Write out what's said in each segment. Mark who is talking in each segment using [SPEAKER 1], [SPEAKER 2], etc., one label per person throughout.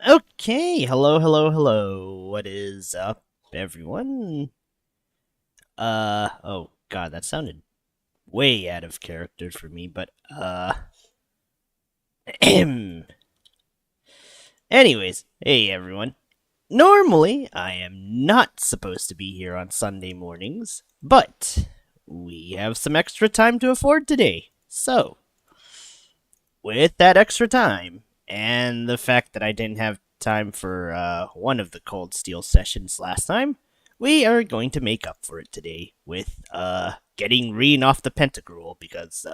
[SPEAKER 1] Okay, hello. What is up, everyone? Oh god, that sounded way out of character for me, but, anyways, hey everyone. Normally, I am not supposed to be here on Sunday mornings, but we have some extra time to afford today. So, with that extra time, and the fact that I didn't have time for one of the Cold Steel sessions last time, we are going to make up for it today with getting Reen off the Pentagruel because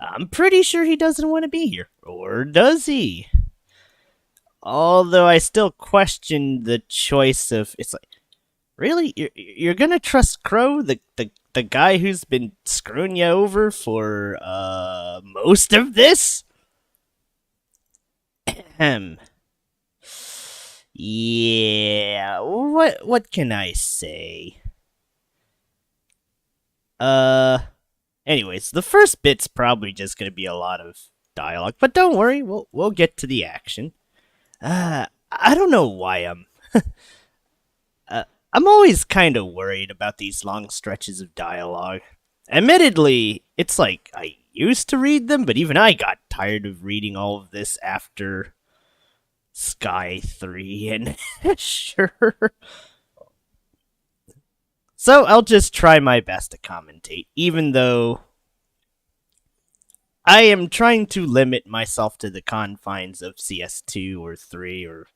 [SPEAKER 1] I'm pretty sure he doesn't want to be here. Or does he? Although I still question the choice of... It's like, really? You're gonna trust Crow, the guy who's been screwing you over for most of this? Yeah, what can I say? Anyways, the first bit's probably just gonna be a lot of dialogue, but don't worry, we'll get to the action. I don't know why I'm always kind of worried about these long stretches of dialogue. Admittedly, it's like I used to read them, but even I got tired of reading all of this after Sky 3, and sure. So I'll just try my best to commentate, even though I am trying to limit myself to the confines of CS2 or 3 or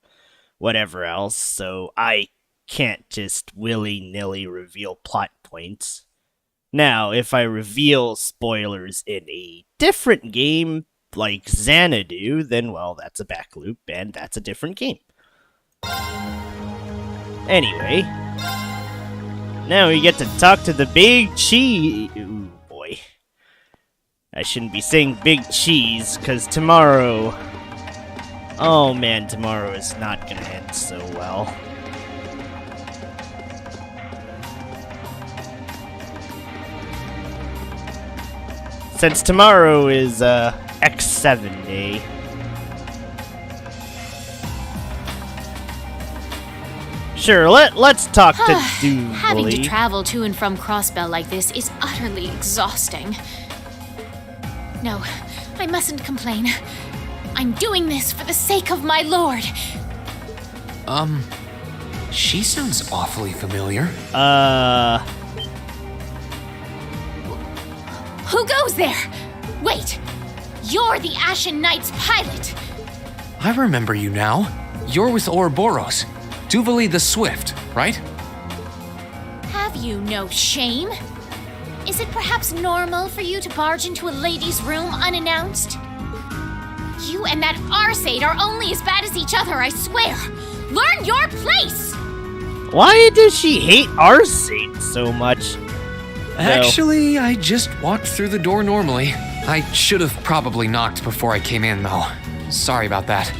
[SPEAKER 1] whatever else, so I can't just willy-nilly reveal plot points. Now, if I reveal spoilers in a different game, like Xanadu, then, well, that's a back loop, and that's a different game. Anyway, now we get to talk to the Big Cheese. Ooh, boy. I shouldn't be saying Big Cheese, because tomorrow... Oh man, tomorrow is not gonna end so well. Since tomorrow is, X7 day. Sure, let's talk to Dooley.
[SPEAKER 2] Having to travel to and from Crossbell like this is utterly exhausting. No, I mustn't complain. I'm doing this for the sake of my lord.
[SPEAKER 3] She sounds awfully familiar.
[SPEAKER 2] Who goes there? Wait! You're the Ashen Knight's pilot!
[SPEAKER 3] I remember you now. You're with Ouroboros. Duvali the Swift, right?
[SPEAKER 2] Have you no shame? Is it perhaps normal for you to barge into a lady's room unannounced? You and that Arseid are only as bad as each other, I swear! Learn your place!
[SPEAKER 1] Why does she hate Arseid so much?
[SPEAKER 3] Actually, I just walked through the door normally. I should have probably knocked before I came in, though. Sorry about that.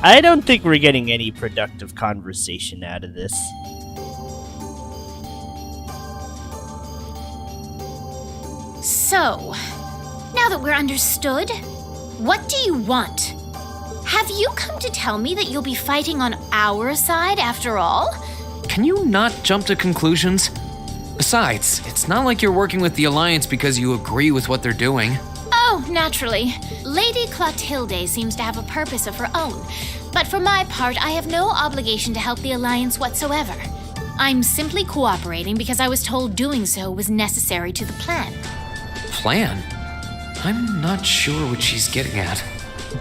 [SPEAKER 1] I don't think we're getting any productive conversation out of this.
[SPEAKER 2] So, now that we're understood, what do you want? Have you come to tell me that you'll be fighting on our side after all?
[SPEAKER 3] Can you not jump to conclusions? Besides, it's not like you're working with the Alliance because you agree with what they're doing.
[SPEAKER 2] Oh, naturally. Lady Clotilde seems to have a purpose of her own, but for my part, I have no obligation to help the Alliance whatsoever. I'm simply cooperating because I was told doing so was necessary to the plan.
[SPEAKER 3] Plan? I'm not sure what she's getting at.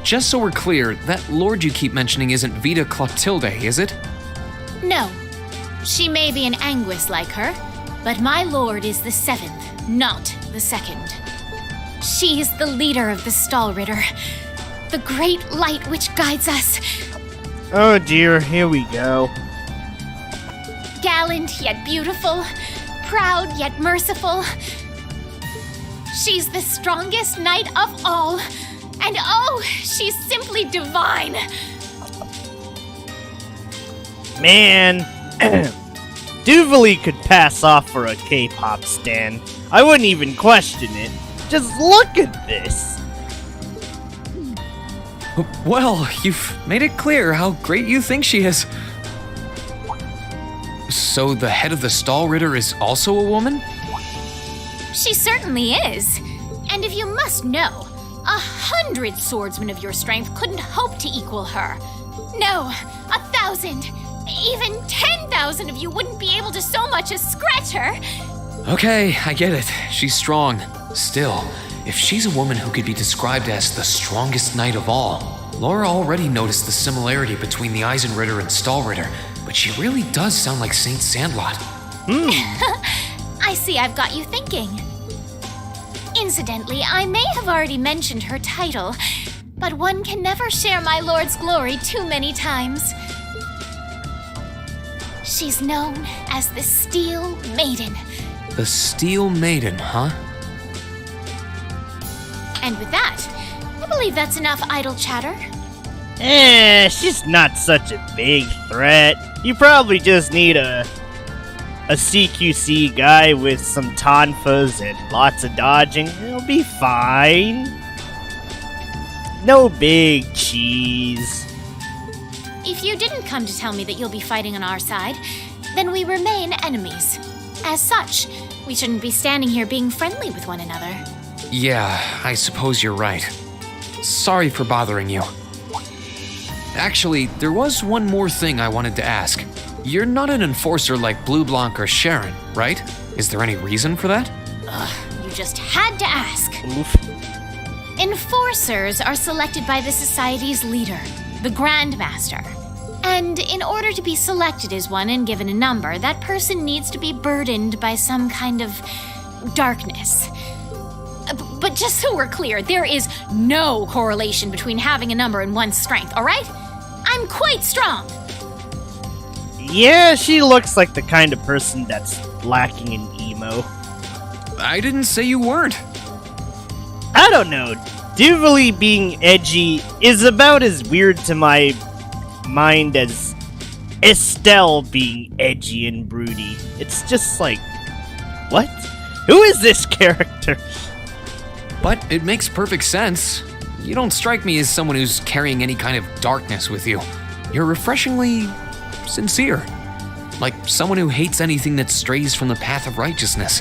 [SPEAKER 3] Just so we're clear, that lord you keep mentioning isn't Vita Clotilde, is it?
[SPEAKER 2] No. She may be an Anguis like her, but my lord is the 7th, not the 2nd. She is the leader of the Stallritter, the great light which guides us.
[SPEAKER 1] Oh dear, here we go.
[SPEAKER 2] Gallant yet beautiful, proud yet merciful. She's the strongest knight of all, and oh, she's simply divine.
[SPEAKER 1] Man, Duvali could pass off for a K-pop stan. I wouldn't even question it. Just look at this.
[SPEAKER 3] Well, you've made it clear how great you think she is. So the head of the stall ritter is also a woman?
[SPEAKER 2] She certainly is. And if you must know, 100 swordsmen of your strength couldn't hope to equal her. No, 1,000, even 10,000 of you wouldn't be able to so much as scratch her.
[SPEAKER 3] Okay, I get it. She's strong. Still, if she's a woman who could be described as the strongest knight of all, Laura already noticed the similarity between the Eisenritter and Stallritter, but she really does sound like Saint Sandlot.
[SPEAKER 2] I see I've got you thinking. Incidentally, I may have already mentioned her title, but one can never share my lord's glory too many times. She's known as the Steel Maiden.
[SPEAKER 3] The Steel Maiden, huh?
[SPEAKER 2] And with that, I believe that's enough idle chatter.
[SPEAKER 1] She's not such a big threat. You probably just need a CQC guy with some tonfas and lots of dodging. It'll be fine. No big cheese.
[SPEAKER 2] If you didn't come to tell me that you'll be fighting on our side, then we remain enemies. As such, we shouldn't be standing here being friendly with one another.
[SPEAKER 3] Yeah, I suppose you're right. Sorry for bothering you. Actually, there was one more thing I wanted to ask. You're not an enforcer like Blue Blanc or Sharon, right? Is there any reason for that?
[SPEAKER 2] You just had to ask.
[SPEAKER 1] Oof.
[SPEAKER 2] Enforcers are selected by the society's leader, the Grand Master. And in order to be selected as one and given a number, that person needs to be burdened by some kind of darkness. But just so we're clear, there is no correlation between having a number and one's strength, all right? I'm quite strong.
[SPEAKER 1] Yeah, she looks like the kind of person that's lacking in emo.
[SPEAKER 3] I didn't say you weren't.
[SPEAKER 1] I don't know. Duvalie being edgy is about as weird to my mind as Estelle being edgy and broody. It's just like, what? Who is this character?
[SPEAKER 3] But it makes perfect sense. You don't strike me as someone who's carrying any kind of darkness with you. You're refreshingly sincere. Like someone who hates anything that strays from the path of righteousness.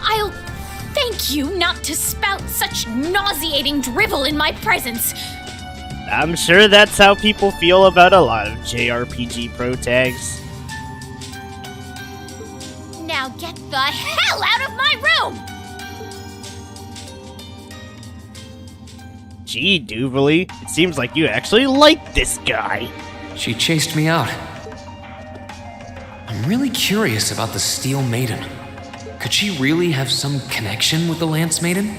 [SPEAKER 2] I'll thank you not to spout such nauseating drivel in my presence.
[SPEAKER 1] I'm sure that's how people feel about a lot of JRPG pro tags.
[SPEAKER 2] Now get the hell out of my room!
[SPEAKER 1] Gee, Duvalie, it seems like you actually like this guy.
[SPEAKER 3] She chased me out. I'm really curious about the Steel Maiden. Could she really have some connection with the Lance Maiden?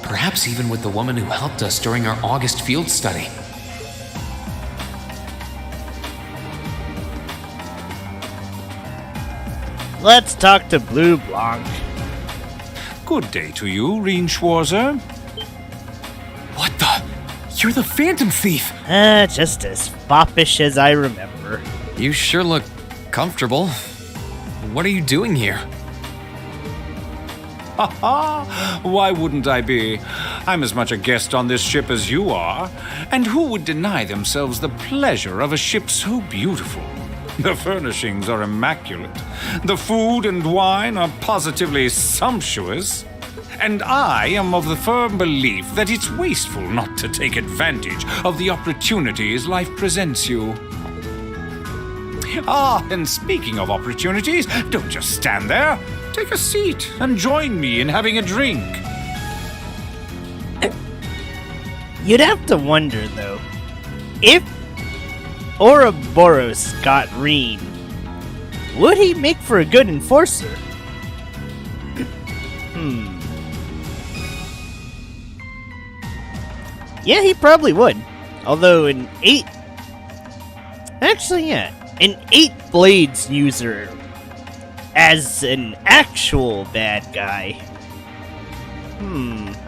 [SPEAKER 3] Perhaps even with the woman who helped us during our August field study.
[SPEAKER 1] Let's talk to Blue Blanc.
[SPEAKER 4] Good day to you, Reinschwarzer.
[SPEAKER 3] What the? You're the Phantom Thief!
[SPEAKER 1] Just as foppish as I remember.
[SPEAKER 3] You sure look comfortable. What are you doing here?
[SPEAKER 4] Ha ha! Why wouldn't I be? I'm as much a guest on this ship as you are. And who would deny themselves the pleasure of a ship so beautiful? The furnishings are immaculate. The food and wine are positively sumptuous. And I am of the firm belief that it's wasteful not to take advantage of the opportunities life presents you. Ah, and speaking of opportunities, don't just stand there. Take a seat and join me in having a drink.
[SPEAKER 1] You'd have to wonder, though, if Ouroboros got Reen, would he make for a good enforcer? Yeah, he probably would. Although an 8... Actually, yeah. An 8 Blades user as an actual bad guy.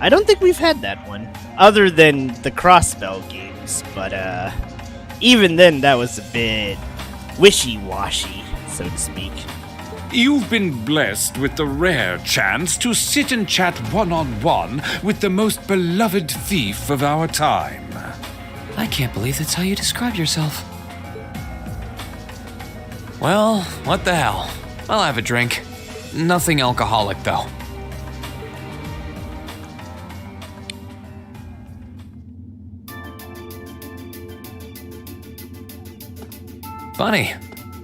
[SPEAKER 1] I don't think we've had that one. Other than the Crossbell games. But, even then, that was a bit wishy-washy, so to speak.
[SPEAKER 4] You've been blessed with the rare chance to sit and chat one-on-one with the most beloved thief of our time.
[SPEAKER 3] I can't believe that's how you describe yourself. Well, what the hell? I'll have a drink. Nothing alcoholic, though. Funny.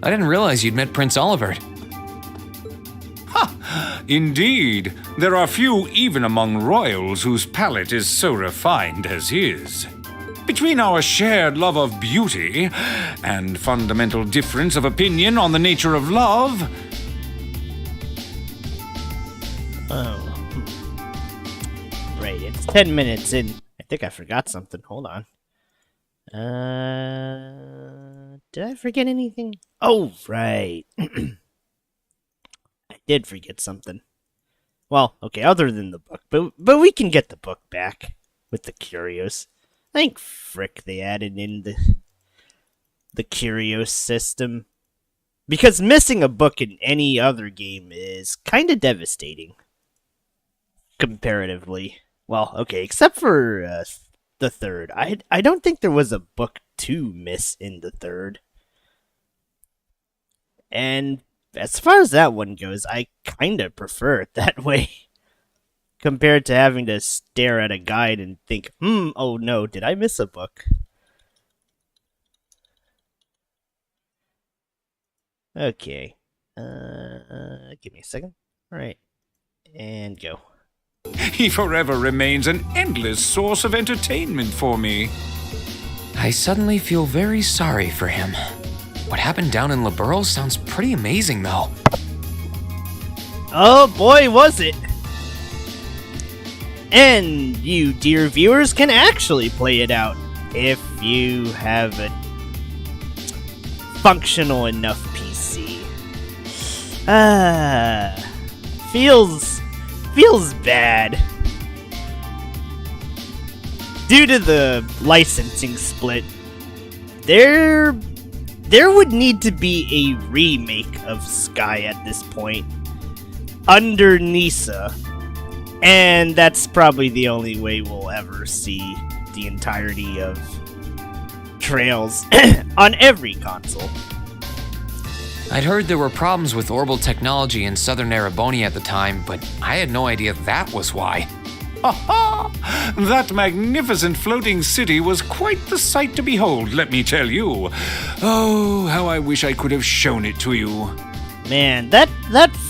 [SPEAKER 3] I didn't realize you'd met Prince Olivert.
[SPEAKER 4] Indeed, there are few even among royals whose palate is so refined as his. Between our shared love of beauty and fundamental difference of opinion on the nature of love...
[SPEAKER 1] Oh. Right, it's 10 minutes in. I think I forgot something. Hold on. Did I forget anything? Oh, right. I did forget something. Well, okay, other than the book. But we can get the book back with the curios. I think frick they added in the curios system. Because missing a book in any other game is kind of devastating. Comparatively. Well, okay, except for the third. I don't think there was a book to miss in the third. And as far as that one goes, I kind of prefer it that way. Compared to having to stare at a guide and think, oh no, did I miss a book? Okay. Give me a second. Alright. And go.
[SPEAKER 4] He forever remains an endless source of entertainment for me.
[SPEAKER 3] I suddenly feel very sorry for him. What happened down in Liberl sounds pretty amazing, though.
[SPEAKER 1] Oh boy, was it! And you, dear viewers, can actually play it out if you have a functional enough PC. Feels bad. Due to the licensing split, there would need to be a remake of Sky at this point under Nisa. And that's probably the only way we'll ever see the entirety of Trails on every console.
[SPEAKER 3] I'd heard there were problems with orbital technology in southern Ereboni at the time, but I had no idea that was why.
[SPEAKER 4] Ha ha! That magnificent floating city was quite the sight to behold, let me tell you. Oh, how I wish I could have shown it to you.
[SPEAKER 1] Man, that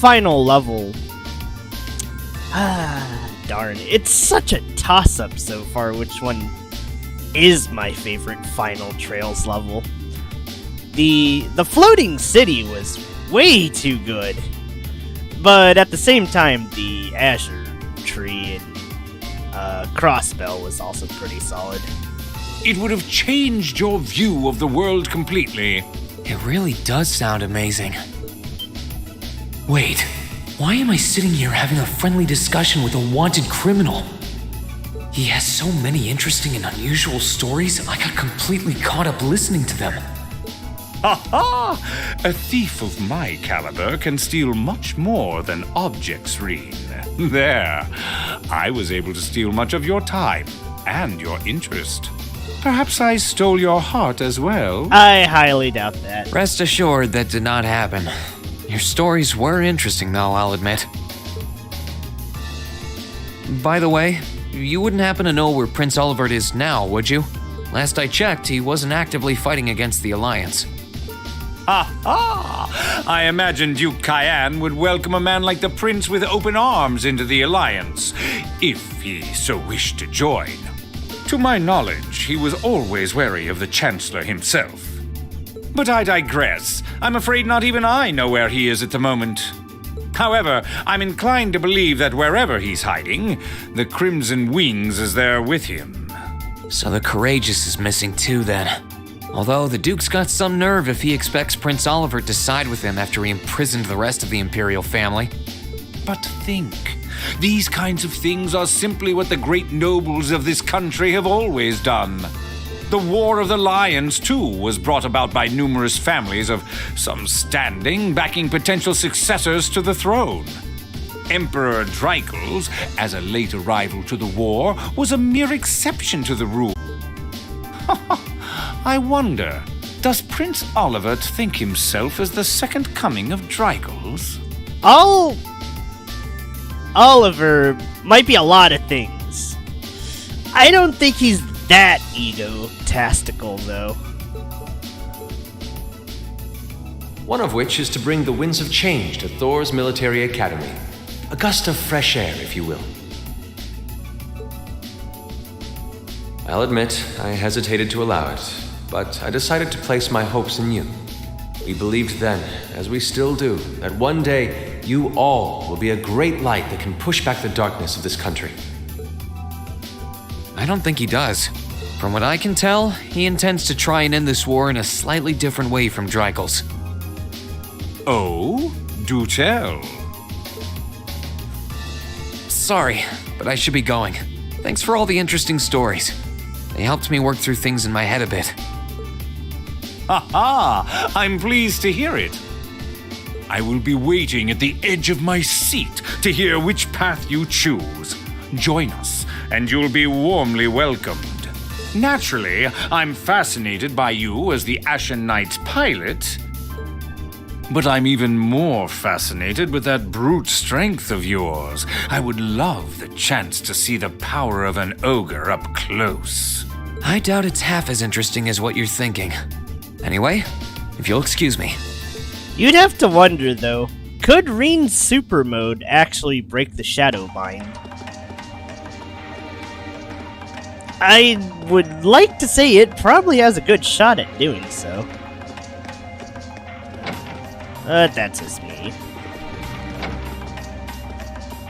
[SPEAKER 1] final level... darn. It's such a toss-up so far which one is my favorite final Trails level. The floating city was way too good. But at the same time, the Azure Tree and Crossbell was also pretty solid.
[SPEAKER 4] It would have changed your view of the world completely.
[SPEAKER 3] It really does sound amazing. Wait, why am I sitting here having a friendly discussion with a wanted criminal? He has so many interesting and unusual stories, I got completely caught up listening to them.
[SPEAKER 4] Ha ha! A thief of my caliber can steal much more than objects, Reen. There. I was able to steal much of your time and your interest. Perhaps I stole your heart as well.
[SPEAKER 1] I highly doubt that.
[SPEAKER 3] Rest assured that did not happen. Your stories were interesting, though, I'll admit. By the way, you wouldn't happen to know where Prince Olivert is now, would you? Last I checked, he wasn't actively fighting against the Alliance.
[SPEAKER 4] Ha ha! I imagined Duke Cayenne would welcome a man like the Prince with open arms into the Alliance, if he so wished to join. To my knowledge, he was always wary of the Chancellor himself. But I digress. I'm afraid not even I know where he is at the moment. However, I'm inclined to believe that wherever he's hiding, the Crimson Wings is there with him.
[SPEAKER 3] So the Courageous is missing too, then. Although the Duke's got some nerve if he expects Prince Olivert to side with him after he imprisoned the rest of the Imperial family.
[SPEAKER 4] But think, these kinds of things are simply what the great nobles of this country have always done. The War of the Lions, too, was brought about by numerous families of some standing backing potential successors to the throne. Emperor Dreichels, as a late arrival to the war, was a mere exception to the rule. I wonder, does Prince Oliver think himself as the second coming of Dreichels?
[SPEAKER 1] Oliver might be a lot of things. I don't think he's that egotastical, though.
[SPEAKER 5] One of which is to bring the winds of change to Thor's military academy. A gust of fresh air, if you will. I'll admit, I hesitated to allow it, but I decided to place my hopes in you. We believed then, as we still do, that one day you all will be a great light that can push back the darkness of this country.
[SPEAKER 3] I don't think he does. From what I can tell, he intends to try and end this war in a slightly different way from Dreichels.
[SPEAKER 4] Oh, do tell.
[SPEAKER 3] Sorry, but I should be going. Thanks for all the interesting stories. They helped me work through things in my head a bit.
[SPEAKER 4] Ha ha! I'm pleased to hear it. I will be waiting at the edge of my seat to hear which path you choose. Join us, and you'll be warmly welcomed. Naturally, I'm fascinated by you as the Ashen Knight's pilot, but I'm even more fascinated with that brute strength of yours. I would love the chance to see the power of an ogre up close.
[SPEAKER 3] I doubt it's half as interesting as what you're thinking. Anyway, if you'll excuse me.
[SPEAKER 1] You'd have to wonder, though, could Reen's super mode actually break the shadow bind? I would like to say it probably has a good shot at doing so. That's just me.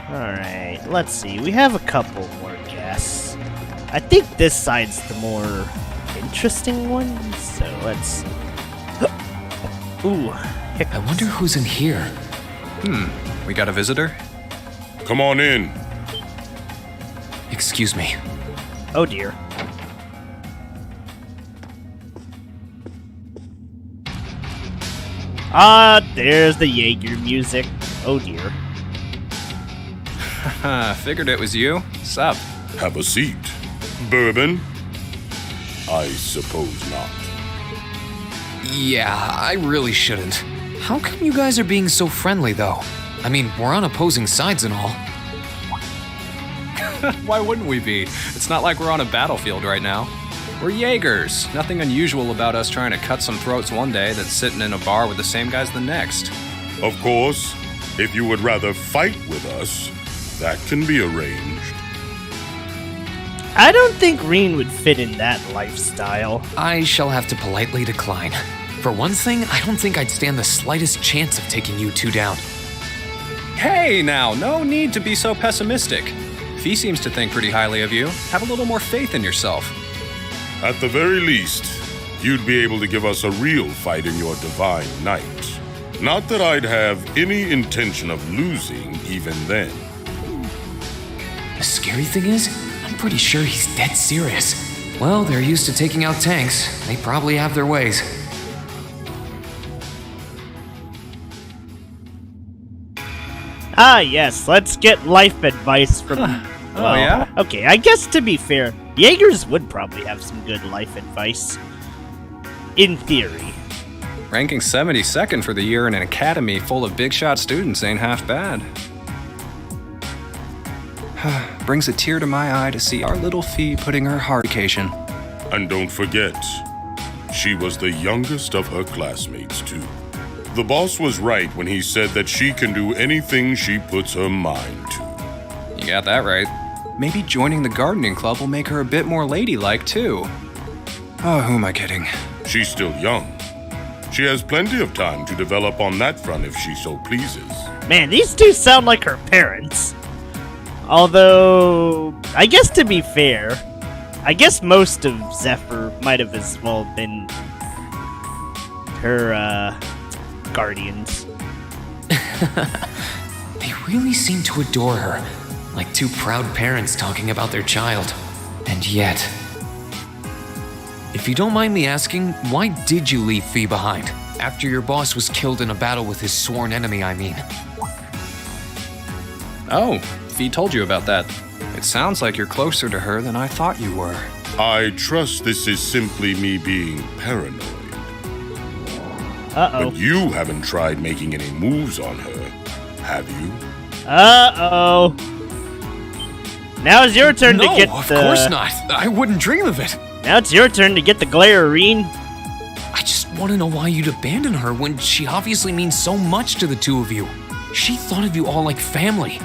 [SPEAKER 1] Alright, let's see. We have a couple more guests. I think this side's the more interesting one, so let's... Ooh, hiccups.
[SPEAKER 3] I wonder who's in here.
[SPEAKER 6] We got a visitor?
[SPEAKER 7] Come on in.
[SPEAKER 3] Excuse me.
[SPEAKER 1] Oh dear. There's the Jaeger music. Oh dear.
[SPEAKER 6] Figured it was you. Sup?
[SPEAKER 7] Have a seat. Bourbon? I suppose not.
[SPEAKER 3] Yeah, I really shouldn't. How come you guys are being so friendly, though? I mean, we're on opposing sides and all.
[SPEAKER 6] Why wouldn't we be? It's not like we're on a battlefield right now. We're Jaegers. Nothing unusual about us trying to cut some throats one day that's sitting in a bar with the same guys the next.
[SPEAKER 7] Of course, if you would rather fight with us, that can be arranged.
[SPEAKER 1] I don't think Reen would fit in that lifestyle.
[SPEAKER 3] I shall have to politely decline. For one thing, I don't think I'd stand the slightest chance of taking you two down.
[SPEAKER 6] Hey now, no need to be so pessimistic. Fee seems to think pretty highly of you. Have a little more faith in yourself.
[SPEAKER 7] At the very least, you'd be able to give us a real fight in your divine night. Not that I'd have any intention of losing even then.
[SPEAKER 3] The scary thing is, I'm pretty sure he's dead serious. Well, they're used to taking out tanks. They probably have their ways.
[SPEAKER 1] Ah, yes, let's get life advice from...
[SPEAKER 6] Oh, yeah?
[SPEAKER 1] Okay, I guess to be fair, Jaegers would probably have some good life advice. In theory.
[SPEAKER 6] Ranking 72nd for the year in an academy full of big shot students ain't half bad. Brings a tear to my eye to see our little Fee putting her heart on vacation.
[SPEAKER 7] And don't forget, she was the youngest of her classmates, too. The boss was right when he said that she can do anything she puts her mind to.
[SPEAKER 6] You got that right. Maybe joining the gardening club will make her a bit more ladylike, too. Oh, who am I kidding?
[SPEAKER 7] She's still young. She has plenty of time to develop on that front if she so pleases.
[SPEAKER 1] Man, these two sound like her parents. Although, I guess to be fair, I guess most of Zephyr might have as well been her, guardians.
[SPEAKER 3] They really seem to adore her, like two proud parents talking about their child. And yet... if you don't mind me asking, why did you leave Fee behind? After your boss was killed in a battle with his sworn enemy, I mean.
[SPEAKER 6] Oh, Fee told you about that. It sounds like you're closer to her than I thought you were.
[SPEAKER 7] I trust this is simply me being paranoid.
[SPEAKER 1] Uh-oh.
[SPEAKER 7] But you haven't tried making any moves on her, have you?
[SPEAKER 1] Uh-oh. Now it's your turn to get
[SPEAKER 3] No, of
[SPEAKER 1] the...
[SPEAKER 3] course not. I wouldn't dream of it.
[SPEAKER 1] Now it's your turn to get the Glararine.
[SPEAKER 3] I just want to know why you'd abandon her when she obviously means so much to the two of you. She thought of you all like family.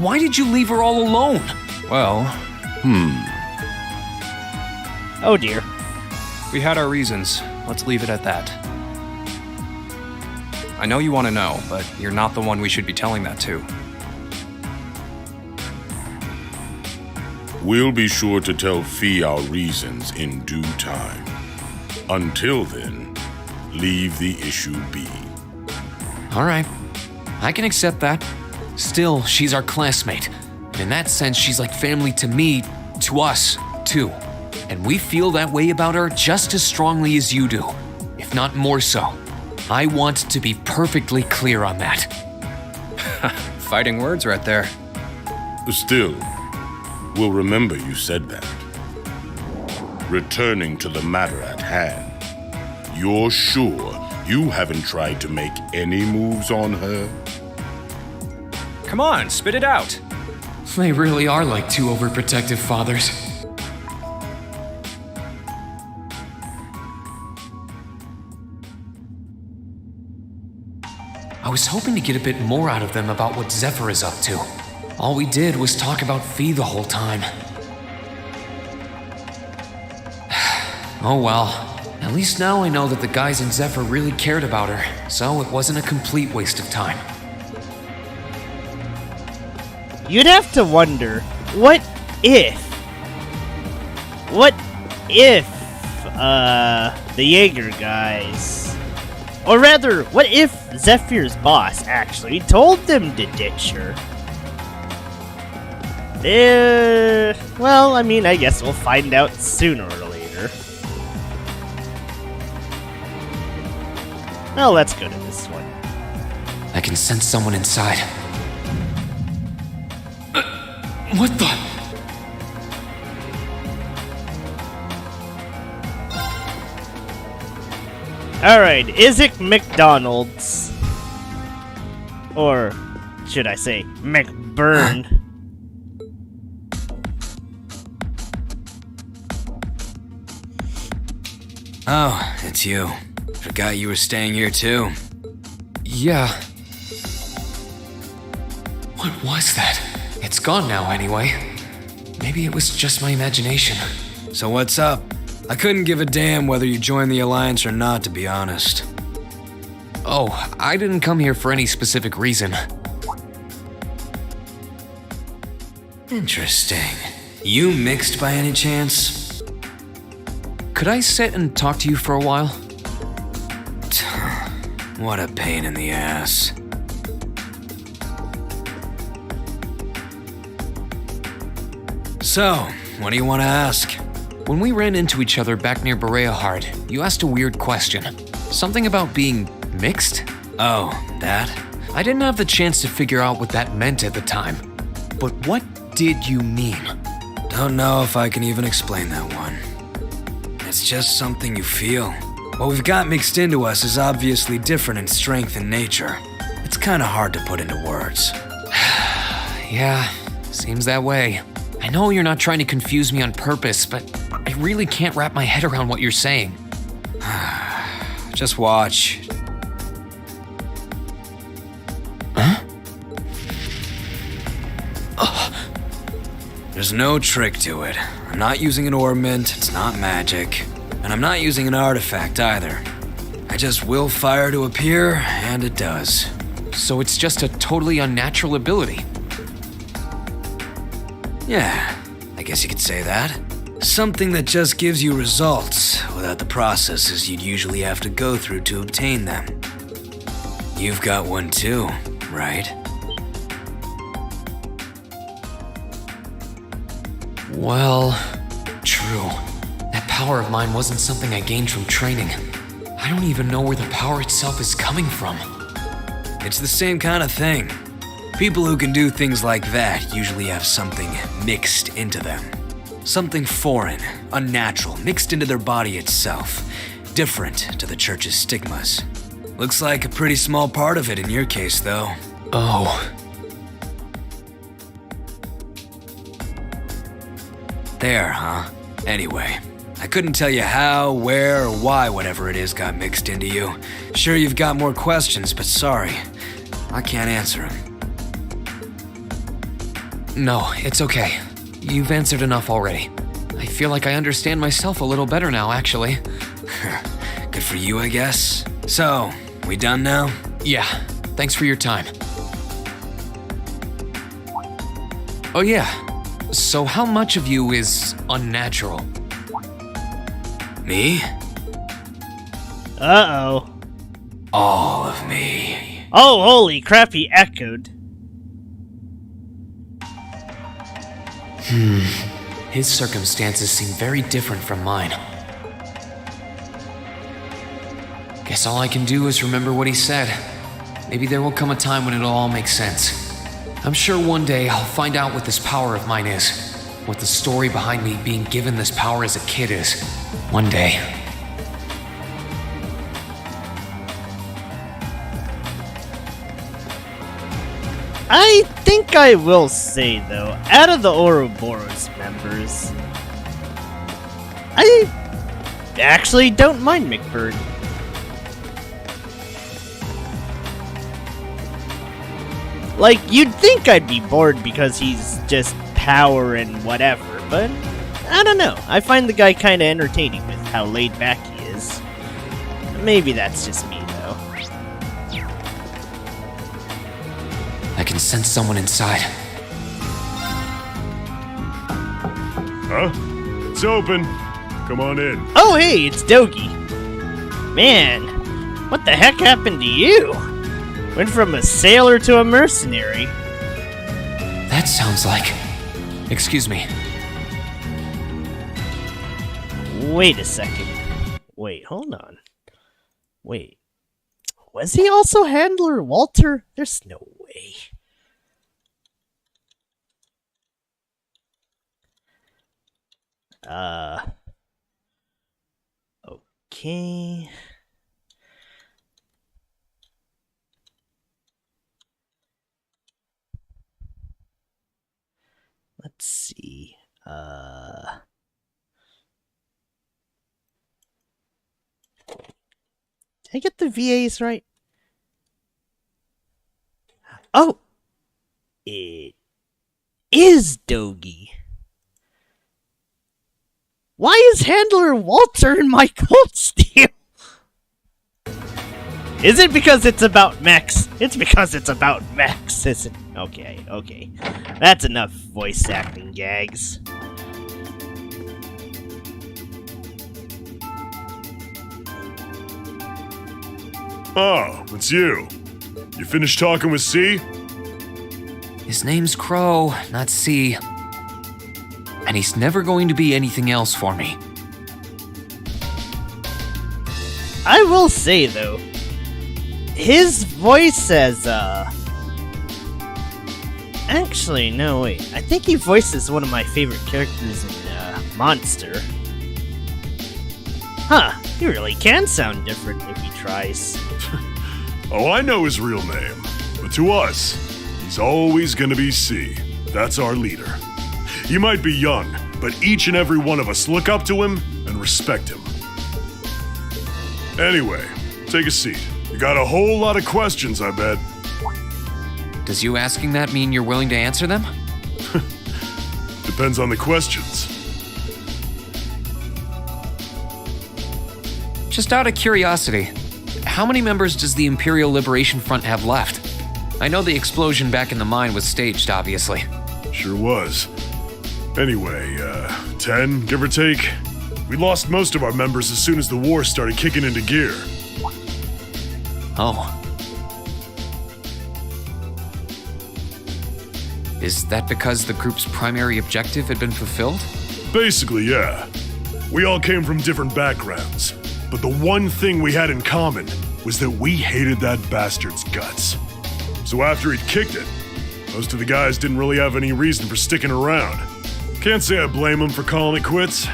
[SPEAKER 3] Why did you leave her all alone?
[SPEAKER 6] Well,
[SPEAKER 1] Oh dear.
[SPEAKER 6] we had our reasons. Let's leave it at that. I know you want to know, but you're not the one we should be telling that to.
[SPEAKER 7] We'll be sure to tell Fee our reasons in due time. Until then, leave the issue be.
[SPEAKER 3] All right, I can accept that. Still, she's our classmate. And in that sense, she's like family to me, to us, too. And we feel that way about her just as strongly as you do, if not more so. I want to be perfectly clear on that.
[SPEAKER 6] Fighting words right there.
[SPEAKER 7] Still, we'll remember you said that. Returning to the matter at hand, you're sure you haven't tried to make any moves on her?
[SPEAKER 6] Come on, spit it out.
[SPEAKER 3] They really are like two overprotective fathers. I was hoping to get a bit more out of them about what Zephyr is up to. All we did was talk about Fee the whole time. Oh well. At least now I know that the guys in Zephyr really cared about her, so it wasn't a complete waste of time.
[SPEAKER 1] You'd have to wonder, what if the Jaeger guys, or rather, what if Zephyr's boss actually told them to ditch her? Well, I mean, I guess we'll find out sooner or later. Well, let's go to this one.
[SPEAKER 3] I can sense someone inside. What the?
[SPEAKER 1] Alright, Isaac McDonald's. Or should I say, McBurn.
[SPEAKER 8] Oh, it's you. Forgot you were staying here too.
[SPEAKER 3] Yeah. What was that? It's gone now anyway. Maybe it was just my imagination.
[SPEAKER 8] So what's up? I couldn't give a damn whether you joined the Alliance or not, to be honest.
[SPEAKER 3] Oh, I didn't come here for any specific reason.
[SPEAKER 8] Interesting. You mixed by any chance?
[SPEAKER 3] Could I sit and talk to you for a while?
[SPEAKER 8] What a pain in the ass. So, what do you want to ask?
[SPEAKER 3] When we ran into each other back near Bereahard, you asked a weird question. Something about being mixed?
[SPEAKER 8] Oh, that?
[SPEAKER 3] I didn't have the chance to figure out what that meant at the time. But what did you mean?
[SPEAKER 8] Don't know if I can even explain that one. It's just something you feel. What we've got mixed into us is obviously different in strength and nature. It's kind of hard to put into words.
[SPEAKER 3] Yeah, seems that way. I know you're not trying to confuse me on purpose, but I really can't wrap my head around what you're saying.
[SPEAKER 8] Just watch.
[SPEAKER 3] Huh?
[SPEAKER 8] There's no trick to it. I'm not using an ornament, it's not magic. And I'm not using an artifact either. I just will fire to appear, and it does.
[SPEAKER 3] So it's just a totally unnatural ability.
[SPEAKER 8] Yeah, I guess you could say that. Something that just gives you results without the processes you'd usually have to go through to obtain them. You've got one too, right?
[SPEAKER 3] Well, true. That power of mine wasn't something I gained from training. I don't even know where the power itself is coming from.
[SPEAKER 8] It's the same kind of thing. People who can do things like that usually have something mixed into them. Something foreign, unnatural, mixed into their body itself. Different to the church's stigmas. Looks like a pretty small part of it in your case, though.
[SPEAKER 3] Oh.
[SPEAKER 8] There, huh? Anyway, I couldn't tell you how, where, or why whatever it is got mixed into you. Sure, you've got more questions, but sorry, I can't answer them.
[SPEAKER 3] No, it's okay. You've answered enough already. I feel like I understand myself a little better now, actually.
[SPEAKER 8] Good for you, I guess. So, we done now?
[SPEAKER 3] Yeah, thanks for your time. Oh yeah, so how much of you is unnatural?
[SPEAKER 8] Me?
[SPEAKER 1] Uh-oh.
[SPEAKER 8] All of me.
[SPEAKER 1] Oh, holy crap, he echoed.
[SPEAKER 3] His circumstances seem very different from mine. Guess all I can do is remember what he said. Maybe there will come a time when it'll all make sense. I'm sure one day I'll find out what this power of mine is. What the story behind me being given this power as a kid is. One day.
[SPEAKER 1] I think I will say, though, out of the Ouroboros members, I actually don't mind McBird. Like, you'd think I'd be bored because he's just power and whatever, but I don't know. I find the guy kinda entertaining with how laid back he is. Maybe that's just me, though.
[SPEAKER 3] I can sense someone inside.
[SPEAKER 7] Huh? It's open. Come on in.
[SPEAKER 1] Oh, hey, it's Dogi. Man, what the heck happened to you? Went from a sailor to a mercenary.
[SPEAKER 3] That sounds like... Excuse me.
[SPEAKER 1] Wait a second. Wait, hold on. Wait. Was he also Handler Walter? There's no way. Okay. Let's see. Did I get the VAs right? Oh! It is Dogi. Why is Handler Walter in my cold steel? Is it because it's about Max? It's because it's about Max, isn't it? Okay, okay. That's enough voice acting gags.
[SPEAKER 7] Oh, it's you. You finished talking with C?
[SPEAKER 3] His name's Crow, not C. And he's never going to be anything else for me.
[SPEAKER 1] I will say, though, his voice as, Actually, no, wait. I think he voices one of my favorite characters in, Monster. Huh, he really can sound different if he tries.
[SPEAKER 7] Oh, I know his real name. But to us, he's always gonna be C. That's our leader. He might be young, but each and every one of us look up to him and respect him. Anyway, take a seat. You got a whole lot of questions, I bet.
[SPEAKER 3] Does you asking that mean you're willing to answer them?
[SPEAKER 7] Depends on the questions.
[SPEAKER 3] Just out of curiosity, how many members does the Imperial Liberation Front have left? I know the explosion back in the mine was staged, obviously.
[SPEAKER 7] Sure was. Anyway, 10, give or take. We lost most of our members as soon as the war started kicking into gear.
[SPEAKER 3] Oh. Is that because the group's primary objective had been fulfilled?
[SPEAKER 7] Basically, yeah. We all came from different backgrounds, but the one thing we had in common was that we hated that bastard's guts. So after he'd kicked it, most of the guys didn't really have any reason for sticking around. Can't say I blame him for calling it quits.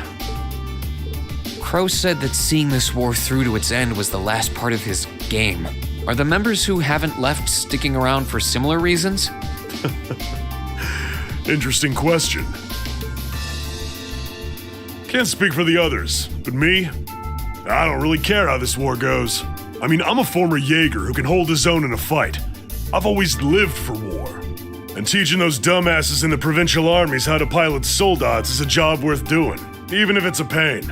[SPEAKER 3] Crow said that seeing this war through to its end was the last part of his game. Are the members who haven't left sticking around for similar reasons?
[SPEAKER 7] Interesting question. Can't speak for the others, but me? I don't really care how this war goes. I mean, I'm a former Jaeger who can hold his own in a fight. I've always lived for war. And teaching those dumbasses in the provincial armies how to pilot soldats is a job worth doing, even if it's a pain.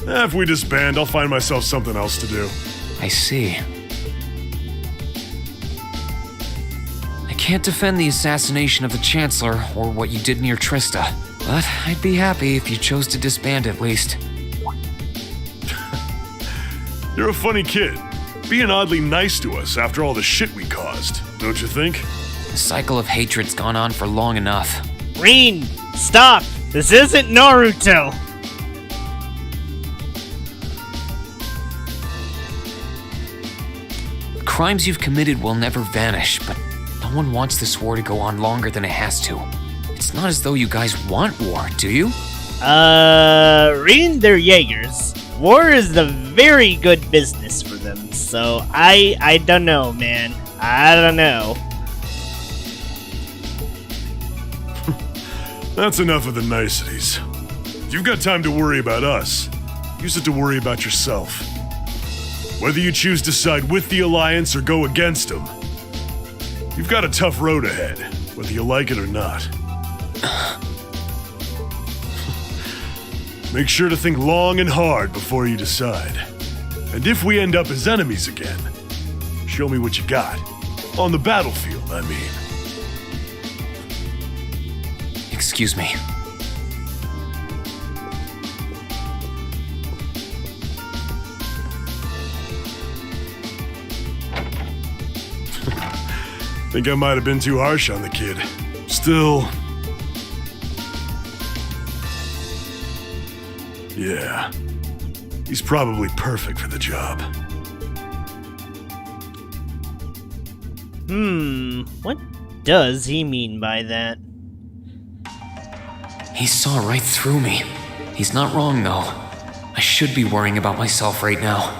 [SPEAKER 7] If we disband, I'll find myself something else to do.
[SPEAKER 3] I see. I can't defend the assassination of the Chancellor or what you did near Trista, but I'd be happy if you chose to disband at least.
[SPEAKER 7] You're a funny kid, being oddly nice to us after all the shit we caused, don't you think?
[SPEAKER 3] The cycle of hatred's gone on for long enough.
[SPEAKER 1] Rin, stop! This isn't Naruto!
[SPEAKER 3] The crimes you've committed will never vanish, but no one wants this war to go on longer than it has to. It's not as though you guys want war, do you?
[SPEAKER 1] Rin, they're Jaegers. War is the very good business for them, so I don't know, man. I don't know.
[SPEAKER 7] That's enough of the niceties. If you've got time to worry about us, use it to worry about yourself. Whether you choose to side with the Alliance or go against them, you've got a tough road ahead, whether you like it or not. Make sure to think long and hard before you decide. And if we end up as enemies again, show me what you got. On the battlefield, I mean.
[SPEAKER 3] Excuse me.
[SPEAKER 7] Think I might have been too harsh on the kid. Still... yeah. He's probably perfect for the job.
[SPEAKER 1] What does he mean by that?
[SPEAKER 3] He saw right through me. He's not wrong, though. I should be worrying about myself right now.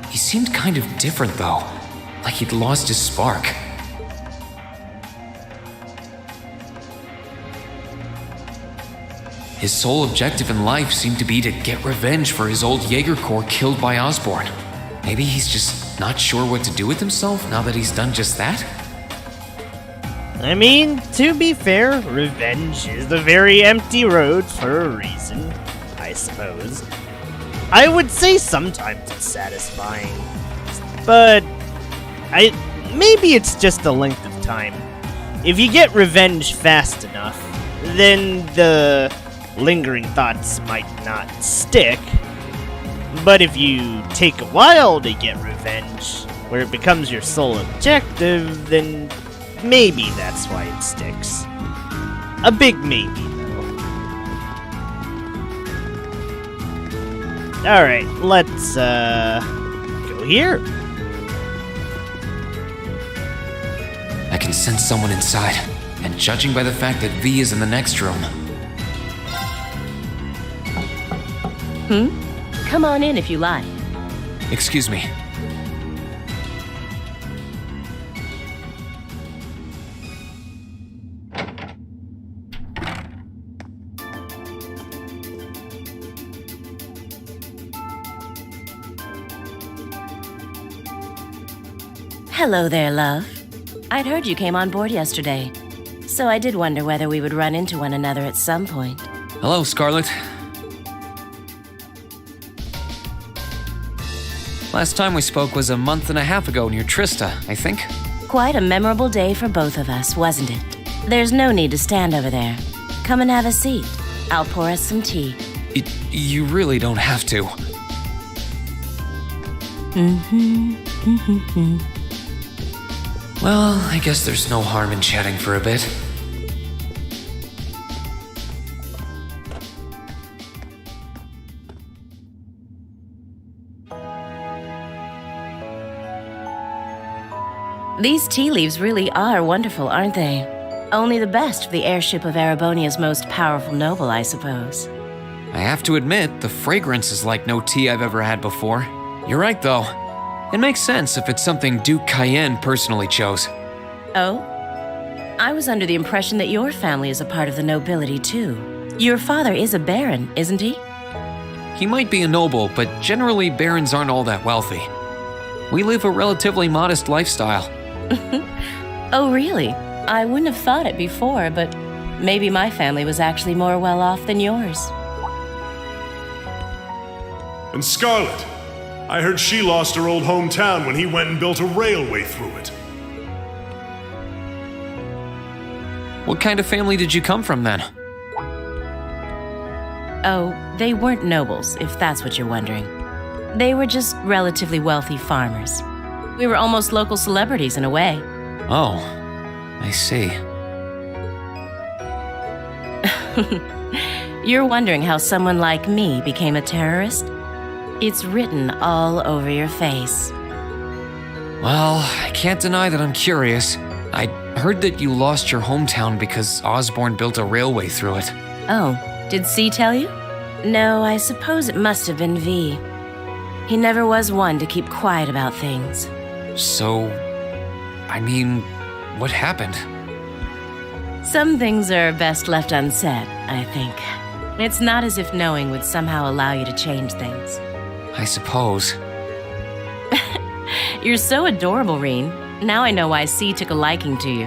[SPEAKER 3] He seemed kind of different, though. Like he'd lost his spark. His sole objective in life seemed to be to get revenge for his old Jaeger Corps killed by Osborn. Maybe he's just not sure what to do with himself now that he's done just that?
[SPEAKER 1] I mean, to be fair, revenge is a very empty road for a reason, I suppose. I would say sometimes it's satisfying, but maybe it's just the length of time. If you get revenge fast enough, then the lingering thoughts might not stick. But if you take a while to get revenge, where it becomes your sole objective, then maybe that's why it sticks. A big maybe, though. Alright, let's, go here.
[SPEAKER 3] I can sense someone inside, and judging by the fact that V is in the next room...
[SPEAKER 9] Come on in if you like.
[SPEAKER 3] Excuse me.
[SPEAKER 9] Hello there, love. I'd heard you came on board yesterday, so I did wonder whether we would run into one another at some point.
[SPEAKER 3] Hello, Scarlet. Last time we spoke was a month and a half ago near Trista, I think.
[SPEAKER 9] Quite a memorable day for both of us, wasn't it? There's no need to stand over there. Come and have a seat. I'll pour us some tea.
[SPEAKER 3] You really don't have to. Well, I guess there's no harm in chatting for a bit.
[SPEAKER 9] These tea leaves really are wonderful, aren't they? Only the best for the airship of Erebonia's most powerful noble, I suppose.
[SPEAKER 3] I have to admit, the fragrance is like no tea I've ever had before. You're right, though. It makes sense if it's something Duke Cayenne personally chose.
[SPEAKER 9] Oh? I was under the impression that your family is a part of the nobility, too. Your father is a baron, isn't he?
[SPEAKER 3] He might be a noble, but generally barons aren't all that wealthy. We live a relatively modest lifestyle.
[SPEAKER 9] Oh, really? I wouldn't have thought it before, but maybe my family was actually more well off than yours.
[SPEAKER 7] And Scarlet, I heard she lost her old hometown when he went and built a railway through it.
[SPEAKER 3] What kind of family did you come from then?
[SPEAKER 9] Oh, they weren't nobles, if that's what you're wondering. They were just relatively wealthy farmers. We were almost local celebrities in a way.
[SPEAKER 3] Oh, I see.
[SPEAKER 9] You're wondering how someone like me became a terrorist? It's written all over your face.
[SPEAKER 3] Well, I can't deny that I'm curious. I heard that you lost your hometown because Osborne built a railway through it.
[SPEAKER 9] Oh, did C tell you? No, I suppose it must have been V. He never was one to keep quiet about things.
[SPEAKER 3] So, I mean, what happened?
[SPEAKER 9] Some things are best left unsaid, I think. It's not as if knowing would somehow allow you to change things.
[SPEAKER 3] I suppose.
[SPEAKER 9] You're so adorable, Reen. Now I know why C took a liking to you.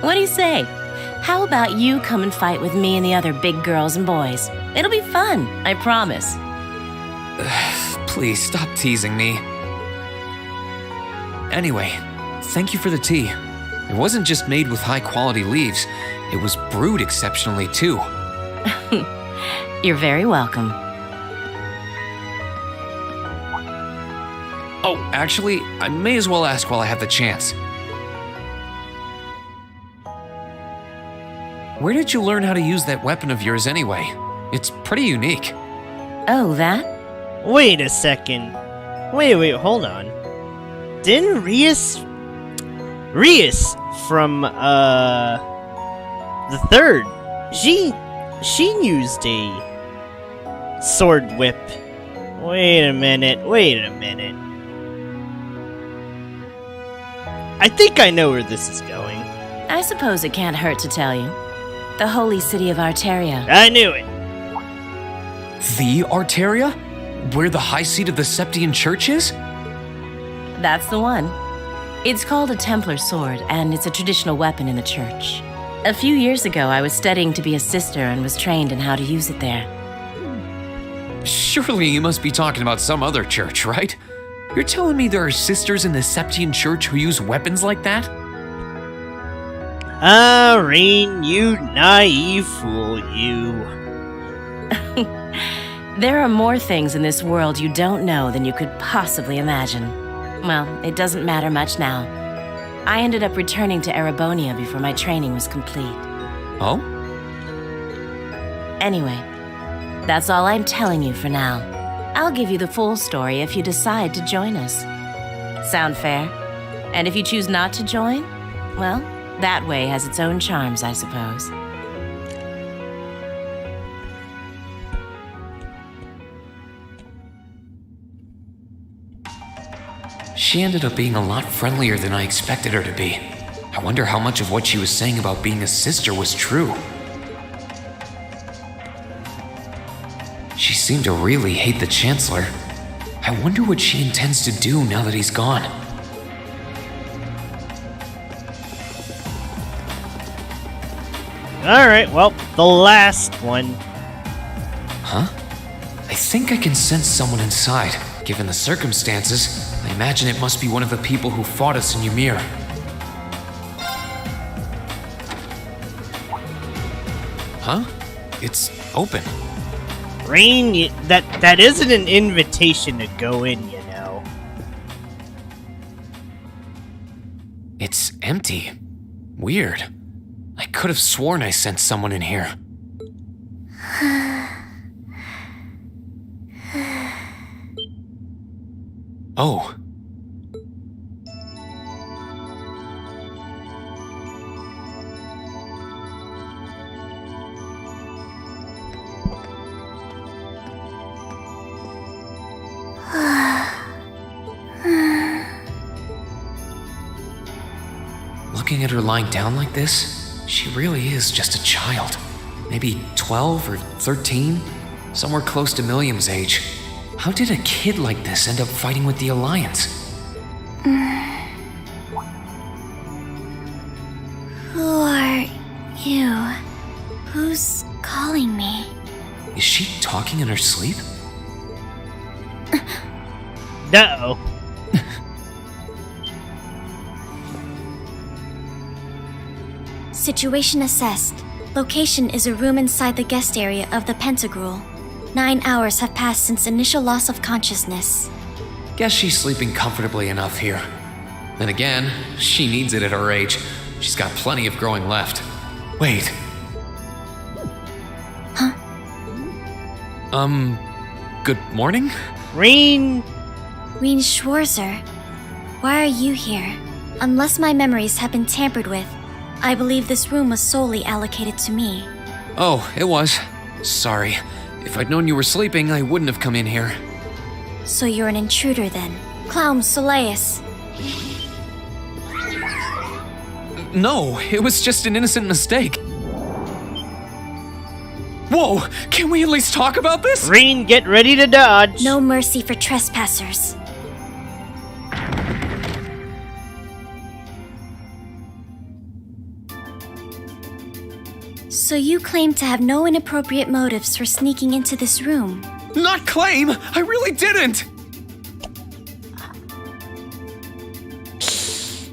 [SPEAKER 9] What do you say? How about you come and fight with me and the other big girls and boys? It'll be fun, I promise.
[SPEAKER 3] Please stop teasing me. Anyway, thank you for the tea. It wasn't just made with high-quality leaves. It was brewed exceptionally, too.
[SPEAKER 9] You're very welcome.
[SPEAKER 3] Oh, actually, I may as well ask while I have the chance. Where did you learn how to use that weapon of yours anyway? It's pretty unique.
[SPEAKER 9] Oh, that?
[SPEAKER 1] Wait a second. Wait, hold on. Didn't Rias from, the third, she used a sword whip. Wait a minute. I think I know where this is going.
[SPEAKER 9] I suppose it can't hurt to tell you. The holy city of Arteria.
[SPEAKER 1] I knew it.
[SPEAKER 3] The Arteria? Where the high seat of the Septian Church is?
[SPEAKER 9] That's the one. It's called a Templar sword, and it's a traditional weapon in the church. A few years ago, I was studying to be a sister and was trained in how to use it there.
[SPEAKER 3] Surely you must be talking about some other church, right? You're telling me there are sisters in the Septian Church who use weapons like that?
[SPEAKER 1] Rain, you naive fool, you.
[SPEAKER 9] There are more things in this world you don't know than you could possibly imagine. Well, it doesn't matter much now. I ended up returning to Erebonia before my training was complete.
[SPEAKER 3] Oh?
[SPEAKER 9] Anyway, that's all I'm telling you for now. I'll give you the full story if you decide to join us. Sound fair? And if you choose not to join, well, that way has its own charms, I suppose.
[SPEAKER 3] She ended up being a lot friendlier than I expected her to be. I wonder how much of what she was saying about being a sister was true. She seemed to really hate the Chancellor. I wonder what she intends to do now that he's gone.
[SPEAKER 1] Alright, well, the last one.
[SPEAKER 3] Huh? I think I can sense someone inside. Given the circumstances, I imagine it must be one of the people who fought us in Ymir. Huh? It's open.
[SPEAKER 1] Rain, that isn't an invitation to go in, you know.
[SPEAKER 3] It's empty. Weird. I could have sworn I sensed someone in here. Oh. Looking at her lying down like this, she really is just a child. Maybe 12 or 13? Somewhere close to Milliam's age. How did a kid like this end up fighting with the Alliance?
[SPEAKER 2] Who are you? Who's calling me?
[SPEAKER 3] Is she talking in her sleep?
[SPEAKER 1] No.
[SPEAKER 2] Situation assessed. Location is a room inside the guest area of the Pentagrule. 9 hours have passed since initial loss of consciousness.
[SPEAKER 3] Guess she's sleeping comfortably enough here. Then again, she needs it at her age. She's got plenty of growing left. Wait.
[SPEAKER 2] Huh?
[SPEAKER 3] Good morning?
[SPEAKER 1] Reen!
[SPEAKER 2] Reen Schwarzer, why are you here? Unless my memories have been tampered with, I believe this room was solely allocated to me.
[SPEAKER 3] Oh, it was. Sorry. If I'd known you were sleeping, I wouldn't have come in here.
[SPEAKER 2] So you're an intruder then? Clown Soleus.
[SPEAKER 3] No, it was just an innocent mistake. Whoa, can we at least talk about this?
[SPEAKER 1] Reen, get ready to dodge!
[SPEAKER 2] No mercy for trespassers. So you claim to have no inappropriate motives for sneaking into this room?
[SPEAKER 3] Not claim! I really didn't!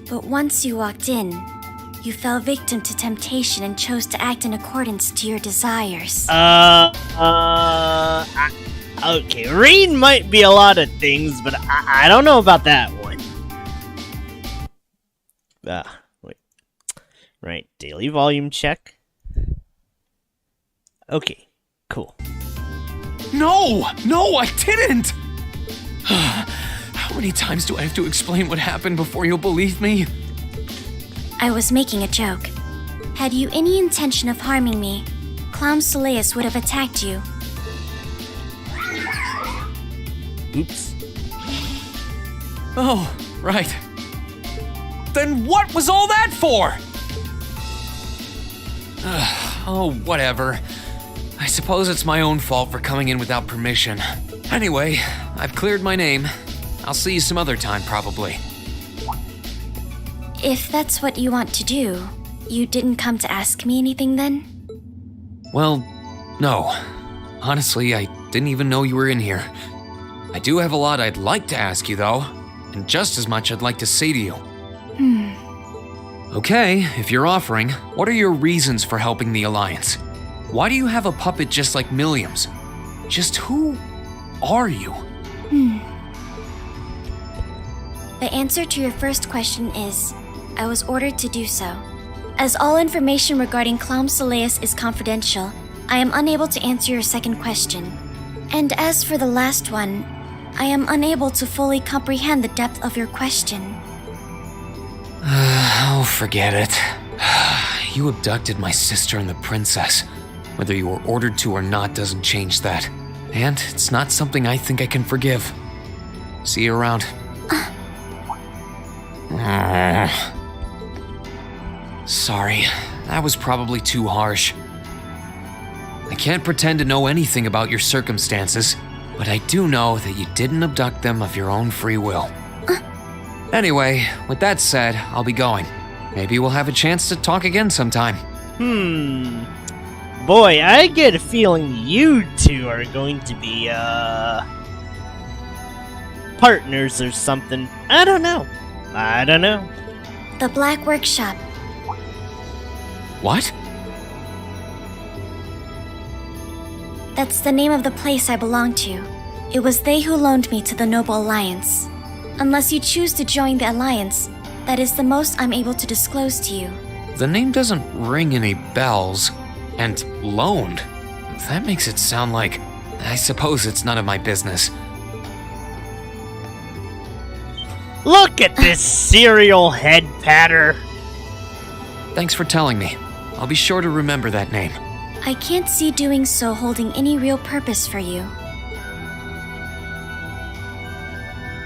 [SPEAKER 2] But once you walked in, you fell victim to temptation and chose to act in accordance to your desires.
[SPEAKER 1] Okay, Reen might be a lot of things, but I don't know about that one. Wait. Right, daily volume check. Okay, cool.
[SPEAKER 3] No, I didn't! How many times do I have to explain what happened before you'll believe me?
[SPEAKER 2] I was making a joke. Had you any intention of harming me, Clown Soleus would have attacked you.
[SPEAKER 1] Oops.
[SPEAKER 3] Oh, right. Then what was all that for? Oh, whatever. I suppose it's my own fault for coming in without permission. Anyway, I've cleared my name. I'll see you some other time, probably.
[SPEAKER 2] If that's what you want to do, you didn't come to ask me anything then?
[SPEAKER 3] Well, no. Honestly, I didn't even know you were in here. I do have a lot I'd like to ask you, though, and just as much I'd like to say to you. Okay, if you're offering, what are your reasons for helping the Alliance? Why do you have a puppet just like Milliam's? Just who are you?
[SPEAKER 2] The answer to your first question is, I was ordered to do so. As all information regarding Clown Soleus is confidential, I am unable to answer your second question. And as for the last one, I am unable to fully comprehend the depth of your question.
[SPEAKER 3] Oh, forget it. You abducted my sister and the princess. Whether you were ordered to or not doesn't change that. And it's not something I think I can forgive. See you around. Sorry, that was probably too harsh. I can't pretend to know anything about your circumstances, but I do know that you didn't abduct them of your own free will. Anyway, with that said, I'll be going. Maybe we'll have a chance to talk again sometime.
[SPEAKER 1] Boy, I get a feeling you two are going to be, partners or something. I don't know.
[SPEAKER 2] The Black Workshop.
[SPEAKER 3] What?
[SPEAKER 2] That's the name of the place I belong to. It was they who loaned me to the Noble Alliance. Unless you choose to join the Alliance, that is the most I'm able to disclose to you.
[SPEAKER 3] The name doesn't ring any bells. And loaned? That makes it sound like... I suppose it's none of my business.
[SPEAKER 1] Look at this serial head patter.
[SPEAKER 3] Thanks for telling me. I'll be sure to remember that name.
[SPEAKER 2] I can't see doing so holding any real purpose for you.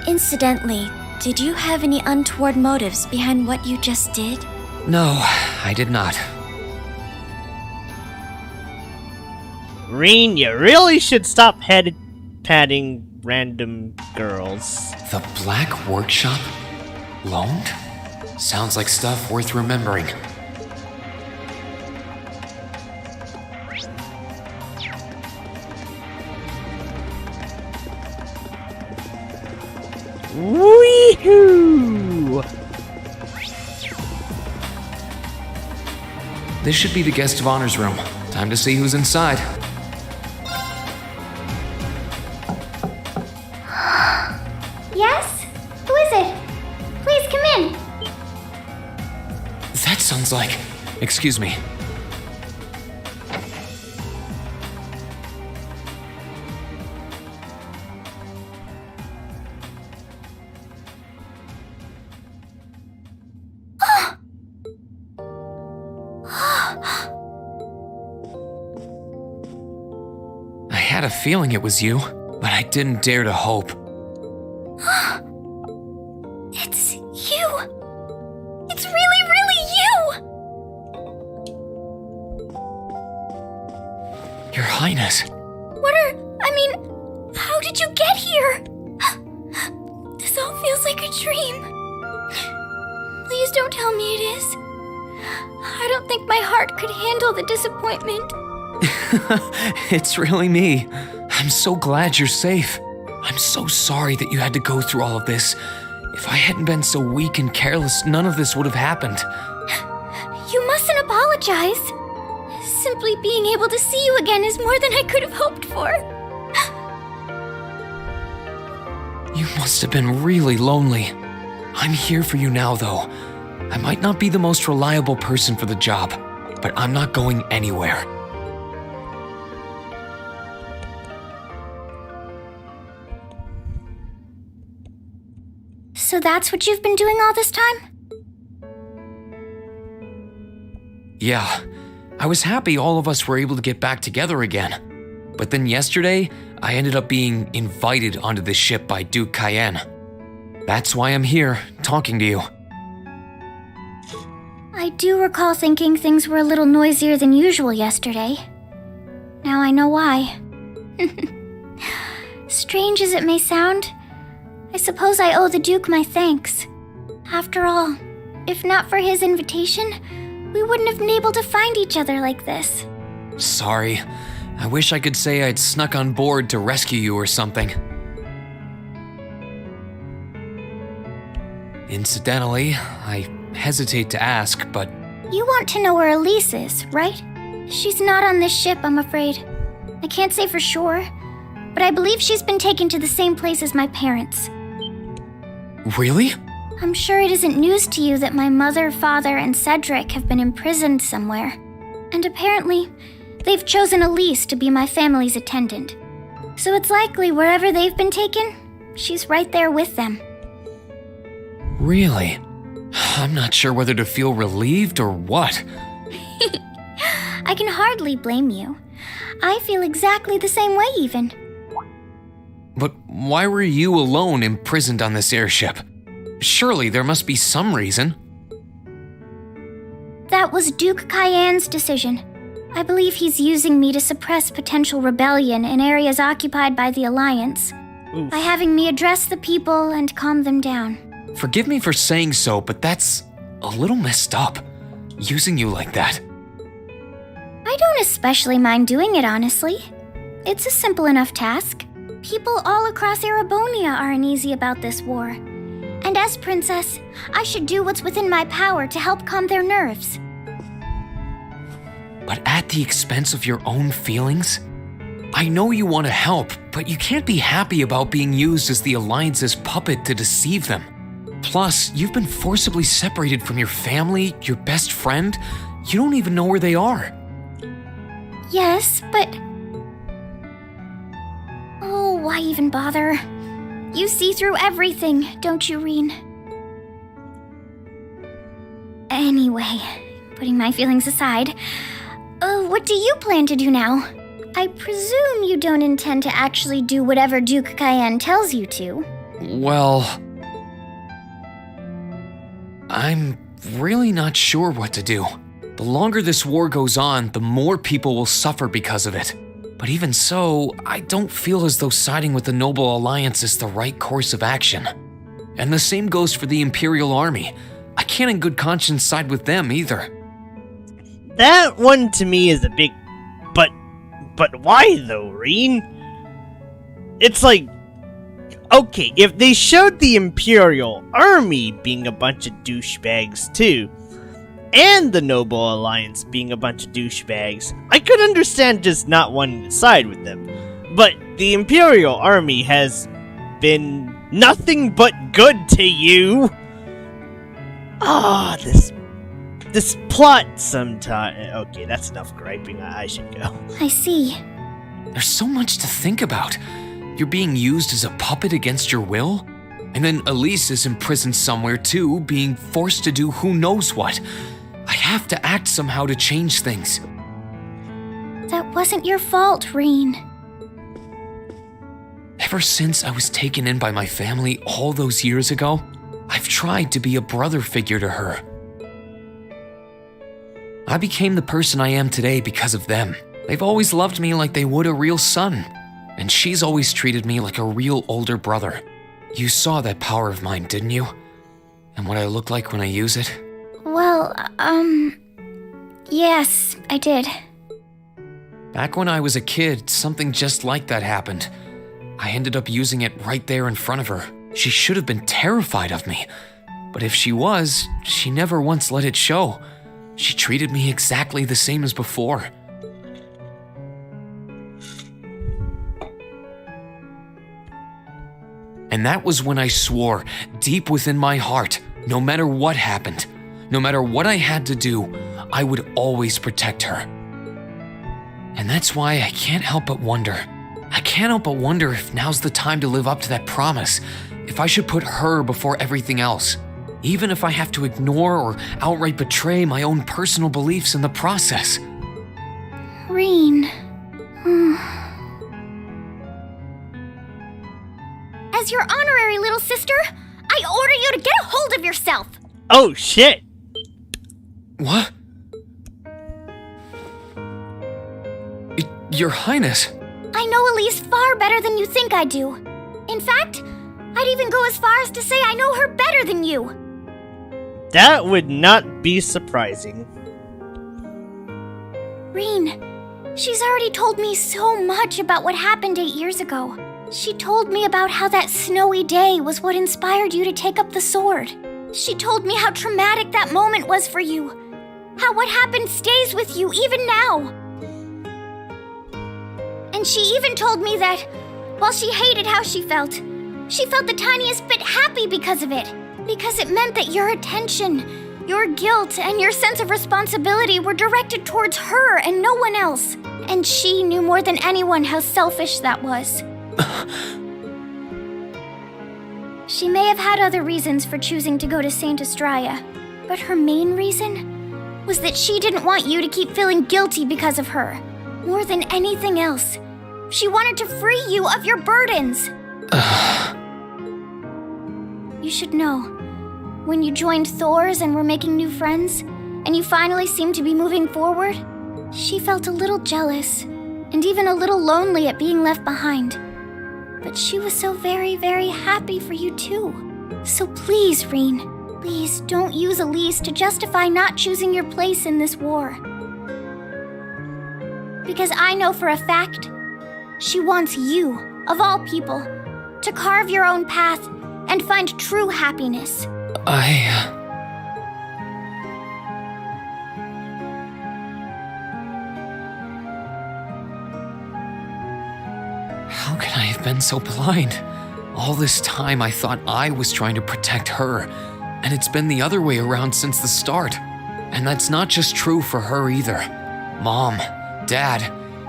[SPEAKER 2] Incidentally, did you have any untoward motives behind what you just did?
[SPEAKER 3] No, I did not.
[SPEAKER 1] Reen, you really should stop patting random girls.
[SPEAKER 3] The Black Workshop? Loaned? Sounds like stuff worth remembering.
[SPEAKER 1] Wee-hoo!
[SPEAKER 3] This should be the guest of honor's room. Time to see who's inside.
[SPEAKER 2] Yes? Who is it? Please come in.
[SPEAKER 3] That sounds like... Excuse me. I had a feeling it was you, but I didn't dare to hope.
[SPEAKER 2] It's you. It's really, really you.
[SPEAKER 3] Your Highness.
[SPEAKER 2] How did you get here? This all feels like a dream. Please don't tell me it is. I don't think my heart could handle the disappointment.
[SPEAKER 3] It's really me. I'm so glad you're safe. I'm so sorry that you had to go through all of this. If I hadn't been so weak and careless, none of this would have happened.
[SPEAKER 2] You mustn't apologize. Simply being able to see you again is more than I could have hoped for.
[SPEAKER 3] You must have been really lonely. I'm here for you now, though. I might not be the most reliable person for the job, but I'm not going anywhere.
[SPEAKER 2] So that's what you've been doing all this time?
[SPEAKER 3] Yeah, I was happy all of us were able to get back together again. But then yesterday, I ended up being invited onto this ship by Duke Cayenne. That's why I'm here, talking to you.
[SPEAKER 2] I do recall thinking things were a little noisier than usual yesterday. Now I know why. Strange as it may sound, I suppose I owe the Duke my thanks. After all, if not for his invitation, we wouldn't have been able to find each other like this.
[SPEAKER 3] Sorry. I wish I could say I'd snuck on board to rescue you or something. Incidentally, I hesitate to ask, but...
[SPEAKER 2] You want to know where Elise is, right? She's not on this ship, I'm afraid. I can't say for sure, but I believe she's been taken to the same place as my parents.
[SPEAKER 3] Really?
[SPEAKER 2] I'm sure it isn't news to you that my mother, father, and Cedric have been imprisoned somewhere. And apparently, they've chosen Elise to be my family's attendant. So it's likely wherever they've been taken, she's right there with them.
[SPEAKER 3] Really? I'm not sure whether to feel relieved or what.
[SPEAKER 2] I can hardly blame you. I feel exactly the same way, even.
[SPEAKER 3] But why were you alone imprisoned on this airship? Surely there must be some reason.
[SPEAKER 2] That was Duke Cayenne's decision. I believe he's using me to suppress potential rebellion in areas occupied by the Alliance, by having me address the people and calm them down.
[SPEAKER 3] Forgive me for saying so, but that's a little messed up, using you like that.
[SPEAKER 2] I don't especially mind doing it, honestly. It's a simple enough task. People all across Erebonia are uneasy about this war. And as princess, I should do what's within my power to help calm their nerves.
[SPEAKER 3] But at the expense of your own feelings? I know you want to help, but you can't be happy about being used as the Alliance's puppet to deceive them. Plus, you've been forcibly separated from your family, your best friend. You don't even know where they are.
[SPEAKER 2] Yes, but... Oh, why even bother? You see through everything, don't you, Reen? Anyway, putting my feelings aside, what do you plan to do now? I presume you don't intend to actually do whatever Duke Cayenne tells you to.
[SPEAKER 3] Well... I'm really not sure what to do. The longer this war goes on, the more people will suffer because of it. But even so, I don't feel as though siding with the Noble Alliance is the right course of action. And the same goes for the Imperial Army. I can't in good conscience side with them either.
[SPEAKER 1] That one to me is a big but why though, Reen? It's like, okay, if they showed the Imperial Army being a bunch of douchebags too, and the Noble Alliance being a bunch of douchebags, I could understand just not wanting to side with them. But the Imperial Army has been nothing but good to you. This plot sometime. Okay, that's enough griping. I should go.
[SPEAKER 2] I see.
[SPEAKER 3] There's so much to think about. You're being used as a puppet against your will? And then Elise is imprisoned somewhere too, being forced to do who knows what. I have to act somehow to change things.
[SPEAKER 2] That wasn't your fault, Reen.
[SPEAKER 3] Ever since I was taken in by my family all those years ago, I've tried to be a brother figure to her. I became the person I am today because of them. They've always loved me like they would a real son, and she's always treated me like a real older brother. You saw that power of mine, didn't you? And what I look like when I use it?
[SPEAKER 2] Well, yes, I did.
[SPEAKER 3] Back when I was a kid, something just like that happened. I ended up using it right there in front of her. She should have been terrified of me. But if she was, she never once let it show. She treated me exactly the same as before. And that was when I swore, deep within my heart, no matter what happened, no matter what I had to do, I would always protect her. And that's why I can't help but wonder. I can't help but wonder if now's the time to live up to that promise, if I should put her before everything else, even if I have to ignore or outright betray my own personal beliefs in the process.
[SPEAKER 2] Reen. As your honorary little sister, I order you to get a hold of yourself!
[SPEAKER 1] Oh shit!
[SPEAKER 3] What? Your Highness.
[SPEAKER 2] I know Elise far better than you think I do. In fact, I'd even go as far as to say I know her better than you.
[SPEAKER 1] That would not be surprising.
[SPEAKER 2] Reen, she's already told me so much about what happened 8 years ago. She told me about how that snowy day was what inspired you to take up the sword. She told me how traumatic that moment was for you. How what happened stays with you even now. And she even told me that, while she hated how she felt the tiniest bit happy because of it. Because it meant that your attention, your guilt, and your sense of responsibility were directed towards her and no one else. And she knew more than anyone how selfish that was. She may have had other reasons for choosing to go to Saint Estrella, but her main reason was that she didn't want you to keep feeling guilty because of her. More than anything else, she wanted to free you of your burdens. You should know, when you joined Thor's and were making new friends, and you finally seemed to be moving forward, she felt a little jealous, and even a little lonely at being left behind. But she was so very, very happy for you too. So please, Reen, please don't use Elise to justify not choosing your place in this war. Because I know for a fact, she wants you, of all people, to carve your own path and find true happiness.
[SPEAKER 3] How can I have been so blind? All this time I thought I was trying to protect her, and it's been the other way around since the start. And that's not just true for her either. Mom, Dad,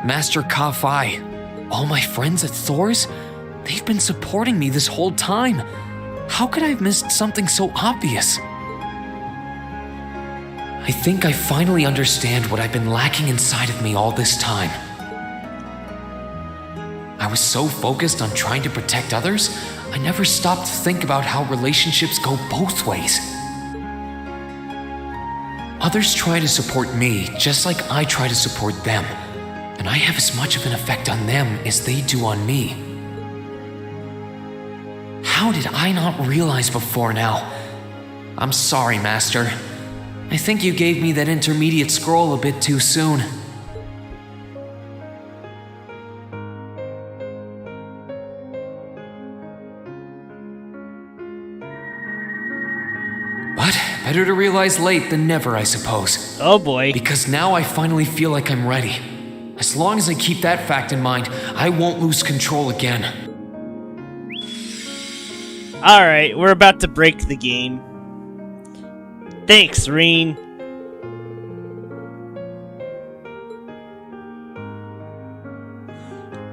[SPEAKER 3] Master Ka-Fai, all my friends at Thor's, they've been supporting me this whole time. How could I have missed something so obvious? I think I finally understand what I've been lacking inside of me all this time. I was so focused on trying to protect others, I never stopped to think about how relationships go both ways. Others try to support me just like I try to support them, and I have as much of an effect on them as they do on me. How did I not realize before now? I'm sorry, Master. I think you gave me that intermediate scroll a bit too soon. But better to realize late than never, I suppose.
[SPEAKER 1] Oh boy.
[SPEAKER 3] Because now I finally feel like I'm ready. As long as I keep that fact in mind, I won't lose control again.
[SPEAKER 1] Alright, we're about to break the game. Thanks, Reen.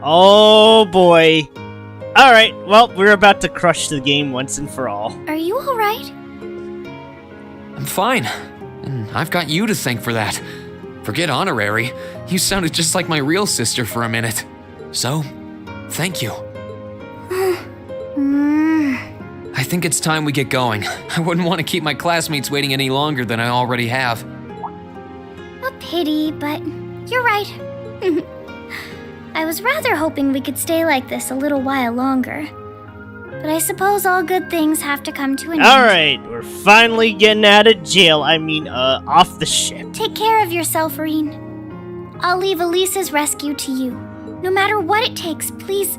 [SPEAKER 1] Oh boy. Alright, well, we're about to crush the game once and for all.
[SPEAKER 2] Are you alright?
[SPEAKER 3] I'm fine. And I've got you to thank for that. Forget honorary. You sounded just like my real sister for a minute. So, thank you. I think it's time we get going. I wouldn't want to keep my classmates waiting any longer than I already have.
[SPEAKER 10] A pity, but you're right. I was rather hoping we could stay like this a little while longer. But I suppose all good things have to come to an end.
[SPEAKER 1] Alright, we're finally getting out of jail. Off the ship.
[SPEAKER 10] Take care of yourself, Reen. I'll leave Elisa's rescue to you. No matter what it takes, please.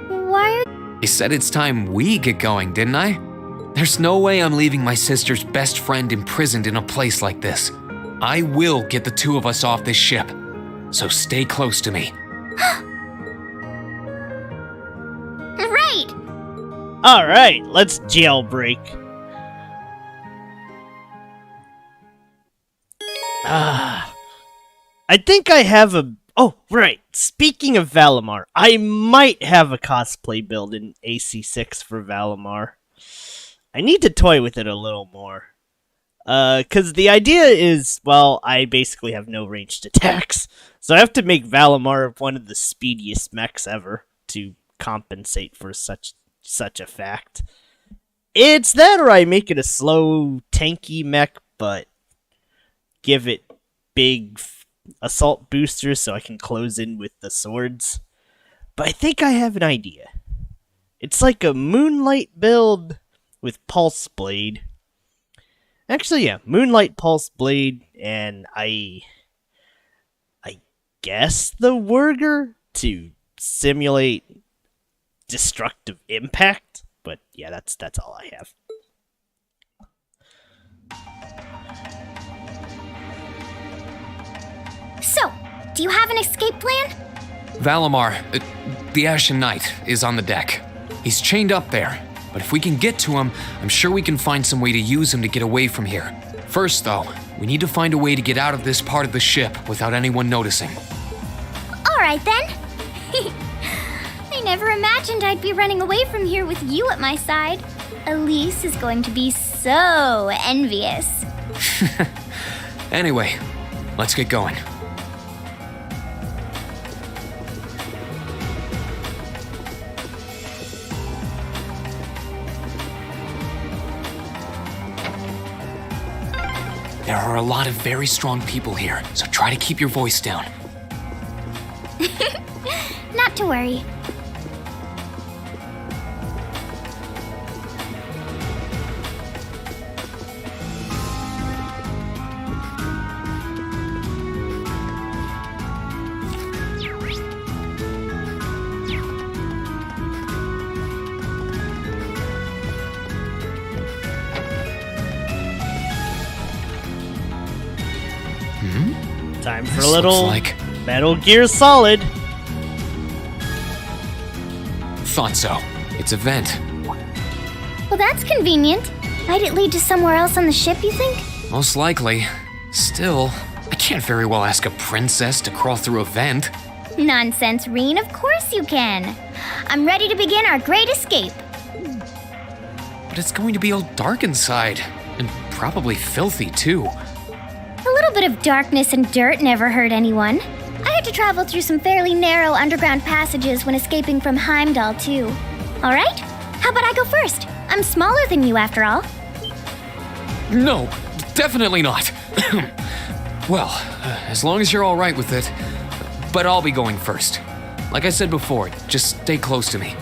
[SPEAKER 10] Why are
[SPEAKER 3] I said it's time we get going, didn't I? There's no way I'm leaving my sister's best friend imprisoned in a place like this. I will get the two of us off this ship. So stay close to me.
[SPEAKER 10] Right!
[SPEAKER 1] Alright, let's jailbreak. I think I have a... Oh, right. Speaking of Valimar, I might have a cosplay build in AC6 for Valimar. I need to toy with it a little more. Because the idea is, well, I basically have no ranged attacks. So I have to make Valimar one of the speediest mechs ever to compensate for such a fact. It's that or I make it a slow, tanky mech, but give it big assault boosters so I can close in with the swords. But I think I have an idea. It's like a Moonlight build with Pulse Blade. Actually, yeah, Moonlight Pulse Blade, and I guess the Wurger to simulate destructive impact. But yeah, that's all I have.
[SPEAKER 10] So, do you have an escape plan?
[SPEAKER 3] Valimar, the Ashen Knight, is on the deck. He's chained up there, but if we can get to him, I'm sure we can find some way to use him to get away from here. First, though, we need to find a way to get out of this part of the ship without anyone noticing.
[SPEAKER 10] Alright then. I never imagined I'd be running away from here with you at my side. Elise is going to be so envious.
[SPEAKER 3] Anyway, let's get going. There are a lot of very strong people here, so try to keep your voice down.
[SPEAKER 10] Not to worry.
[SPEAKER 1] Time for
[SPEAKER 3] This
[SPEAKER 1] a little
[SPEAKER 3] looks like...
[SPEAKER 1] Metal Gear Solid.
[SPEAKER 3] Thought so. It's a vent.
[SPEAKER 10] Well, that's convenient. Might it lead to somewhere else on the ship, you think?
[SPEAKER 3] Most likely. Still, I can't very well ask a princess to crawl through a vent.
[SPEAKER 10] Nonsense, Reen. Of course you can. I'm ready to begin our great escape.
[SPEAKER 3] But it's going to be all dark inside. And probably filthy, too.
[SPEAKER 10] A little bit of darkness and dirt never hurt anyone. I had to travel through some fairly narrow underground passages when escaping from Heimdall, too. All right? How about I go first? I'm smaller than you, after all.
[SPEAKER 3] No, definitely not. Well, as long as you're all right with it. But I'll be going first. Like I said before, just stay close to me.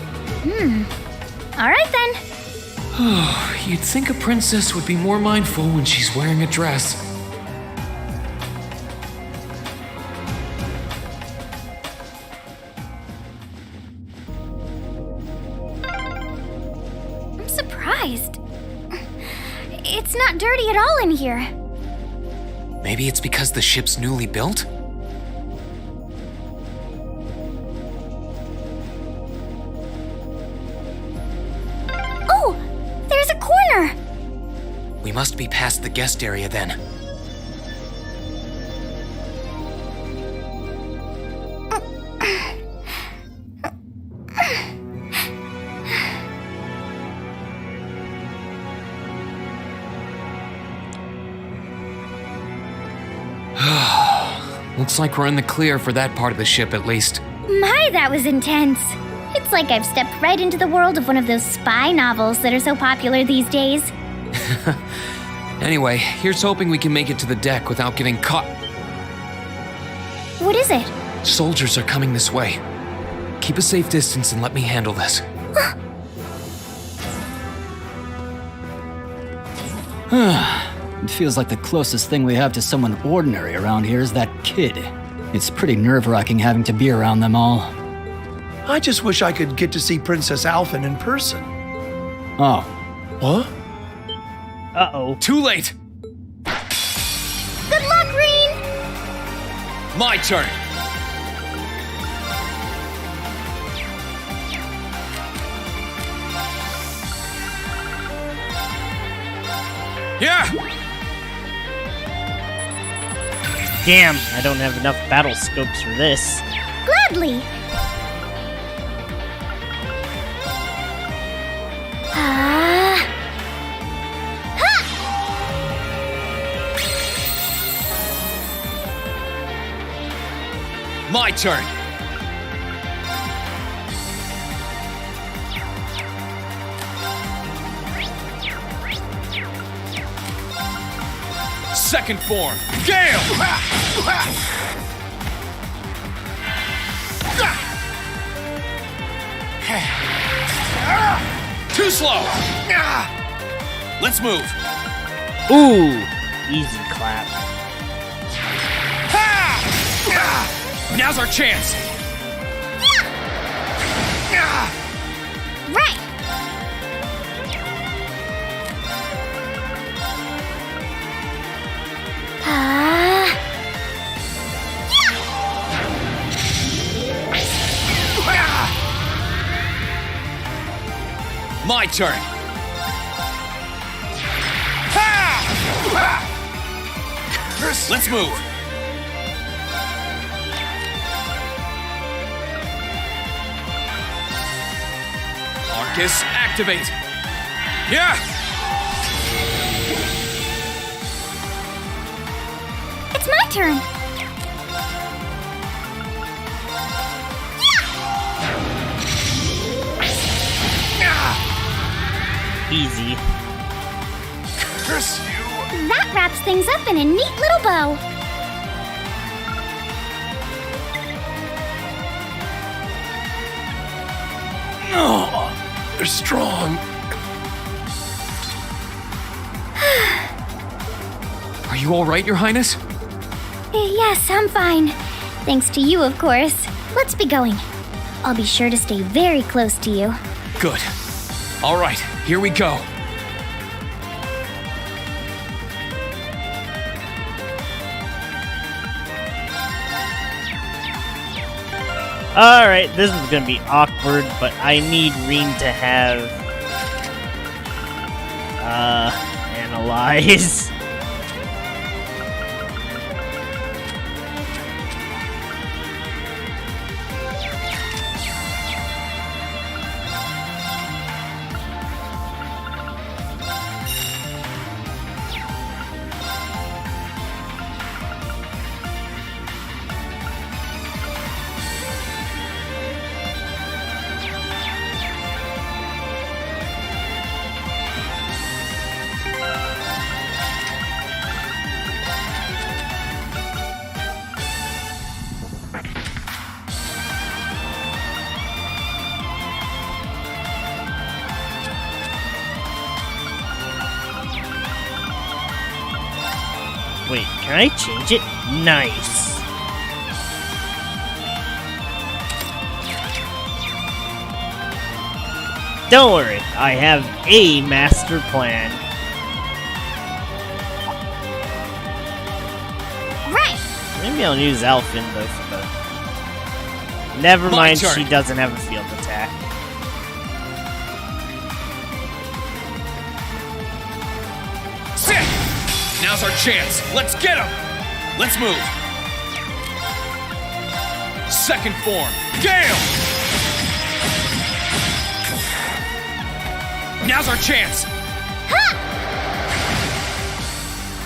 [SPEAKER 10] All right then.
[SPEAKER 3] You'd think a princess would be more mindful when she's wearing a dress.
[SPEAKER 10] I'm surprised. It's not dirty at all in here.
[SPEAKER 3] Maybe it's because the ship's newly built?
[SPEAKER 10] Oh, there's a corner.
[SPEAKER 3] We must be past the guest area then. Looks like we're in the clear for that part of the ship at least.
[SPEAKER 10] My, that was intense. It's like I've stepped right into the world of one of those spy novels that are so popular these days.
[SPEAKER 3] Anyway, here's hoping we can make it to the deck without getting caught.
[SPEAKER 10] What is it?
[SPEAKER 3] Soldiers are coming this way. Keep a safe distance and let me handle this.
[SPEAKER 11] It feels like the closest thing we have to someone ordinary around here is that kid. It's pretty nerve-wracking having to be around them all.
[SPEAKER 12] I just wish I could get to see Princess Alphen in person.
[SPEAKER 11] Oh.
[SPEAKER 12] What?
[SPEAKER 1] Uh-oh.
[SPEAKER 3] Too late!
[SPEAKER 10] Good luck, Green!
[SPEAKER 3] My turn! Yeah!
[SPEAKER 1] Damn, I don't have enough battle scopes for this.
[SPEAKER 10] Gladly.
[SPEAKER 3] My turn! Second form, Gale! Too slow! Let's move!
[SPEAKER 1] Ooh, easy clap.
[SPEAKER 3] Now's our chance!
[SPEAKER 10] Right.
[SPEAKER 3] My turn! Let's move! Arcus, activate! Yeah!
[SPEAKER 10] It's my turn.
[SPEAKER 1] Easy.
[SPEAKER 12] Curse you!
[SPEAKER 10] That wraps things up in a neat little bow.
[SPEAKER 12] Oh, they're strong.
[SPEAKER 3] Are you all right, Your Highness?
[SPEAKER 10] Yes, I'm fine. Thanks to you, of course. Let's be going. I'll be sure to stay very close to you.
[SPEAKER 3] Good. All right, here we go.
[SPEAKER 1] Alright, this is gonna be awkward, but I need Reen to have... analyze. Wait, can I change it? Nice. Don't worry, I have a master plan.
[SPEAKER 2] Right!
[SPEAKER 1] Maybe I'll use Elfinda for the... Never mind, she doesn't have a field attack.
[SPEAKER 3] Sit! Now's our chance. Let's get him! Let's move. Second form, Gale! Now's our chance!
[SPEAKER 2] Ha!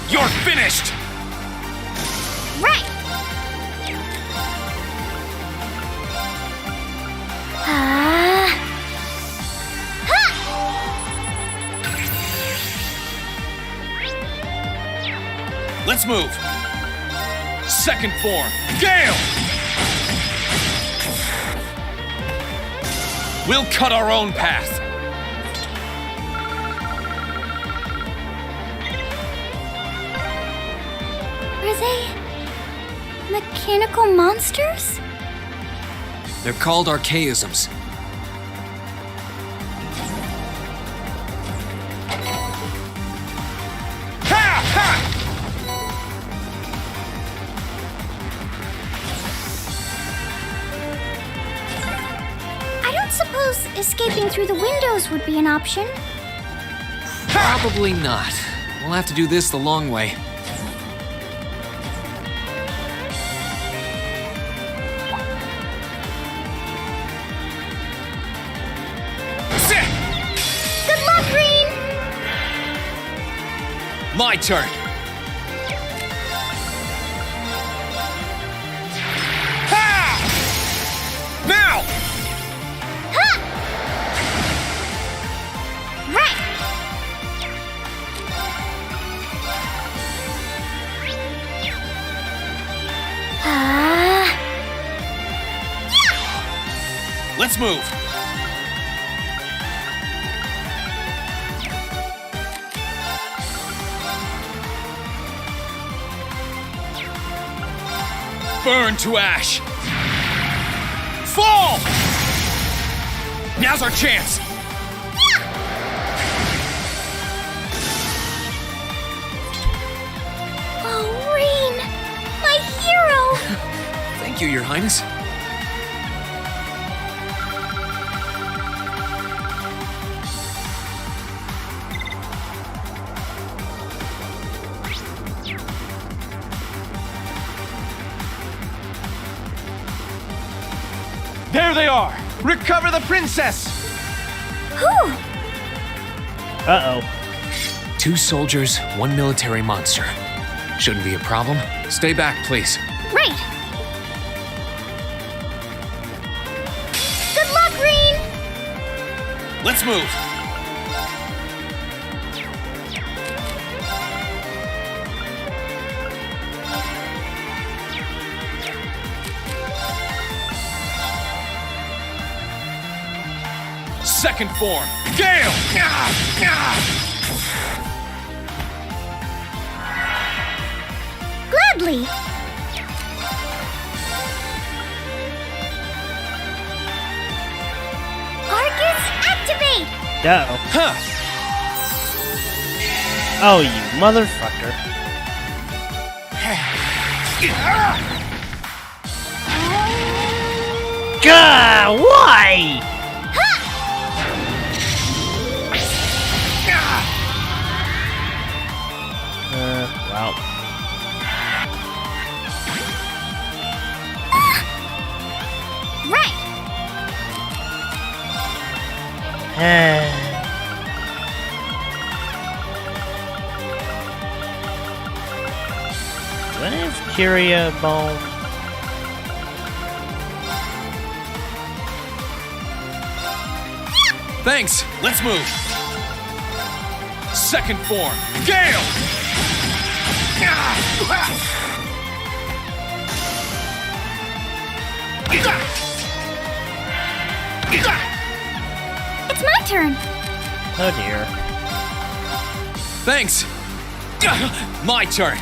[SPEAKER 3] You're finished!
[SPEAKER 2] Right!
[SPEAKER 3] Let's move. Second form, Gale! We'll cut our own path.
[SPEAKER 10] Are they mechanical monsters?
[SPEAKER 3] They're called archaisms.
[SPEAKER 10] I don't suppose escaping through the windows would be an option.
[SPEAKER 3] Probably not. We'll have to do this the long way.
[SPEAKER 10] Good luck, Green!
[SPEAKER 3] My turn. Now!
[SPEAKER 2] Right!
[SPEAKER 3] Let's move. Burn to ash. Fall! Now's our chance.
[SPEAKER 10] Oh, Rain! My hero!
[SPEAKER 3] Thank you, Your Highness.
[SPEAKER 13] There they are! Recover the princess!
[SPEAKER 10] Whew!
[SPEAKER 1] Uh-oh.
[SPEAKER 3] 2 soldiers, 1 military monster. Shouldn't be a problem. Stay back, please.
[SPEAKER 10] Right! Good luck, Green!
[SPEAKER 3] Let's move. Second form, Gale!
[SPEAKER 10] Gladly! Arcus, activate!
[SPEAKER 1] Uh-oh.
[SPEAKER 3] Huh!
[SPEAKER 1] Oh, you motherfucker. Gah! Why? Well.
[SPEAKER 2] Right!
[SPEAKER 1] Do I have Curia Bone?
[SPEAKER 3] Thanks! Let's move! Second form, Gale!
[SPEAKER 10] It's my turn!
[SPEAKER 1] Oh dear.
[SPEAKER 3] Thanks! My turn!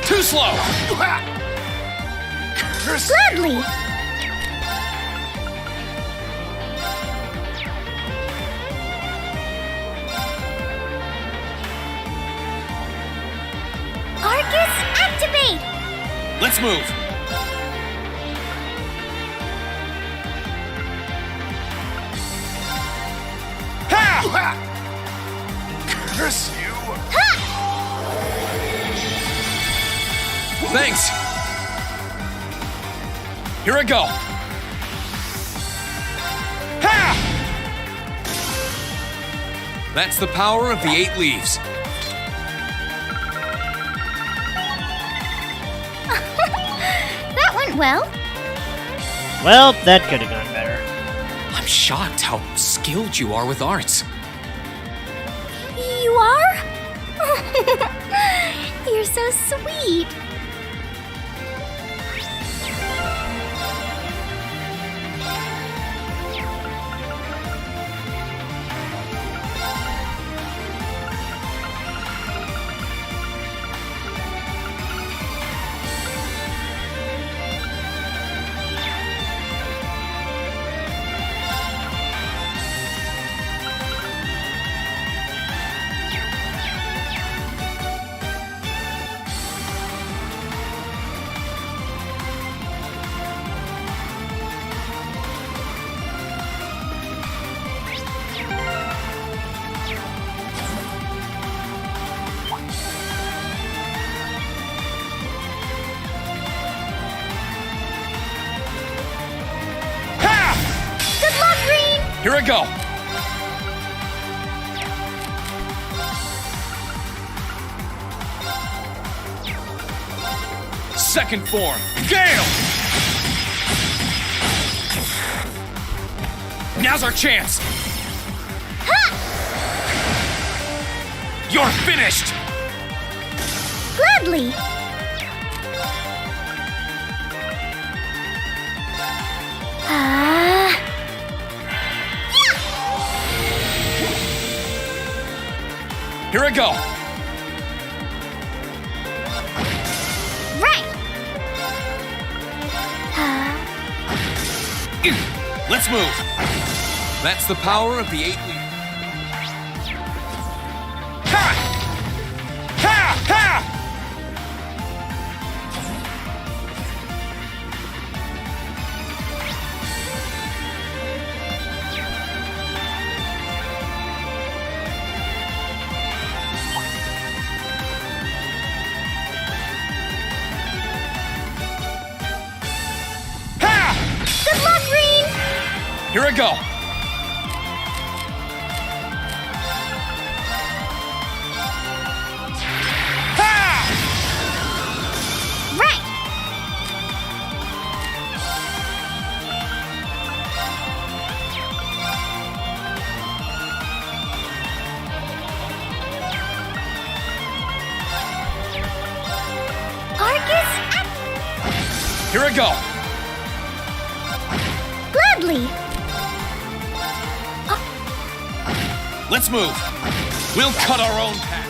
[SPEAKER 6] Too slow!
[SPEAKER 10] Gladly! Arcus, activate!
[SPEAKER 6] Let's move!
[SPEAKER 7] Curse you!
[SPEAKER 6] Thanks! Here I go! Ha! That's the power of the 8 leaves.
[SPEAKER 10] That went well.
[SPEAKER 1] Well, that could have gone better.
[SPEAKER 3] I'm shocked how skilled you are with arts.
[SPEAKER 10] You are? You're so sweet.
[SPEAKER 6] Here I go! Second form, Gale! Now's our chance! You're finished!
[SPEAKER 10] Gladly!
[SPEAKER 6] Here I go!
[SPEAKER 10] Right!
[SPEAKER 6] Let's move! That's the power of the 8 leaves. Ha! Ha! Ha!
[SPEAKER 10] Good luck, Green!
[SPEAKER 6] Here I go!
[SPEAKER 10] Right! Arcus,
[SPEAKER 6] Here I go!
[SPEAKER 10] Gladly!
[SPEAKER 6] Let's move! We'll cut our own path!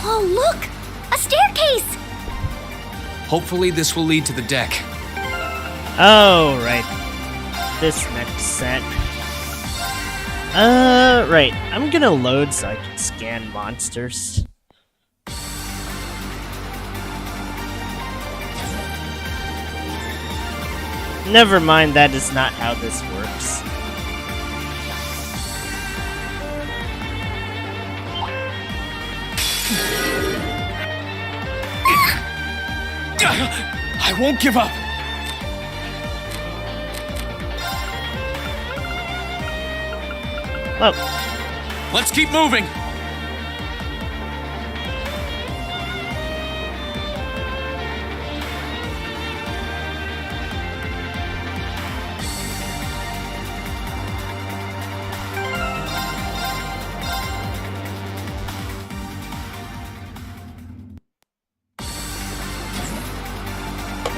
[SPEAKER 10] Oh, look! A staircase!
[SPEAKER 3] Hopefully this will lead to the deck.
[SPEAKER 1] Oh, right. This next set. Right. I'm gonna load so I can scan monsters. Never mind, that is not how this works.
[SPEAKER 6] I won't give up!
[SPEAKER 1] Well,
[SPEAKER 6] let's keep moving!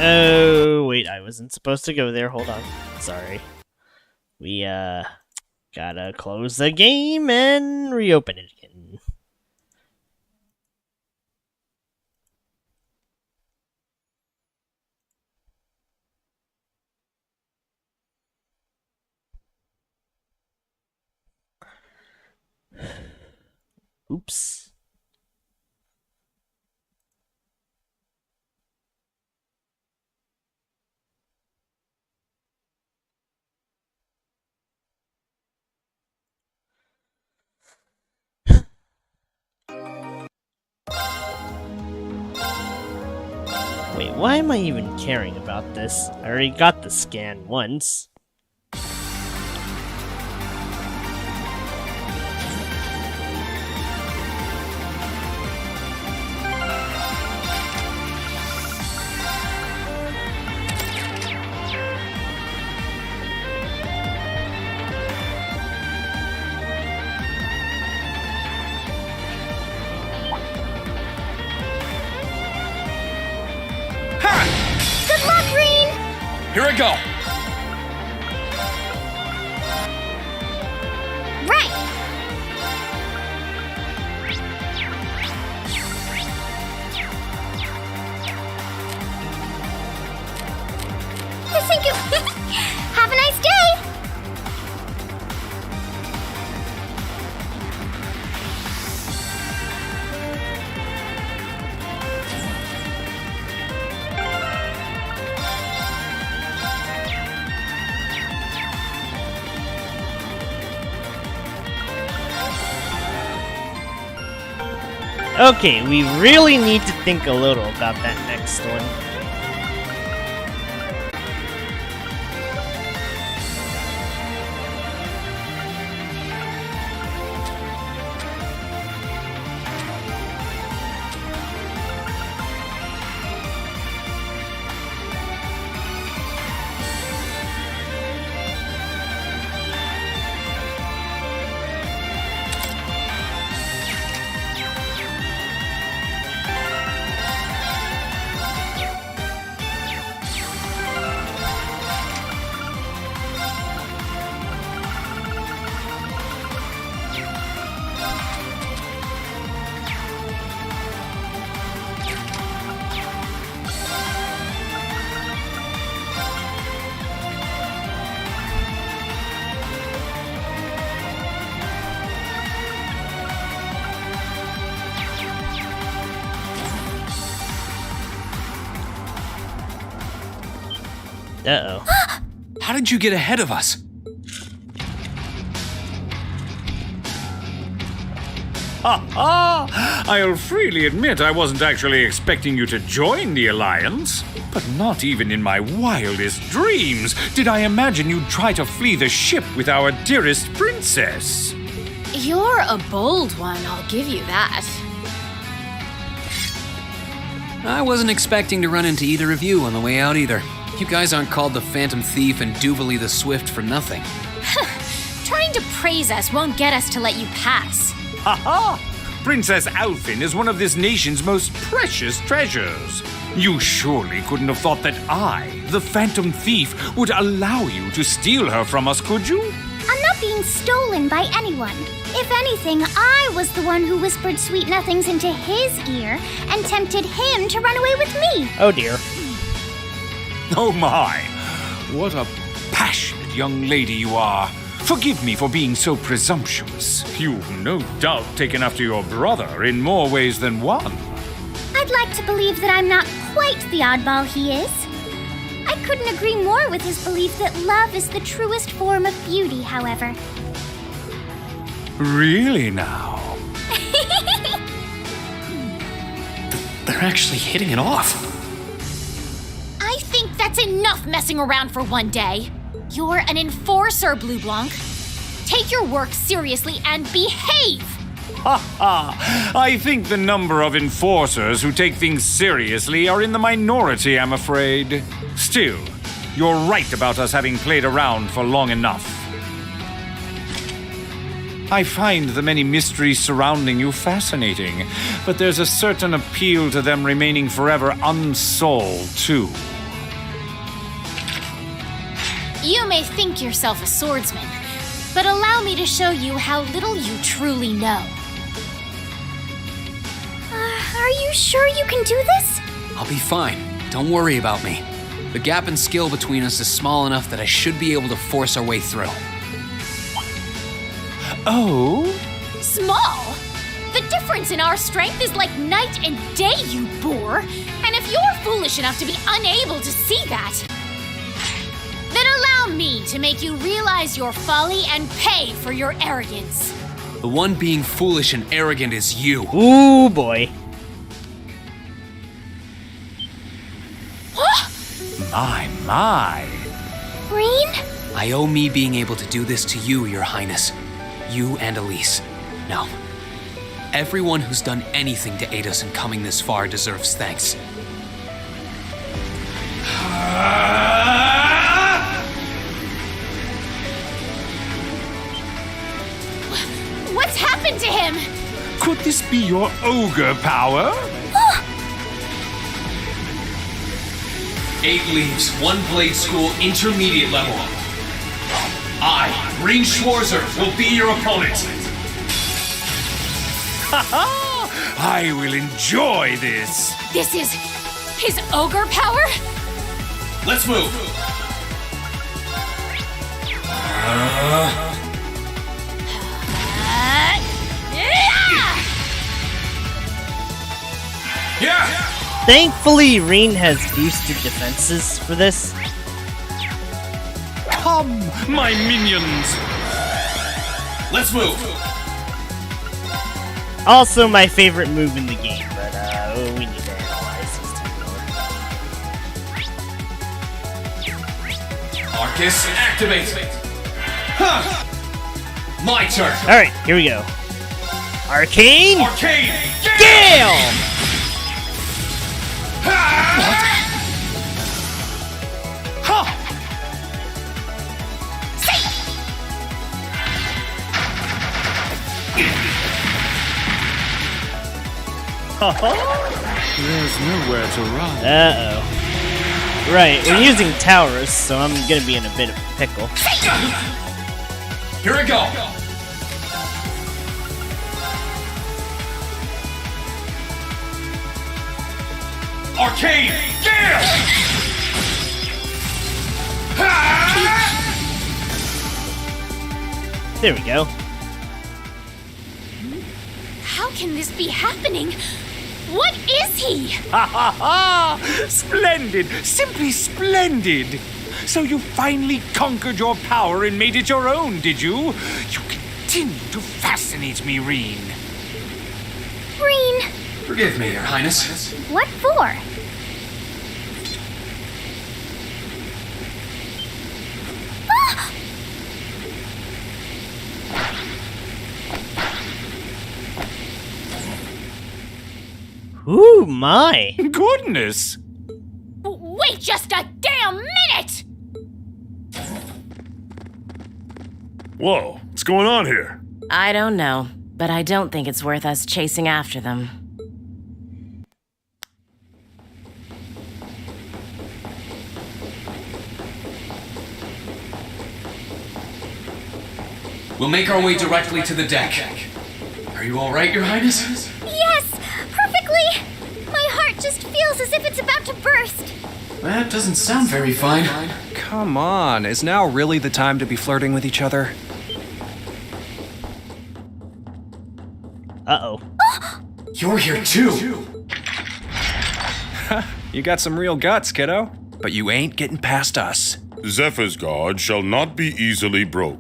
[SPEAKER 1] Oh, wait, I wasn't supposed to go there. Hold on. Sorry. We, gotta close the game and reopen it again. Oops. Wait, why am I even caring about this? I already got the scan once.
[SPEAKER 6] Here I go!
[SPEAKER 10] Right! I think it... Have a nice day!
[SPEAKER 1] Okay, we really need to think a little about that next one. Uh-oh.
[SPEAKER 3] How did you get ahead of us?
[SPEAKER 4] I'll freely admit I wasn't actually expecting you to join the Alliance. But not even in my wildest dreams did I imagine you'd try to flee the ship with our dearest princess.
[SPEAKER 2] You're a bold one, I'll give you that.
[SPEAKER 3] I wasn't expecting to run into either of you on the way out either. You guys aren't called the Phantom Thief and Duvalie the Swift for nothing.
[SPEAKER 2] Trying to praise us won't get us to let you pass.
[SPEAKER 4] Princess Alfin is one of this nation's most precious treasures. You surely couldn't have thought that I, the Phantom Thief, would allow you to steal her from us, could you?
[SPEAKER 10] I'm not being stolen by anyone. If anything, I was the one who whispered sweet nothings into his ear and tempted him to run away with me.
[SPEAKER 1] Oh dear.
[SPEAKER 4] Oh my! What a passionate young lady you are. Forgive me for being so presumptuous. You've no doubt taken after your brother in more ways than one.
[SPEAKER 10] I'd like to believe that I'm not quite the oddball he is. I couldn't agree more with his belief that love is the truest form of beauty, however.
[SPEAKER 4] Really now?
[SPEAKER 3] They're actually hitting it off.
[SPEAKER 2] I think that's enough messing around for one day. You're an enforcer, Blue Blanc. Take your work seriously and behave!
[SPEAKER 4] I think the number of enforcers who take things seriously are in the minority, I'm afraid. Still, you're right about us having played around for long enough. I find the many mysteries surrounding you fascinating, but there's a certain appeal to them remaining forever unsolved, too.
[SPEAKER 2] You may think yourself a swordsman, but allow me to show you how little you truly know.
[SPEAKER 10] Are you sure you can do this?
[SPEAKER 3] I'll be fine. Don't worry about me. The gap in skill between us is small enough that I should be able to force our way through.
[SPEAKER 13] Oh?
[SPEAKER 2] Small? The difference in our strength is like night and day, you boor. And if you're foolish enough to be unable to see that, then allow me to make you realize your folly and pay for your arrogance.
[SPEAKER 3] The one being foolish and arrogant is you.
[SPEAKER 1] Ooh, boy.
[SPEAKER 4] My.
[SPEAKER 10] Rain?
[SPEAKER 3] I owe me being able to do this to you, Your Highness. You and Elise. Now, everyone who's done anything to aid us in coming this far deserves thanks.
[SPEAKER 2] What's happened to him?
[SPEAKER 4] Could this be your ogre power?
[SPEAKER 3] 8 leaves, 1 blade school, intermediate level. I, Ring Schwarzer, will be your opponent.
[SPEAKER 4] I will enjoy this.
[SPEAKER 2] This is his ogre power?
[SPEAKER 3] Let's move.
[SPEAKER 4] Yeah!
[SPEAKER 1] Thankfully, Reen has boosted defenses for this.
[SPEAKER 4] Come, my minions!
[SPEAKER 3] Let's move.
[SPEAKER 1] Also my favorite move in the game, but we need to analyze these two more.
[SPEAKER 3] Arcus, activate. Huh. My turn.
[SPEAKER 1] Alright, here we go. Arcane!
[SPEAKER 3] Arcane!
[SPEAKER 1] Gale!
[SPEAKER 4] There's nowhere to run.
[SPEAKER 1] Uh-oh. Right, we're using towers, so I'm gonna be in a bit of a pickle.
[SPEAKER 3] Here we go. Arcane! Gale!
[SPEAKER 1] There we go.
[SPEAKER 2] How can this be happening? What is he?
[SPEAKER 4] Ha ha ha! Splendid! Simply splendid! So you finally conquered your power and made it your own, did you? You continue to fascinate me, Reen.
[SPEAKER 10] Rain,
[SPEAKER 3] Forgive me, Your Highness.
[SPEAKER 10] what for?
[SPEAKER 1] Ooh, my.
[SPEAKER 4] Goodness!
[SPEAKER 2] Wait just a damn minute!
[SPEAKER 7] Whoa, what's going on here?
[SPEAKER 9] I don't know, but I don't think it's worth us chasing after them.
[SPEAKER 3] We'll make our way directly to the deck. Are you all right, Your Highness?
[SPEAKER 10] Yes, perfectly! My heart just feels as if it's about to burst.
[SPEAKER 3] That doesn't sound very fine.
[SPEAKER 6] Come on, is now really the time to be flirting with each other?
[SPEAKER 1] Uh-oh.
[SPEAKER 3] You're here too.
[SPEAKER 6] You got some real guts, kiddo. But you ain't getting past us.
[SPEAKER 7] Zephyr's guard shall not be easily broke.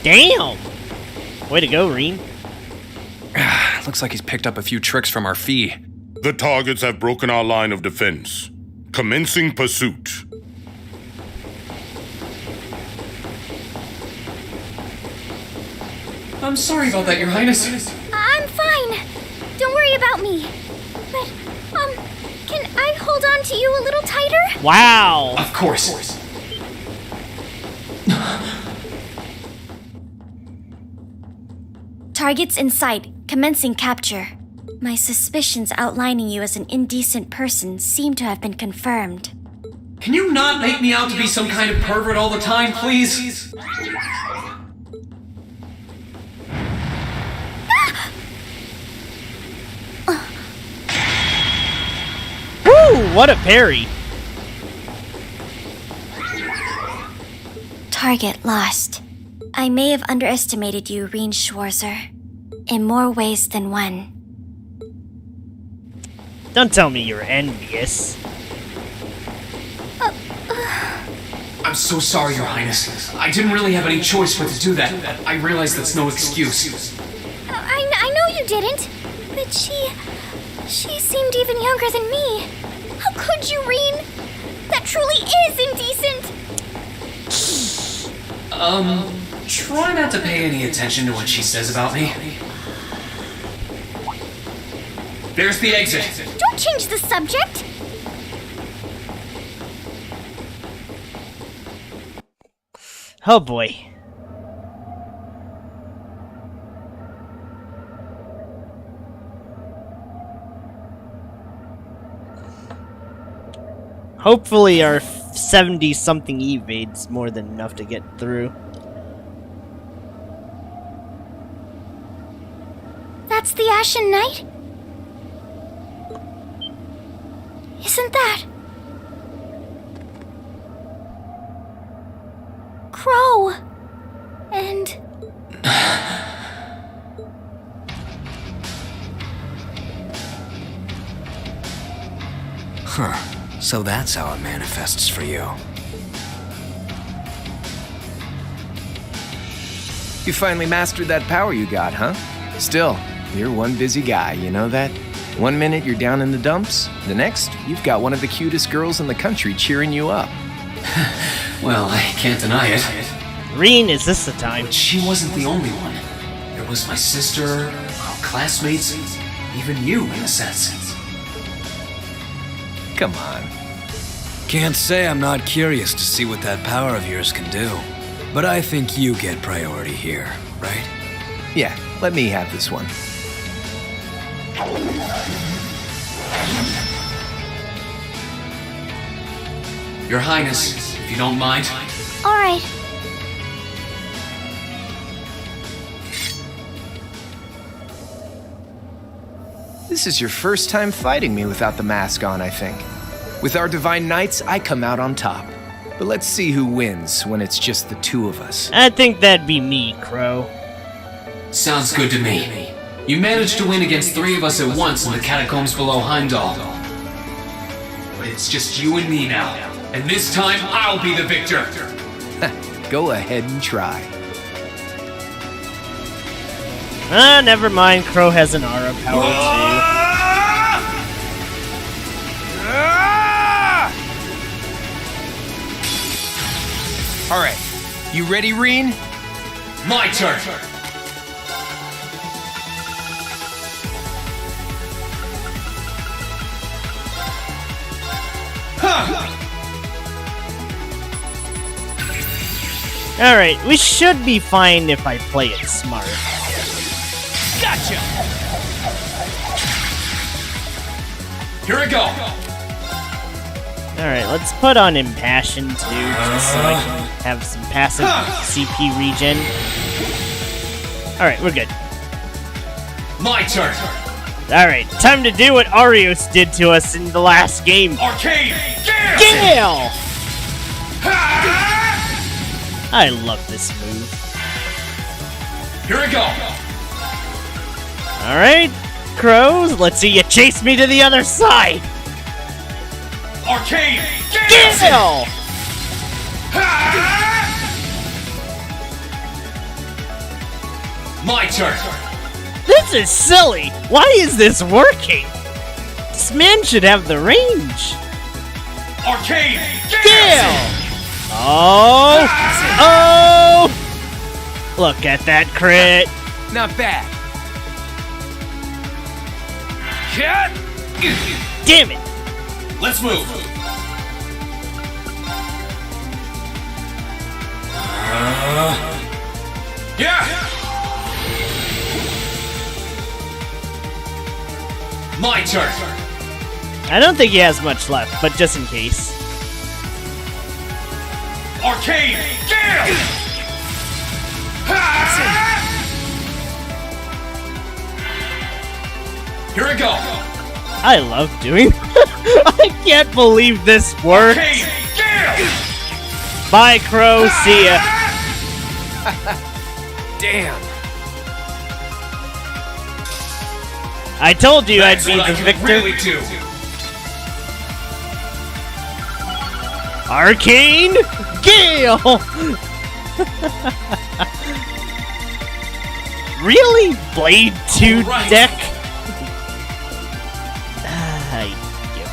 [SPEAKER 1] Damn! Way to go, Reen.
[SPEAKER 6] Looks like he's picked up a few tricks from our fee.
[SPEAKER 7] The targets have broken our line of defense. Commencing pursuit.
[SPEAKER 3] I'm sorry about that, Your Highness.
[SPEAKER 10] I'm fine. Don't worry about me. But, can I hold on to you a little tighter?
[SPEAKER 1] Wow!
[SPEAKER 3] Of course.
[SPEAKER 10] Targets in sight. Commencing capture. My suspicions outlining you as an indecent person seem to have been confirmed.
[SPEAKER 3] Can you not make me out to be some kind of pervert all the time, please?
[SPEAKER 1] Woo! What a parry!
[SPEAKER 10] Target lost. I may have underestimated you, Reen Schwarzer. In more ways than one.
[SPEAKER 1] Don't tell me you're envious.
[SPEAKER 3] I'm so sorry, Your Highness. I didn't really have any choice but to do that. I realize that's no excuse.
[SPEAKER 10] I know you didn't, but she seemed even younger than me. How could you, Reen? That truly is indecent!
[SPEAKER 3] Try not to pay any attention to what she says about me. There's the exit.
[SPEAKER 10] Don't change the subject!
[SPEAKER 1] Oh boy. Hopefully our 70-something evade's more than enough to get through.
[SPEAKER 10] That's the Ashen Knight? Isn't that... Crow? And...
[SPEAKER 8] Huh. So that's how it manifests for you.
[SPEAKER 13] You finally mastered that power you got, huh? Still, you're one busy guy, you know that? One minute you're down in the dumps, the next, you've got one of the cutest girls in the country cheering you up.
[SPEAKER 3] Well, I can't deny it.
[SPEAKER 1] Reen, is this the time?
[SPEAKER 3] But she wasn't the only one. There was my sister, our classmates, even you, in a sense.
[SPEAKER 13] Come on.
[SPEAKER 8] Can't say I'm not curious to see what that power of yours can do. But I think you get priority here, right?
[SPEAKER 13] Yeah, let me have this one.
[SPEAKER 3] Your Highness, if you don't mind.
[SPEAKER 10] Alright.
[SPEAKER 13] This is your first time fighting me without the mask on, I think. With our Divine Knights, I come out on top. But let's see who wins when it's just the two of us.
[SPEAKER 1] I think that'd be me, Crow.
[SPEAKER 3] Sounds good to me. You managed to win against 3 of us at once in the catacombs below Heimdall. But it's just you and me now. And this time, I'll be the victor.
[SPEAKER 13] Go ahead and try.
[SPEAKER 1] Never mind. Crow has an aura power too.
[SPEAKER 13] Alright, you ready, Reen?
[SPEAKER 3] My turn.
[SPEAKER 1] Alright, we should be fine if I play it smart.
[SPEAKER 13] Gotcha!
[SPEAKER 3] Here we go.
[SPEAKER 1] Alright, let's put on Impassion too, just so I can have some passive CP regen. Alright, we're good.
[SPEAKER 3] My turn.
[SPEAKER 1] Alright, time to do what Arios did to us in the last game.
[SPEAKER 3] Arcade
[SPEAKER 1] Gale! I love this move.
[SPEAKER 3] Here we go.
[SPEAKER 1] Alright, Crows, let's see you chase me to the other side.
[SPEAKER 3] Arcade
[SPEAKER 1] Gale!
[SPEAKER 3] My turn.
[SPEAKER 1] This is silly. Why is this working? This man should have the range.
[SPEAKER 3] Arcade
[SPEAKER 1] Gale! Oh! Oh! Look at that crit.
[SPEAKER 13] Not bad.
[SPEAKER 1] Damn it.
[SPEAKER 3] Let's move. Yeah. turn.
[SPEAKER 1] I don't think he has much left, but just in case.
[SPEAKER 3] Arcane Gale! Here we go.
[SPEAKER 1] I love doing I can't believe this worked.
[SPEAKER 3] Arcane Gale!
[SPEAKER 1] Bye, Crow. See ya.
[SPEAKER 13] Damn.
[SPEAKER 1] I told you
[SPEAKER 3] That's
[SPEAKER 1] I'd be
[SPEAKER 3] what
[SPEAKER 1] the
[SPEAKER 3] I can
[SPEAKER 1] victor.
[SPEAKER 3] really do.
[SPEAKER 1] Arcane Gale! Really? Blade 2
[SPEAKER 3] Alright.
[SPEAKER 1] deck? I give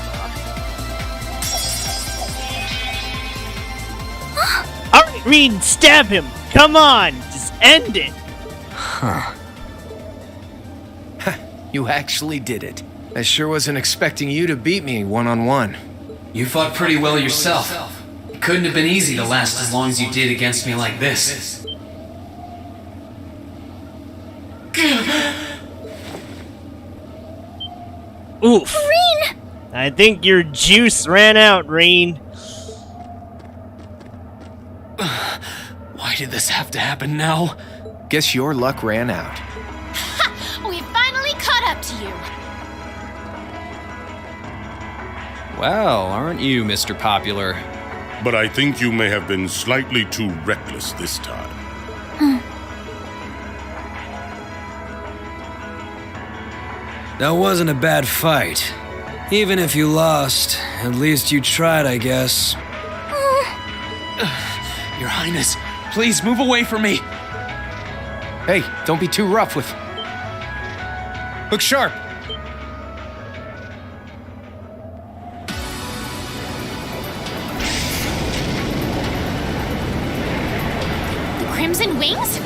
[SPEAKER 1] up. Alright, Reed, stab him! Come on! Just end it!
[SPEAKER 13] You actually did it. I sure wasn't expecting you to beat me one-on-one.
[SPEAKER 3] You fought pretty well yourself. It couldn't have been easy to last as long as you did against me like this.
[SPEAKER 1] Oof.
[SPEAKER 10] Reen!
[SPEAKER 1] I think your juice ran out, Reen.
[SPEAKER 3] Why did this have to happen now?
[SPEAKER 13] Guess your luck ran out.
[SPEAKER 2] We finally caught up to you.
[SPEAKER 6] Well, aren't you, Mr. Popular?
[SPEAKER 7] But I think you may have been slightly too reckless this time.
[SPEAKER 8] That wasn't a bad fight. Even if you lost, at least you tried, I guess.
[SPEAKER 3] Your Highness, please move away from me.
[SPEAKER 13] Hey, don't be too rough with... Look sharp!
[SPEAKER 2] The Crimson Wings?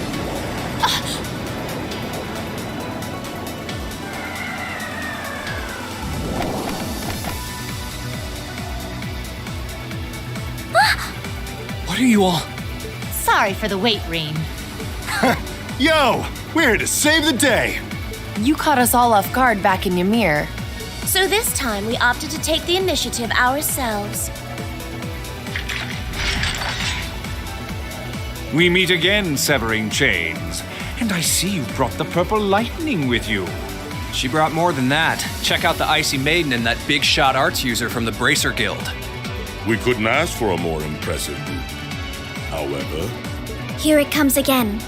[SPEAKER 3] What are you all?
[SPEAKER 14] Sorry for the wait, Reen.
[SPEAKER 15] Yo, we're here to save the day.
[SPEAKER 14] You caught us all off guard back in Ymir.
[SPEAKER 10] So this time we opted to take the initiative ourselves.
[SPEAKER 4] We meet again, severing chains. And I see you brought the purple lightning with you.
[SPEAKER 6] She brought more than that. Check out the Icy Maiden and that big shot arts user from the Bracer Guild.
[SPEAKER 7] We couldn't ask for a more impressive group. However,
[SPEAKER 10] Here it comes again.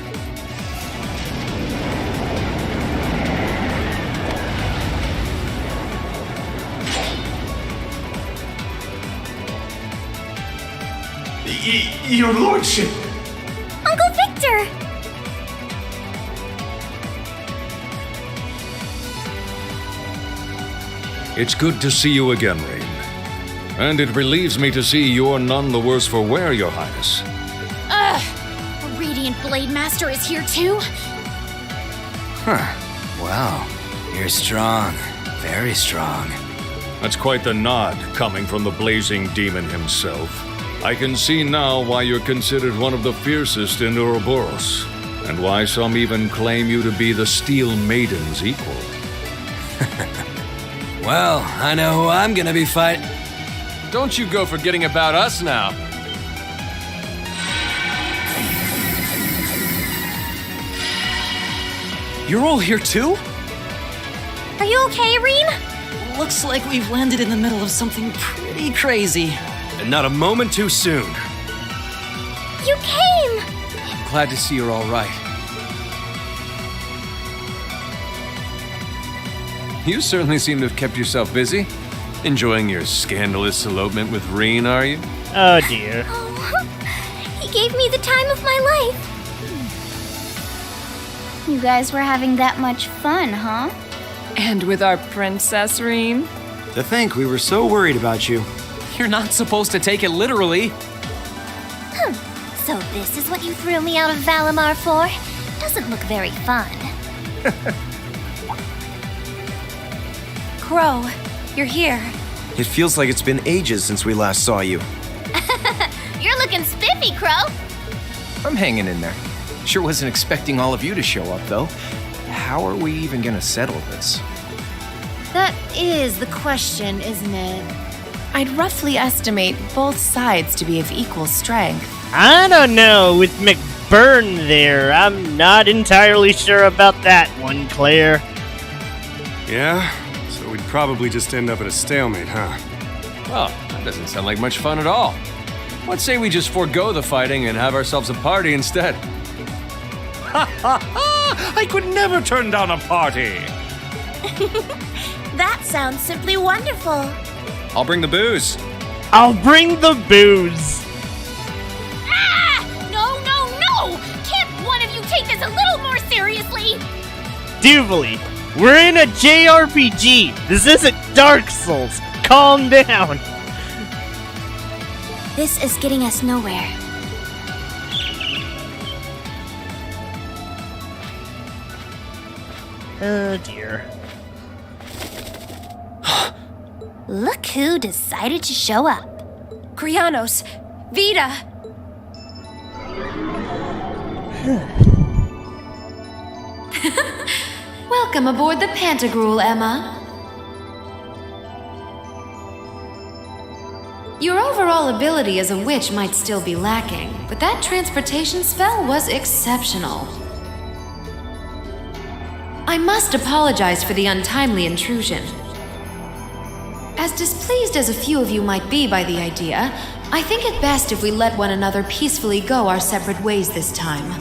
[SPEAKER 3] Your lordship!
[SPEAKER 10] Uncle Victor!
[SPEAKER 16] It's good to see you again, Rain. And it relieves me to see you're none the worse for wear, Your Highness.
[SPEAKER 2] Ugh! A Radiant Blade Master is here too?
[SPEAKER 8] Huh. Wow. You're strong. Very strong.
[SPEAKER 16] That's quite the nod coming from the blazing demon himself. I can see now why you're considered one of the fiercest in Ouroboros, and why some even claim you to be the Steel Maiden's equal.
[SPEAKER 8] Well, I know who I'm gonna be fighting.
[SPEAKER 6] Don't you go forgetting about us now.
[SPEAKER 3] You're all here too?
[SPEAKER 10] Are you okay, Reen?
[SPEAKER 11] Looks like we've landed in the middle of something pretty crazy.
[SPEAKER 3] And not a moment too soon.
[SPEAKER 10] You came!
[SPEAKER 3] Glad to see you're all right. You certainly seem to have kept yourself busy. Enjoying your scandalous elopement with Reen, are you?
[SPEAKER 1] Oh dear.
[SPEAKER 10] Oh, he gave me the time of my life. You guys were having that much fun, huh?
[SPEAKER 14] And with our princess, Reen?
[SPEAKER 15] To think we were so worried about you.
[SPEAKER 3] You're not supposed to take it literally.
[SPEAKER 10] So this is what you threw me out of Valimar for? Doesn't look very fun.
[SPEAKER 14] Crow, you're here.
[SPEAKER 15] It feels like it's been ages since we last saw you.
[SPEAKER 2] You're looking spiffy, Crow.
[SPEAKER 13] I'm hanging in there. Sure wasn't expecting all of you to show up, though. How are we even gonna settle this?
[SPEAKER 10] That
[SPEAKER 14] is the question, isn't it? I'd roughly estimate both sides to be of equal strength.
[SPEAKER 1] I don't know, with McBurn there, I'm not entirely sure about that one, Claire.
[SPEAKER 17] Yeah? So we'd probably just end up at a stalemate, huh?
[SPEAKER 5] Well, that doesn't sound like much fun at all. Let's say we just forego the fighting and have ourselves a party instead.
[SPEAKER 4] Ha ha ha! I could never turn down a party!
[SPEAKER 9] That sounds simply wonderful.
[SPEAKER 6] I'll bring the booze.
[SPEAKER 1] I'll bring the booze.
[SPEAKER 2] Ah! No! Can't one of you take this a little more seriously?
[SPEAKER 1] Duvalie, we're in a JRPG. This isn't Dark Souls. Calm down.
[SPEAKER 10] This is getting us nowhere.
[SPEAKER 1] Oh dear.
[SPEAKER 10] Look who decided to show up.
[SPEAKER 14] Krianos, Vita. Welcome aboard the Pantagruel, Emma. Your overall ability as a witch might still be lacking, but that transportation spell was exceptional. I must apologize for the untimely intrusion. As displeased as a few of you might be by the idea, I think it best if we let one another peacefully go our separate ways this time.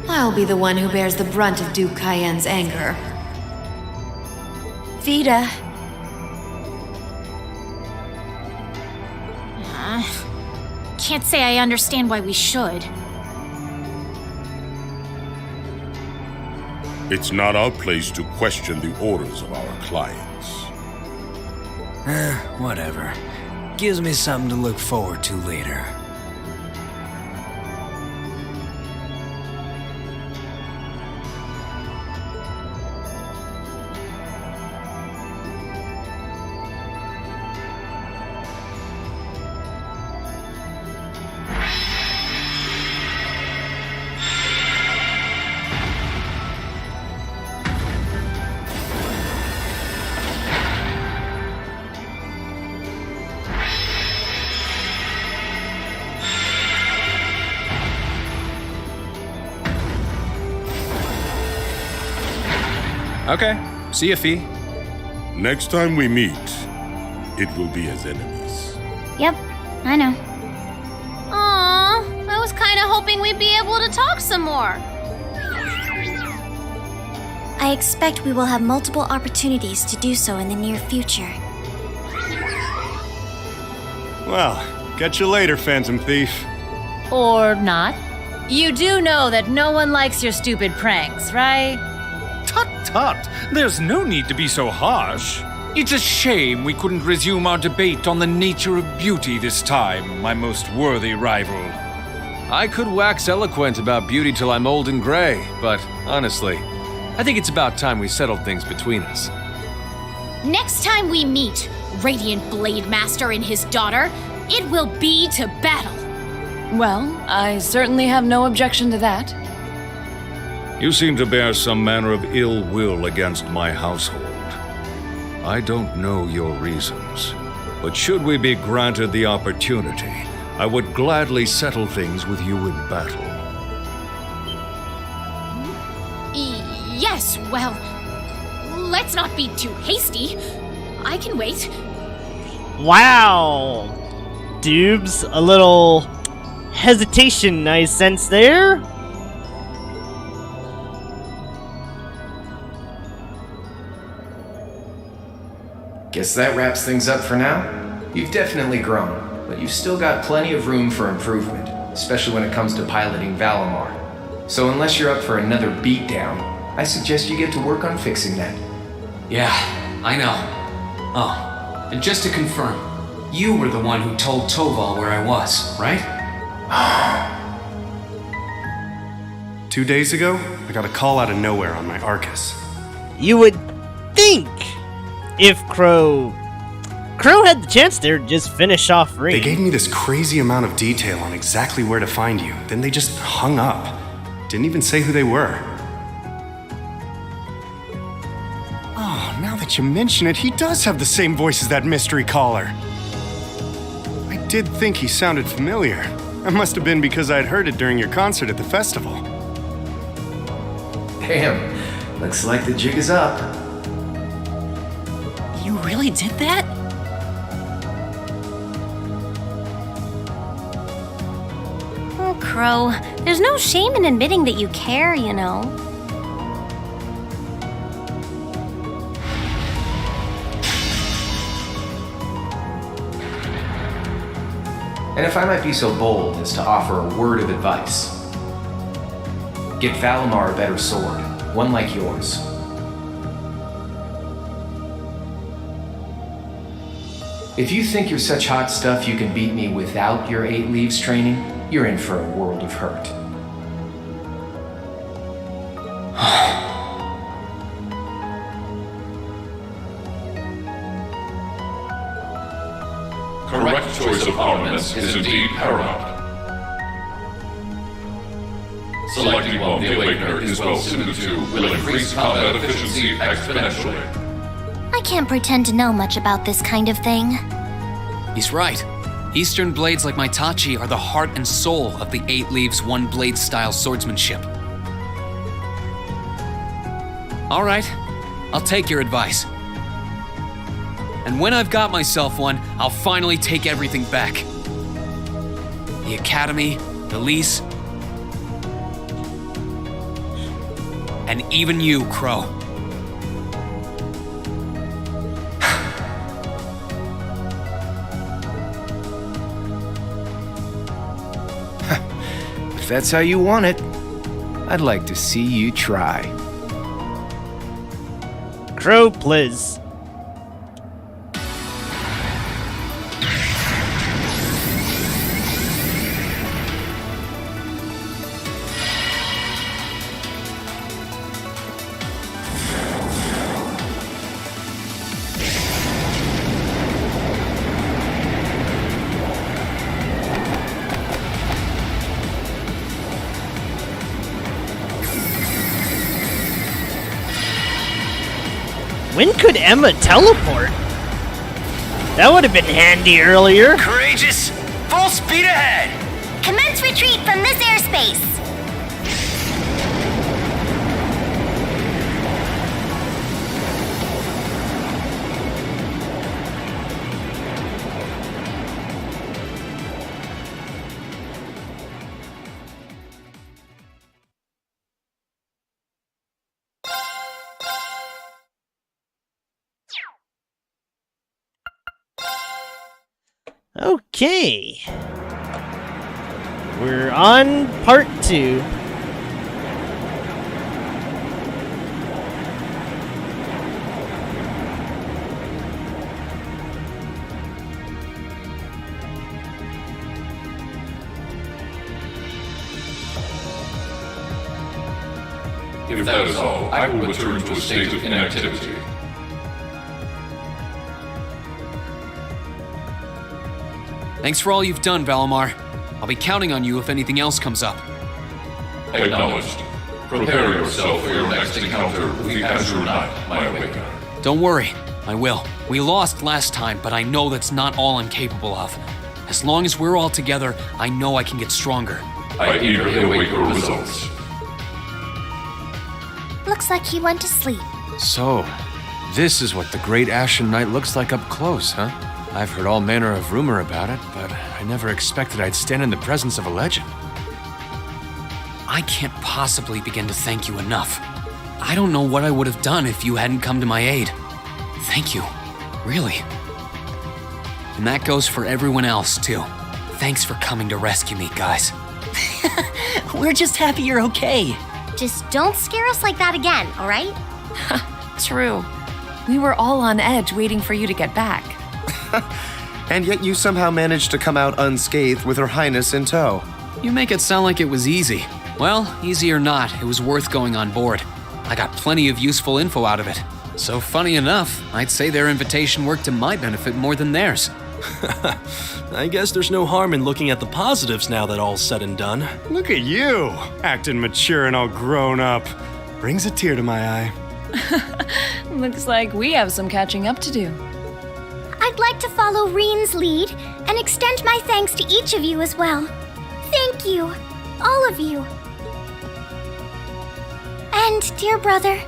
[SPEAKER 14] I'll be the one who bears the brunt of Duke Cayenne's anger.
[SPEAKER 10] Vita.
[SPEAKER 2] Can't say I understand why we should.
[SPEAKER 18] It's not our place to question the orders of our clients.
[SPEAKER 8] Whatever. Gives me something to look forward to later.
[SPEAKER 6] Okay, see ya, Fee.
[SPEAKER 18] Next time we meet, it will be as enemies.
[SPEAKER 10] Yep, I know.
[SPEAKER 2] Aww, I was kinda hoping we'd be able to talk some more.
[SPEAKER 10] I expect we will have multiple opportunities to do so in the near future.
[SPEAKER 17] Well, catch you later, Phantom Thief.
[SPEAKER 14] Or not. You do know that no one likes your stupid pranks, right?
[SPEAKER 4] Tut! There's no need to be so harsh. It's a shame we couldn't resume our debate on the nature of beauty this time, my most worthy rival.
[SPEAKER 5] I could wax eloquent about beauty till I'm old and gray, but honestly, I think it's about time we settled things between us.
[SPEAKER 2] Next time we meet, Radiant Blade Master and his daughter, it will be to battle.
[SPEAKER 14] Well, I certainly have no objection to that.
[SPEAKER 16] You seem to bear some manner of ill will against my household. I don't know your reasons, but should we be granted the opportunity, I would gladly settle things with you in battle.
[SPEAKER 2] Yes, well, let's not be too hasty. I can wait.
[SPEAKER 1] Wow. Dubes, a little hesitation I sense there.
[SPEAKER 13] Guess that wraps things up for now. You've definitely grown, but you've still got plenty of room for improvement, especially when it comes to piloting Valimar. So unless you're up for another beatdown, I suggest you get to work on fixing that.
[SPEAKER 3] Yeah, I know. Oh, and just to confirm, you were the one who told Toval where I was, right?
[SPEAKER 17] 2 days ago, I got a call out of nowhere on my Arcus.
[SPEAKER 1] You would think if Crow had the chance there to just finish off Ring.
[SPEAKER 17] They gave me this crazy amount of detail on exactly where to find you, then they just hung up. Didn't even say who they were. Oh, now that that you mention it, he does have the same voice as that mystery caller. I did think he sounded familiar. It must have been because I'd heard it during your concert at the festival.
[SPEAKER 13] Damn, looks like the jig is up.
[SPEAKER 19] You really did that?
[SPEAKER 10] Oh, Crow, there's no shame in admitting that you care, you know.
[SPEAKER 13] And if I might be so bold as to offer a word of advice, get Valimar a better sword, one like yours. If you think you're such hot stuff you can beat me without your 8 leaves training, you're in for a world of hurt.
[SPEAKER 20] Correct choice of armaments is indeed paramount. Selecting one the Awakener is well suited to will increase combat efficiency exponentially.
[SPEAKER 10] I can't pretend to know much about this kind of thing.
[SPEAKER 3] He's right. Eastern blades like my Tachi are the heart and soul of the 8 leaves, 1 blade style swordsmanship. All right, I'll take your advice. And when I've got myself one, I'll finally take everything back. The Academy, the lease, and even you, Crow.
[SPEAKER 13] If that's how you want it, I'd like to see you try.
[SPEAKER 1] Crow, please. When could Emma teleport? That would have been handy earlier.
[SPEAKER 8] Courageous! Full speed ahead!
[SPEAKER 10] Commence retreat from this airspace!
[SPEAKER 1] Okay. We're on part 2.
[SPEAKER 20] If that is all, I will return to a state of inactivity.
[SPEAKER 3] Thanks for all you've done, Valimar. I'll be counting on you if anything else comes up.
[SPEAKER 20] Acknowledged. Prepare yourself for your next encounter with the Azure Knight, my Awakener.
[SPEAKER 3] Don't worry, I will. We lost last time, but I know that's not all I'm capable of. As long as we're all together, I know I can get stronger.
[SPEAKER 20] I eagerly await your results.
[SPEAKER 10] Looks like he went to sleep.
[SPEAKER 5] So, this is what the Great Ashen Knight looks like up close, huh? I've heard all manner of rumor about it, but I never expected I'd stand in the presence of a legend.
[SPEAKER 3] I can't possibly begin to thank you enough. I don't know what I would have done if you hadn't come to my aid. Thank you, really. And that goes for everyone else, too. Thanks for coming to rescue me, guys.
[SPEAKER 19] We're just happy you're okay.
[SPEAKER 10] Just don't scare us like that again, alright?
[SPEAKER 21] True. We were all on edge waiting for you to get back.
[SPEAKER 5] And yet you somehow managed to come out unscathed with Her Highness in tow.
[SPEAKER 3] You make it sound like it was easy. Well, easy or not, it was worth going on board. I got plenty of useful info out of it. So funny enough, I'd say their invitation worked to my benefit more than theirs.
[SPEAKER 22] I guess there's no harm in looking at the positives now that all's said and done.
[SPEAKER 17] Look at you, acting mature and all grown up. Brings a tear to my eye.
[SPEAKER 21] Looks like we have some catching up to do.
[SPEAKER 10] I'd like to follow Reen's lead and extend my thanks to each of you as well. Thank you, all of you. And, dear brother,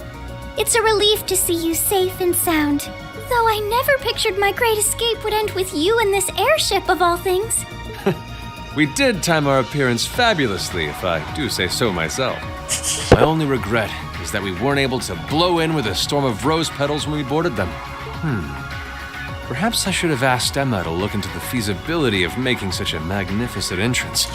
[SPEAKER 10] it's a relief to see you safe and sound. Though I never pictured my great escape would end with you in this airship of all things.
[SPEAKER 5] We did time our appearance fabulously, if I do say so myself. My only regret is that we weren't able to blow in with a storm of rose petals when we boarded them. Perhaps I should have asked Emma to look into the feasibility of making such a magnificent entrance.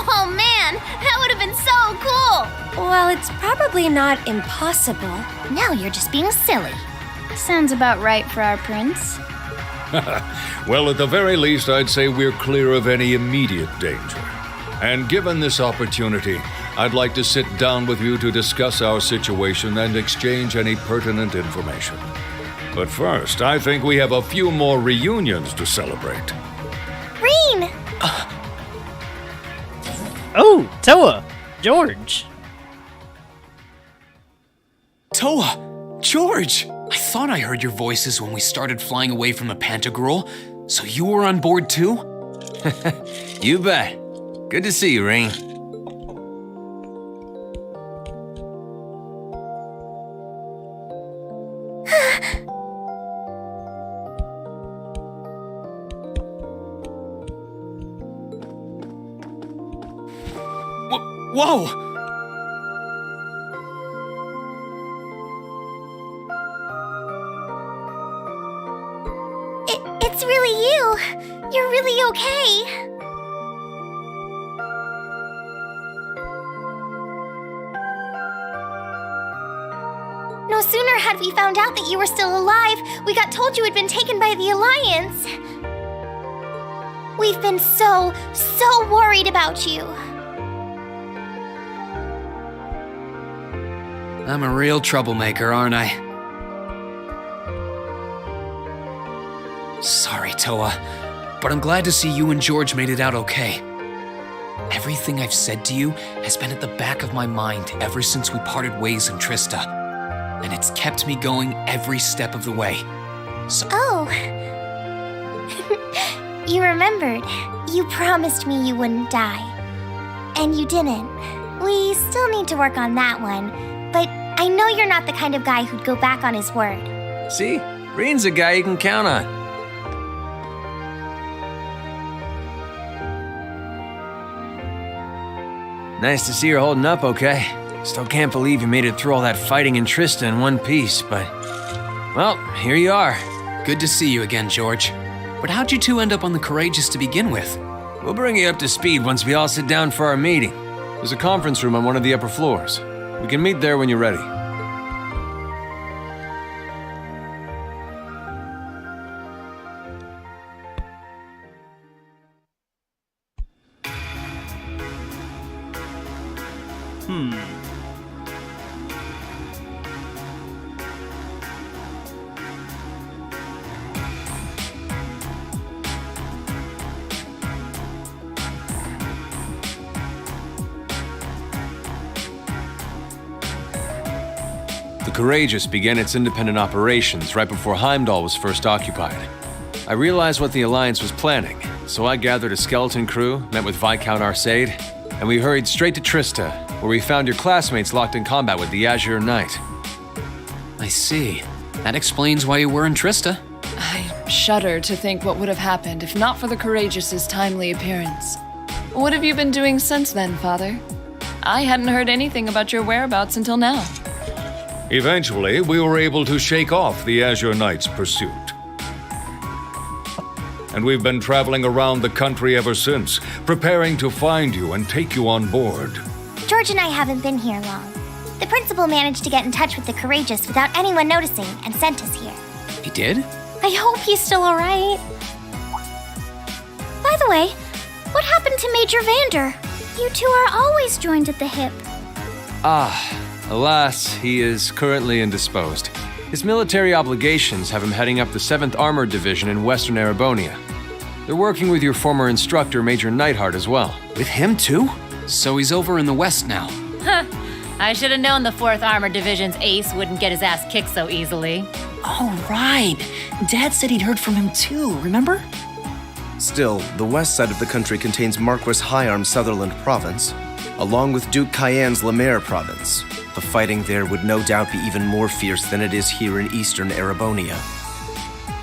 [SPEAKER 2] Oh man, that would have been so cool!
[SPEAKER 7] Well, it's probably not impossible.
[SPEAKER 2] Now you're just being silly.
[SPEAKER 12] Sounds about right for our prince.
[SPEAKER 16] Well, at the very least, I'd say we're clear of any immediate danger. And given this opportunity, I'd like to sit down with you to discuss our situation and exchange any pertinent information. But first, I think we have a few more reunions to celebrate.
[SPEAKER 10] Reen!
[SPEAKER 1] Oh, Toa! George!
[SPEAKER 3] Toa! George! I thought I heard your voices when we started flying away from the Pantagruel, so you were on board too?
[SPEAKER 5] You bet. Good to see you, Reen.
[SPEAKER 3] Whoa!
[SPEAKER 10] It's really you. You're really okay. No sooner had we found out that you were still alive, we got told you had been taken by the Alliance. We've been so worried about you.
[SPEAKER 3] I'm a real troublemaker, aren't I? Sorry, Toa, but I'm glad to see you and George made it out okay. Everything I've said to you has been at the back of my mind ever since we parted ways in Trista, and it's kept me going every step of the way. So
[SPEAKER 10] Oh. You remembered. You promised me you wouldn't die. And you didn't. We still need to work on that one, but I know you're not the kind of guy who'd go back on his word.
[SPEAKER 5] See? Reen's a guy you can count on. Nice to see you're holding up okay. Still can't believe you made it through all that fighting in Trista in one piece, but... well, here you are.
[SPEAKER 3] good to see you again, George. But how'd you two end up on the Courageous to begin with?
[SPEAKER 5] We'll bring you up to speed once we all sit down for our meeting. There's a conference room on one of the upper floors. We can meet there when you're ready. The Courageous began its independent operations right before Heimdall was first occupied. I realized what the Alliance was planning, so I gathered a skeleton crew, met with Viscount Arcade, and we hurried straight to Trista, where we found your classmates locked in combat with the Azure Knight.
[SPEAKER 3] I see. That explains why you were in Trista.
[SPEAKER 21] I shudder to think what would have happened if not for the Courageous's timely appearance. What have you been doing since then, Father? I hadn't heard anything about your whereabouts until now.
[SPEAKER 16] Eventually, we were able to shake off the Azure Knight's pursuit. And we've been traveling around the country ever since, preparing to find you and take you on board.
[SPEAKER 10] George and I haven't been here long. The principal managed to get in touch with the Courageous without anyone noticing and sent us here.
[SPEAKER 3] He did?
[SPEAKER 10] I hope he's still alright. By the way, what happened to Major Vander? You two are always joined at the hip.
[SPEAKER 5] Alas, he is currently indisposed. His military obligations have him heading up the 7th Armored Division in Western Erebonia. They're working with your former instructor, Major Neidhart, as well.
[SPEAKER 3] With him too? So he's over in the west now.
[SPEAKER 9] I should have known the 4th Armored Division's ace wouldn't get his ass kicked so easily.
[SPEAKER 19] Oh, right. Dad said he'd heard from him too, remember?
[SPEAKER 11] Still, the west side of the country contains Marquis Higharm's Sutherland Province, along with Duke Cayenne's Lemaire Province. The fighting there would no doubt be even more fierce than it is here in eastern Erebonia.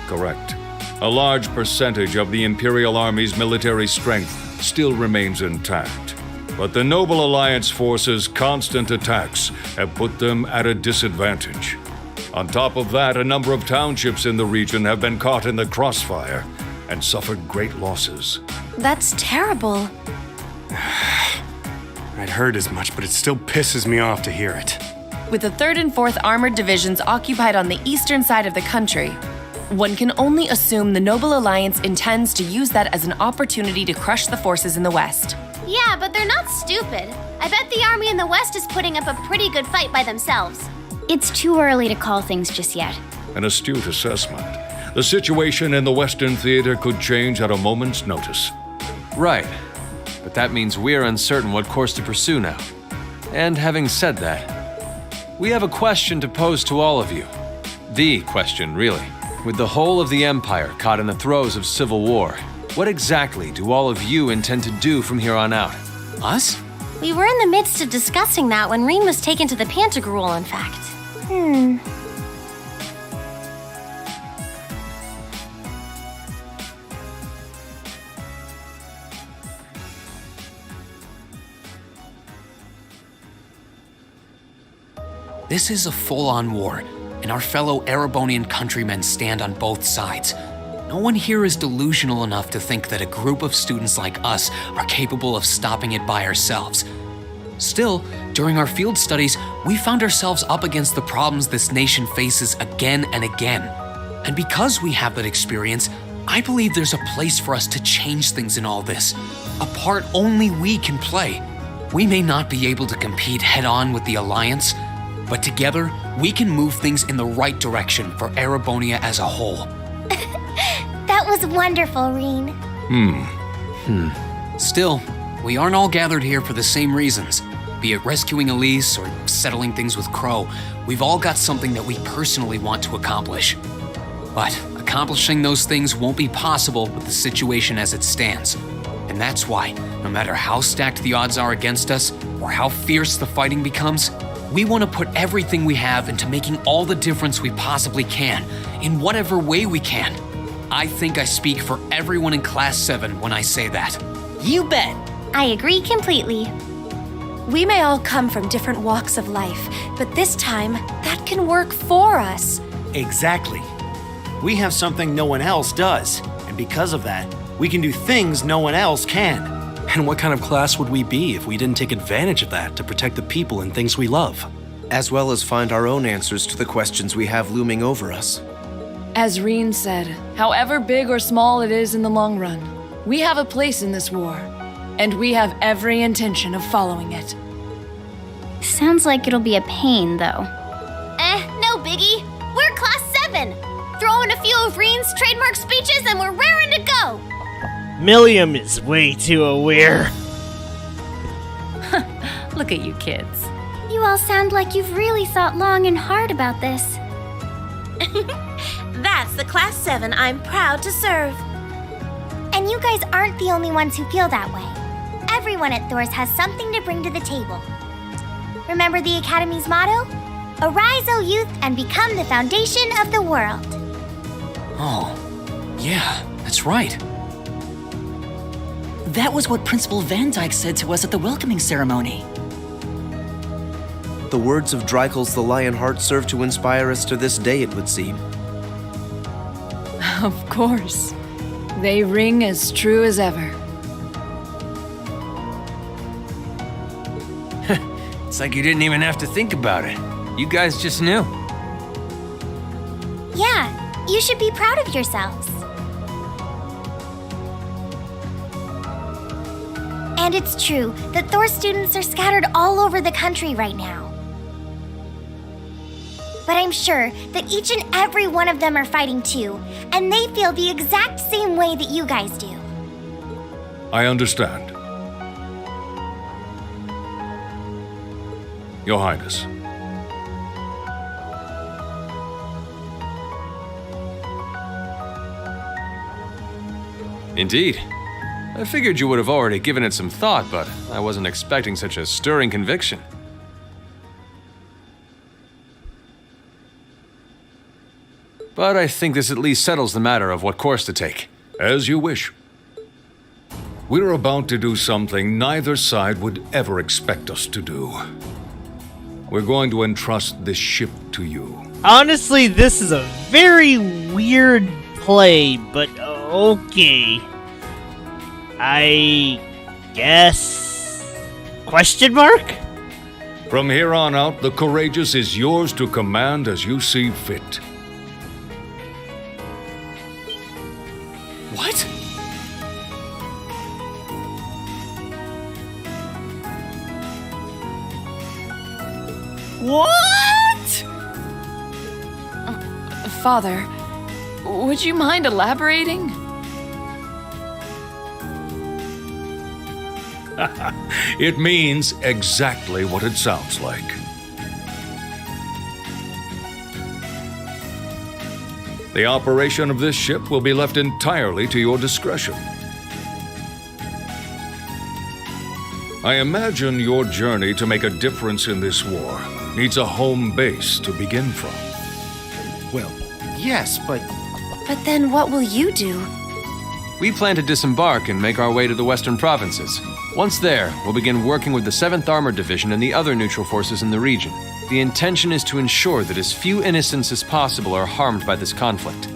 [SPEAKER 16] Correct. A large percentage of the Imperial Army's military strength still remains intact. But the Noble Alliance forces' constant attacks have put them at a disadvantage. On top of that, a number of townships in the region have been caught in the crossfire and suffered great losses.
[SPEAKER 14] That's terrible.
[SPEAKER 17] I'd heard as much, but it still pisses me off to hear it.
[SPEAKER 15] With the 3rd and 4th Armored Divisions occupied on the eastern side of the country, one can only assume the Noble Alliance intends to use that as an opportunity to crush the forces in the west.
[SPEAKER 2] Yeah, but they're not stupid. I bet the army in the west is putting up a pretty good fight by themselves.
[SPEAKER 12] It's too early to call things just yet.
[SPEAKER 16] An astute assessment. The situation in the Western Theater could change at a moment's notice.
[SPEAKER 5] Right. But that means we're uncertain what course to pursue now. And having said that, we have a question to pose to all of you. The question, really. With the whole of the Empire caught in the throes of civil war, what exactly do all of you intend to do from here on out?
[SPEAKER 15] Us?
[SPEAKER 7] We were in the midst of discussing that when Reen was taken to the Pantagruel, in fact.
[SPEAKER 3] This is a full-on war, and our fellow Erebonian countrymen stand on both sides. No one here is delusional enough to think that a group of students like us are capable of stopping it by ourselves. Still, during our field studies, we found ourselves up against the problems this nation faces again and again. And because we have that experience, I believe there's a place for us to change things in all this. A part only we can play. We may not be able to compete head-on with the Alliance, but together, we can move things in the right direction for Erebonia as a whole.
[SPEAKER 10] That was wonderful, Reen.
[SPEAKER 3] Still, we aren't all gathered here for the same reasons. Be it rescuing Elise or settling things with Crow, we've all got something that we personally want to accomplish. But accomplishing those things won't be possible with the situation as it stands. And that's why, no matter how stacked the odds are against us, or how fierce the fighting becomes, we want to put everything we have into making all the difference we possibly can, in whatever way we can. I think I speak for everyone in Class 7 when I say that.
[SPEAKER 7] You bet. I agree completely.
[SPEAKER 15] We may all come from different walks of life, but this time, that can work for us.
[SPEAKER 23] Exactly. We have something no one else does, and because of that, we can do things no one else can.
[SPEAKER 22] And what kind of class would we be if we didn't take advantage of that to protect the people and things we love?
[SPEAKER 11] As well as find our own answers to the questions we have looming over us.
[SPEAKER 21] As Reen said, however big or small it is in the long run, we have a place in this war, and we have every intention of following it.
[SPEAKER 12] Sounds like it'll be a pain, though.
[SPEAKER 2] No biggie. We're Class 7. Throw in a few of Reen's trademark speeches and we're raring to go.
[SPEAKER 1] Milliam is way too aware.
[SPEAKER 9] Look at you kids.
[SPEAKER 10] You all sound like you've really thought long and hard about this.
[SPEAKER 7] That's the Class 7 I'm proud to serve.
[SPEAKER 10] And you guys aren't the only ones who feel that way. Everyone at Thor's has something to bring to the table. Remember the Academy's motto? Arise, O youth, and become the foundation of the world.
[SPEAKER 3] Oh, yeah, that's right.
[SPEAKER 19] That was what Principal Van Dyke said to us at the welcoming ceremony.
[SPEAKER 11] The words of Dreikel's the Lionheart serve to inspire us to this day, it would seem.
[SPEAKER 21] Of course. They ring as true as ever.
[SPEAKER 5] It's like you didn't even have to think about it. You guys just knew.
[SPEAKER 10] Yeah, you should be proud of yourselves. And it's true that Thor students are scattered all over the country right now. But I'm sure that each and every one of them are fighting too, and they feel the exact same way that you guys do.
[SPEAKER 16] I understand. Your Highness.
[SPEAKER 5] Indeed. I figured you would have already given it some thought, but I wasn't expecting such a stirring conviction. But I think this at least settles the matter of what course to take.
[SPEAKER 16] As you wish. We're about to do something neither side would ever expect us to do. We're going to entrust this ship to you.
[SPEAKER 1] Honestly, this is a very weird play, but okay. I guess... Question mark?
[SPEAKER 16] From here on out, the Courageous is yours to command as you see fit.
[SPEAKER 23] What?
[SPEAKER 21] What? Father, would you mind elaborating?
[SPEAKER 16] It means exactly what it sounds like. The operation of this ship will be left entirely to your discretion. I imagine your journey to make a difference in this war needs a home base to begin from.
[SPEAKER 23] Well, yes, but...
[SPEAKER 15] But then what will you do?
[SPEAKER 5] We plan to disembark and make our way to the western provinces. Once there, we'll begin working with the 7th Armored Division and the other neutral forces in the region. The intention is to ensure that as few innocents as possible are harmed by this conflict.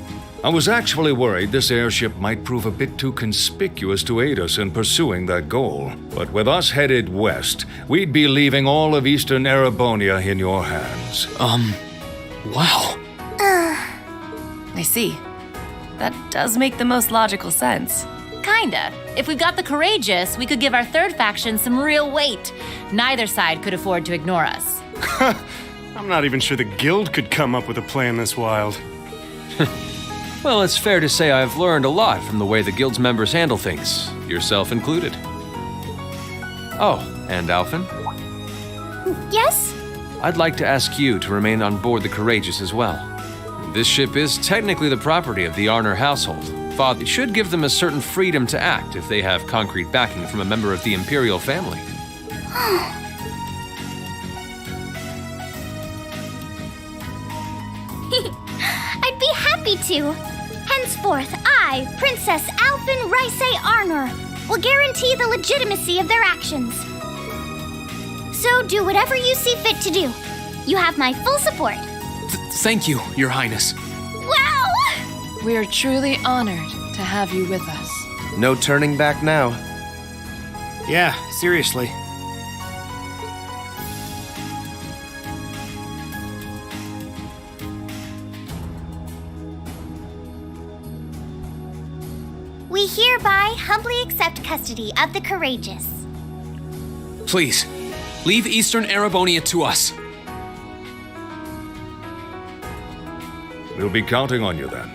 [SPEAKER 16] I was actually worried this airship might prove a bit too conspicuous to aid us in pursuing that goal. But with us headed west, we'd be leaving all of Eastern Erebonia in your hands.
[SPEAKER 23] Wow.
[SPEAKER 15] I see. That does make the most logical sense.
[SPEAKER 2] Kinda. If we've got the Courageous, we could give our third faction some real weight. Neither side could afford to ignore us.
[SPEAKER 17] I'm not even sure the guild could come up with a plan this wild.
[SPEAKER 5] Well, it's fair to say I've learned a lot from the way the guild's members handle things, yourself included. Oh, and Alphen?
[SPEAKER 10] Yes?
[SPEAKER 5] I'd like to ask you to remain on board the Courageous as well. This ship is technically the property of the Arner household. Father should give them a certain freedom to act if they have concrete backing from a member of the Imperial family.
[SPEAKER 10] I'd be happy to. Henceforth, I, Princess Alphen Rice Arner, will guarantee the legitimacy of their actions. So do whatever you see fit to do. You have my full support.
[SPEAKER 3] Thank you, Your Highness.
[SPEAKER 10] Wow!
[SPEAKER 21] We are truly honored to have you with us.
[SPEAKER 11] No turning back now.
[SPEAKER 23] Yeah, seriously.
[SPEAKER 10] We hereby humbly accept custody of the Courageous.
[SPEAKER 3] Please, leave Eastern Erebonia to us.
[SPEAKER 16] We'll be counting on you then.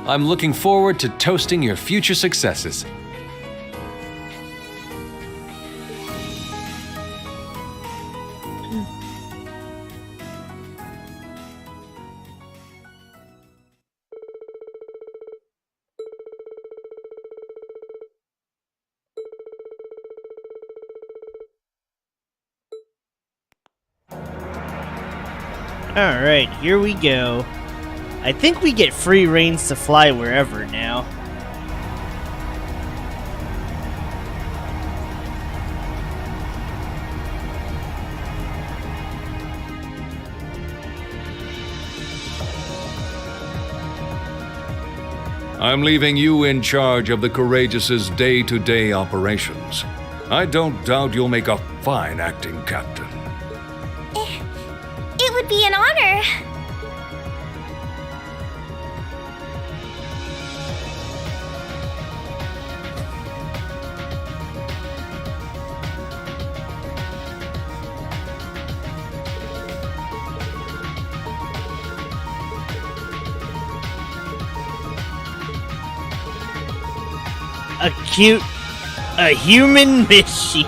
[SPEAKER 5] I'm looking forward to toasting your future successes.
[SPEAKER 1] Alright, here we go. I think we get free reins to fly wherever now.
[SPEAKER 16] I'm leaving you in charge of the Courageous's day-to-day operations. I don't doubt you'll make a fine acting captain.
[SPEAKER 10] It would be an honor.
[SPEAKER 1] A cute A human machine.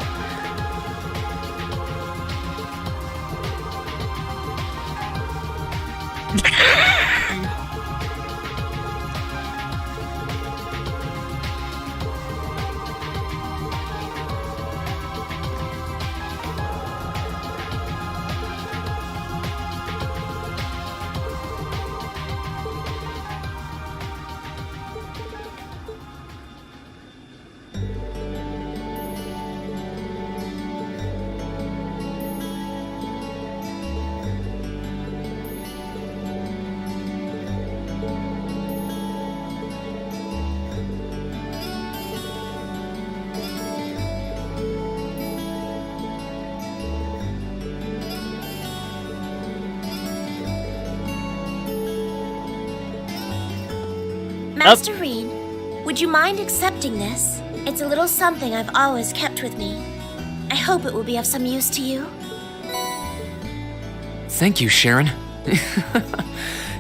[SPEAKER 7] Master Reed, would you mind accepting this? It's a little something I've always kept with me. I hope it will be of some use to you.
[SPEAKER 3] Thank you, Sharon.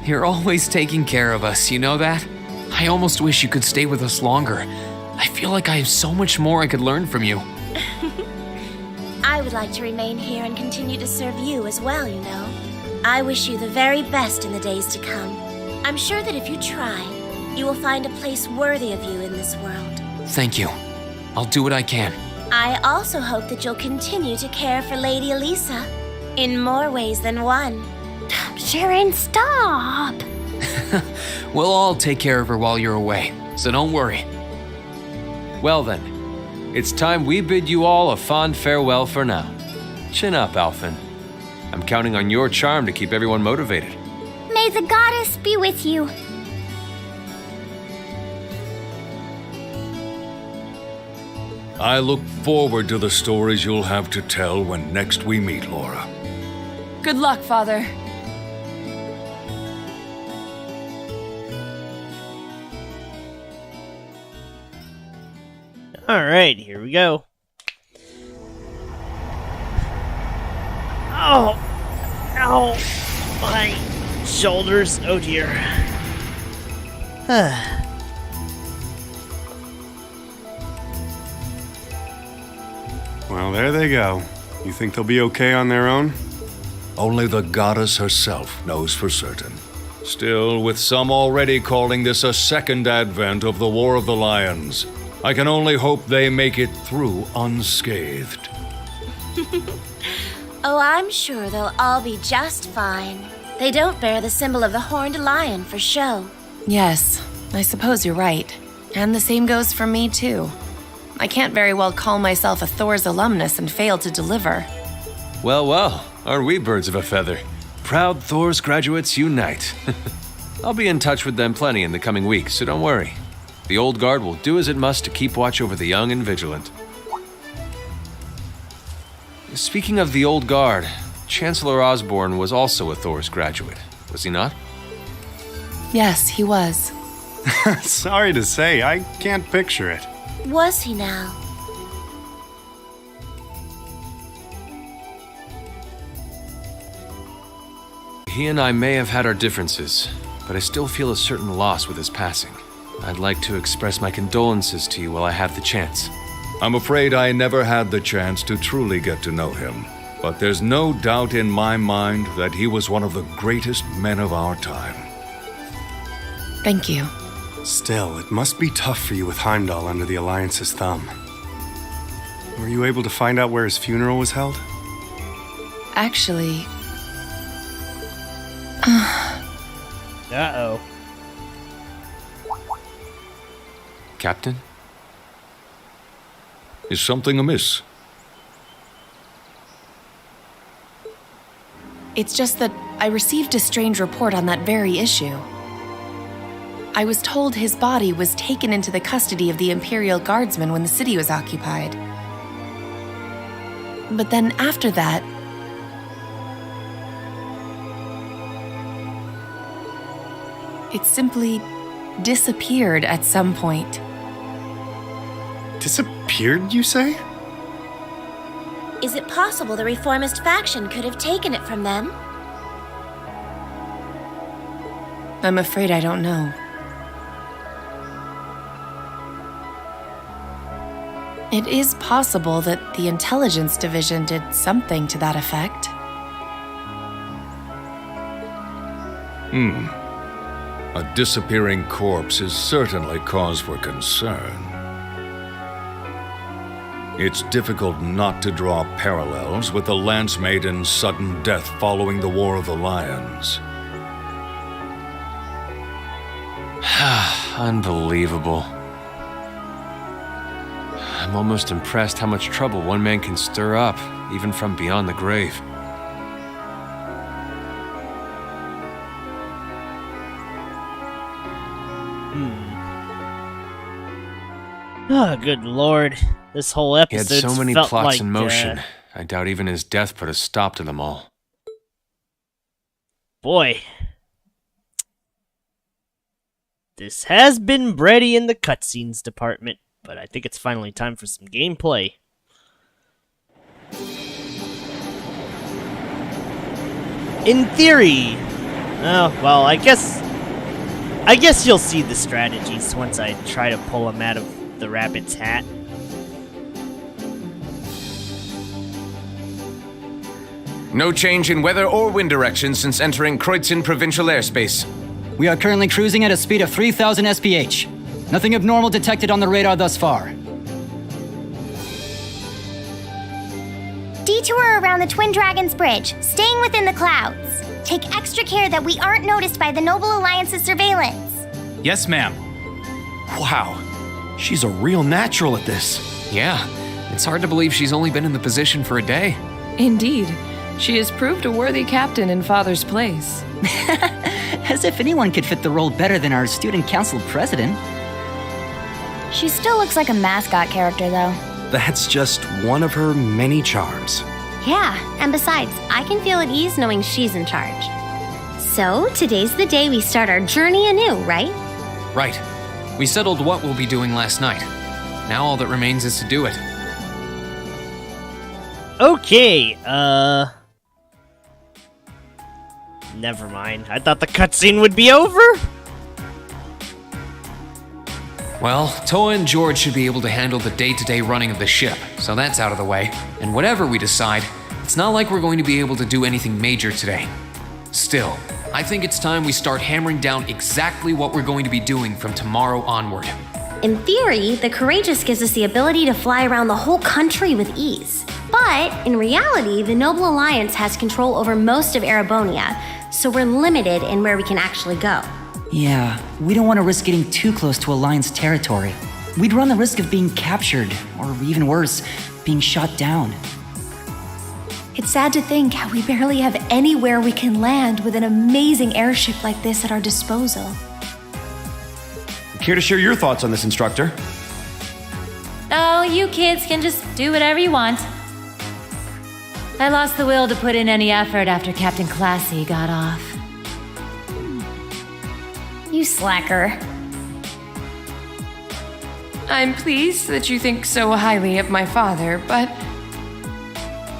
[SPEAKER 3] You're always taking care of us, you know that? I almost wish you could stay with us longer. I feel like I have so much more I could learn from you.
[SPEAKER 7] I would like to remain here and continue to serve you as well, you know. I wish you the very best in the days to come. I'm sure that if you try, you will find a place worthy of you in this world.
[SPEAKER 3] Thank you. I'll do what I can.
[SPEAKER 7] I also hope that you'll continue to care for Lady Elisa in more ways than one.
[SPEAKER 10] Sharon, stop!
[SPEAKER 3] We'll all take care of her while you're away, so don't worry.
[SPEAKER 5] Well then, it's time we bid you all a fond farewell for now. Chin up, Alphen. I'm counting on your charm to keep everyone motivated.
[SPEAKER 10] May the goddess be with you.
[SPEAKER 16] I look forward to the stories you'll have to tell when next we meet, Laura.
[SPEAKER 21] Good luck, Father.
[SPEAKER 1] Alright, here we go. Oh! Ow! My shoulders. Oh dear.
[SPEAKER 17] Well, there they go. You think they'll be okay on their own?
[SPEAKER 16] Only the goddess herself knows for certain. Still, with some already calling this a second advent of the War of the Lions, I can only hope they make it through unscathed.
[SPEAKER 7] Oh, I'm sure they'll all be just fine. They don't bear the symbol of the horned lion for show.
[SPEAKER 15] Yes, I suppose you're right. And the same goes for me, too. I can't very well call myself a Thor's alumnus and fail to deliver.
[SPEAKER 5] Well, well, aren't we birds of a feather? Proud Thor's graduates unite. I'll be in touch with them plenty in the coming weeks, so don't worry. The old guard will do as it must to keep watch over the young and vigilant. Speaking of the old guard, Chancellor Osborne was also a Thor's graduate, was he not?
[SPEAKER 15] Yes, he was.
[SPEAKER 17] Sorry to say, I can't picture it.
[SPEAKER 7] Was he now?
[SPEAKER 5] He and I may have had our differences, but I still feel a certain loss with his passing. I'd like to express my condolences to you while I have the chance.
[SPEAKER 16] I'm afraid I never had the chance to truly get to know him, but there's no doubt in my mind that he was one of the greatest men of our time.
[SPEAKER 15] Thank you.
[SPEAKER 17] Still, it must be tough for you with Heimdall under the Alliance's thumb. Were you able to find out where his funeral was held?
[SPEAKER 15] Actually...
[SPEAKER 1] Uh-oh.
[SPEAKER 5] Captain?
[SPEAKER 16] Is something amiss?
[SPEAKER 15] It's just that I received a strange report on that very issue. I was told his body was taken into the custody of the Imperial Guardsmen when the city was occupied. But then after that, it simply disappeared at some point.
[SPEAKER 17] Disappeared, you say?
[SPEAKER 7] Is it possible the reformist faction could have taken it from them?
[SPEAKER 15] I'm afraid I don't know. It is possible that the intelligence division did something to that effect.
[SPEAKER 16] A disappearing corpse is certainly cause for concern. It's difficult not to draw parallels with the Lance Maiden's sudden death following the War of the Lions.
[SPEAKER 5] Unbelievable. I'm almost impressed how much trouble one man can stir up, even from beyond the grave.
[SPEAKER 1] Oh, good lord. This whole
[SPEAKER 5] He had
[SPEAKER 1] episode
[SPEAKER 5] so many
[SPEAKER 1] felt
[SPEAKER 5] plots
[SPEAKER 1] like,
[SPEAKER 5] in motion. I doubt even his death put a stop to them all.
[SPEAKER 1] Boy. This has been bready in the cutscenes department, but I think it's finally time for some gameplay. In theory, well, I guess you'll see the strategies once I try to pull him out of the rabbit's hat.
[SPEAKER 5] No change in weather or wind direction since entering Kreutzen provincial airspace.
[SPEAKER 4] We are currently cruising at a speed of 3,000 SPH. Nothing abnormal detected on the radar thus far.
[SPEAKER 10] Detour around the Twin Dragons Bridge, staying within the clouds. Take extra care that we aren't noticed by the Noble Alliance's surveillance.
[SPEAKER 23] Yes, ma'am. Wow, she's a real natural at this.
[SPEAKER 3] Yeah, it's hard to believe she's only been in the position for a day.
[SPEAKER 21] Indeed. She has proved a worthy captain in Father's place.
[SPEAKER 4] As if anyone could fit the role better than our student council president.
[SPEAKER 12] She still looks like a mascot character, though.
[SPEAKER 22] That's just one of her many charms.
[SPEAKER 7] Yeah, and besides, I can feel at ease knowing she's in charge. So, today's the day we start our journey anew, right?
[SPEAKER 3] Right. We settled what we'll be doing last night. Now all that remains is to do it.
[SPEAKER 1] Okay, never mind. I thought the cutscene would be over.
[SPEAKER 3] Well, Toa and George should be able to handle the day-to-day running of the ship, so that's out of the way. And whatever we decide, it's not like we're going to be able to do anything major today. Still, I think it's time we start hammering down exactly what we're going to be doing from tomorrow onward.
[SPEAKER 7] In theory, the Courageous gives us the ability to fly around the whole country with ease. But, in reality, the Noble Alliance has control over most of Erebonia, so we're limited in where we can actually go.
[SPEAKER 4] Yeah, we don't want to risk getting too close to Alliance territory. We'd run the risk of being captured, or even worse, being shot down.
[SPEAKER 6] It's sad to think how we barely have anywhere we can land with an amazing airship like this at our disposal.
[SPEAKER 23] Care to share your thoughts on this, instructor?
[SPEAKER 18] Oh, you kids can just do whatever you want. I lost the will to put in any effort after Captain Classy got off.
[SPEAKER 12] You slacker.
[SPEAKER 21] I'm pleased that you think so highly of my father, but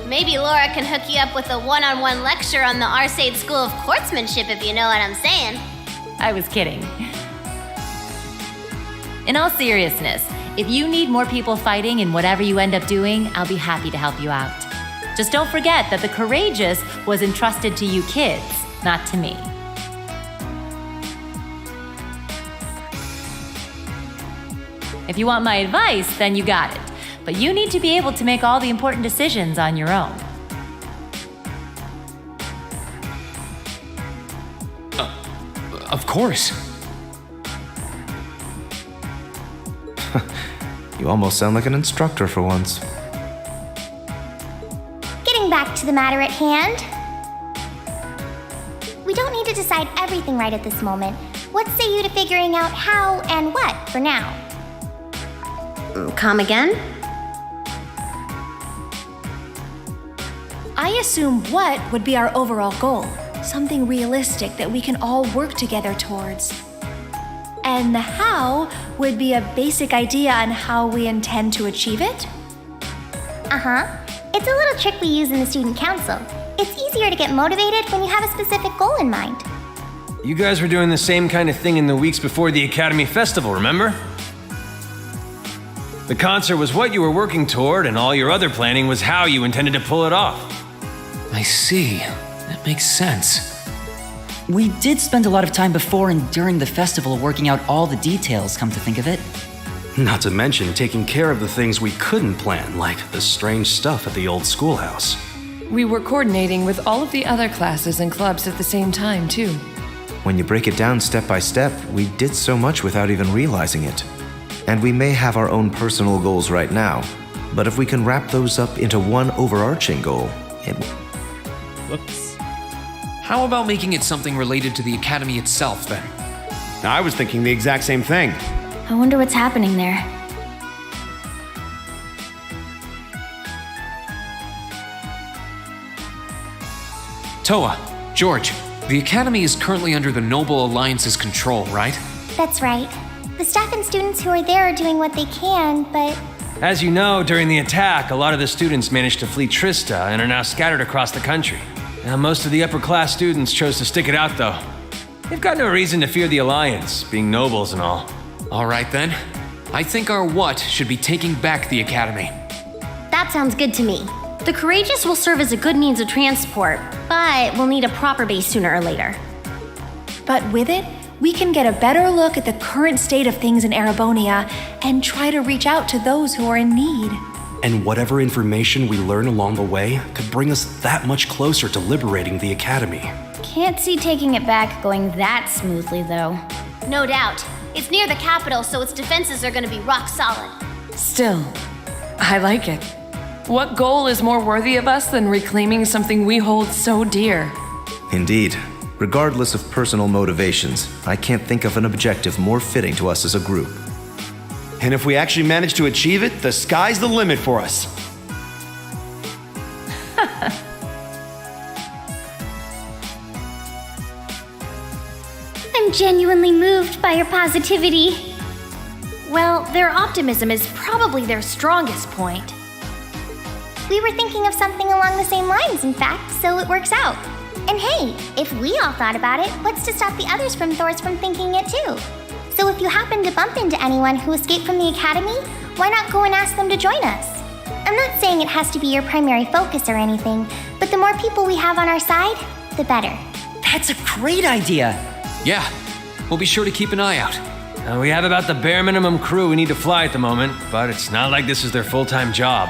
[SPEAKER 2] Maybe Laura can hook you up with a one-on-one lecture on the Arcade School of Courtsmanship, if you know what I'm saying.
[SPEAKER 18] I was kidding. In all seriousness, if you need more people fighting in whatever you end up doing, I'll be happy to help you out. Just don't forget that the Courageous was entrusted to you kids, not to me. If you want my advice, then you got it. But you need to be able to make all the important decisions on your own.
[SPEAKER 3] Of course.
[SPEAKER 11] You almost sound like an instructor for once.
[SPEAKER 10] Getting back to the matter at hand. We don't need to decide everything right at this moment. What say you to figuring out how and what for now?
[SPEAKER 7] Come again?
[SPEAKER 6] I assume what would be our overall goal, something realistic that we can all work together towards. And the how would be a basic idea on how we intend to achieve it?
[SPEAKER 10] Uh-huh. It's a little trick we use in the student council. It's easier to get motivated when you have a specific goal in mind.
[SPEAKER 5] You guys were doing the same kind of thing in the weeks before the Academy Festival, remember? The concert was what you were working toward, and all your other planning was how you intended to pull it off.
[SPEAKER 3] I see. That makes sense.
[SPEAKER 4] We did spend a lot of time before and during the festival working out all the details, come to think of it.
[SPEAKER 22] Not to mention taking care of the things we couldn't plan, like the strange stuff at the old schoolhouse.
[SPEAKER 21] We were coordinating with all of the other classes and clubs at the same time, too.
[SPEAKER 11] When you break it down step by step, we did so much without even realizing it. And we may have our own personal goals right now, but if we can wrap those up into one overarching goal, it...
[SPEAKER 1] Whoops.
[SPEAKER 3] How about making it something related to the Academy itself, then?
[SPEAKER 23] I was thinking the exact same thing.
[SPEAKER 12] I wonder what's happening there.
[SPEAKER 3] Toa, George, the Academy is currently under the Noble Alliance's control, right?
[SPEAKER 10] That's right. The staff and students who are there are doing what they can, but...
[SPEAKER 5] As you know, during the attack, a lot of the students managed to flee Trista and are now scattered across the country. Now, most of the upper-class students chose to stick it out, though. They've got no reason to fear the Alliance, being nobles and all.
[SPEAKER 3] All right, then. I think our what should be taking back the Academy.
[SPEAKER 8] That sounds good to me. The Courageous will serve as a good means of transport, but we'll need a proper base sooner or later.
[SPEAKER 6] But with it, we can get a better look at the current state of things in Erebonia and try to reach out to those who are in need.
[SPEAKER 22] And whatever information we learn along the way could bring us that much closer to liberating the Academy.
[SPEAKER 12] Can't see taking it back going that smoothly, though.
[SPEAKER 8] No doubt. It's near the capital, so its defenses are going to be rock solid.
[SPEAKER 21] Still, I like it. What goal is more worthy of us than reclaiming something we hold so dear?
[SPEAKER 11] Indeed. Regardless of personal motivations, I can't think of an objective more fitting to us as a group.
[SPEAKER 23] And if we actually manage to achieve it, the sky's the limit for us.
[SPEAKER 10] I'm genuinely moved by your positivity.
[SPEAKER 8] Well, their optimism is probably their strongest point.
[SPEAKER 10] We were thinking of something along the same lines, in fact, so it works out. And hey, if we all thought about it, what's to stop the others from Thors from thinking it too? So if you happen to bump into anyone who escaped from the Academy, why not go and ask them to join us? I'm not saying it has to be your primary focus or anything, but the more people we have on our side, the better.
[SPEAKER 4] That's a great idea!
[SPEAKER 3] Yeah, we'll be sure to keep an eye out.
[SPEAKER 5] We have about the bare minimum crew we need to fly at the moment, but it's not like this is their full-time job.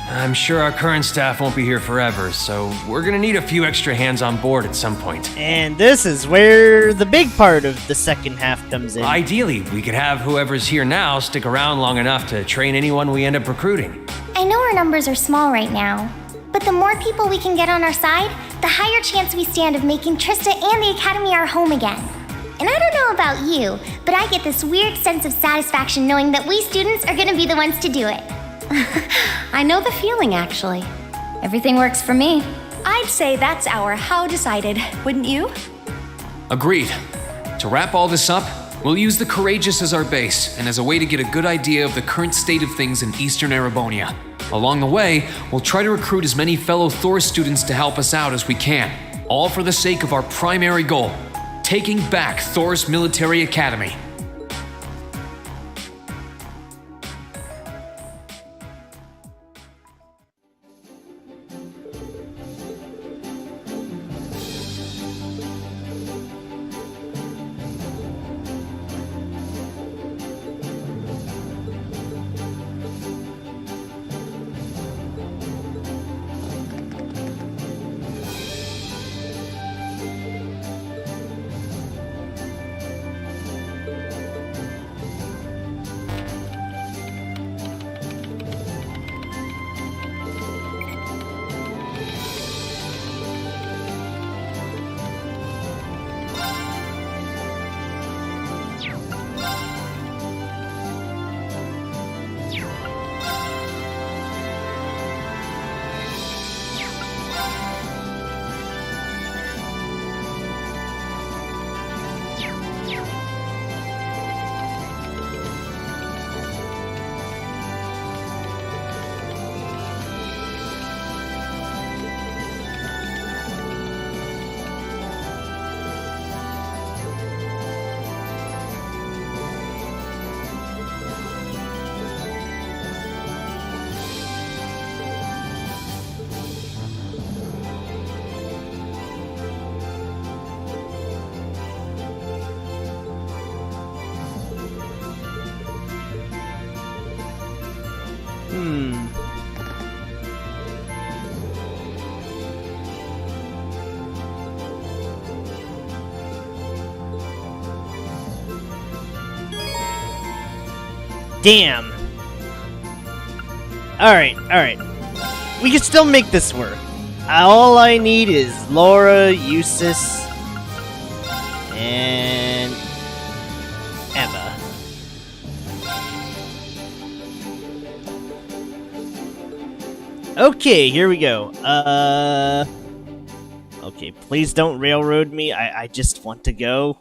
[SPEAKER 5] I'm sure our current staff won't be here forever, so we're gonna need a few extra hands on board at some point.
[SPEAKER 1] And this is where the big part of the second half comes in.
[SPEAKER 5] Ideally, we could have whoever's here now stick around long enough to train anyone we end up recruiting.
[SPEAKER 10] I know our numbers are small right now, but the more people we can get on our side, the higher chance we stand of making Trista and the Academy our home again. And I don't know about you, but I get this weird sense of satisfaction knowing that we students are gonna be the ones to do it.
[SPEAKER 8] I know the feeling, actually.
[SPEAKER 12] Everything works for me.
[SPEAKER 6] I'd say that's our how decided, wouldn't you?
[SPEAKER 3] Agreed. To wrap all this up, we'll use the Courageous as our base and as a way to get a good idea of the current state of things in Eastern Erebonia. Along the way, we'll try to recruit as many fellow Thor students to help us out as we can, all for the sake of our primary goal, taking back Thor's military academy.
[SPEAKER 1] Damn. Alright. We can still make this work. All I need is Laura, Eustace, and Emma. Okay, here we go. Okay, please don't railroad me. I just want to go.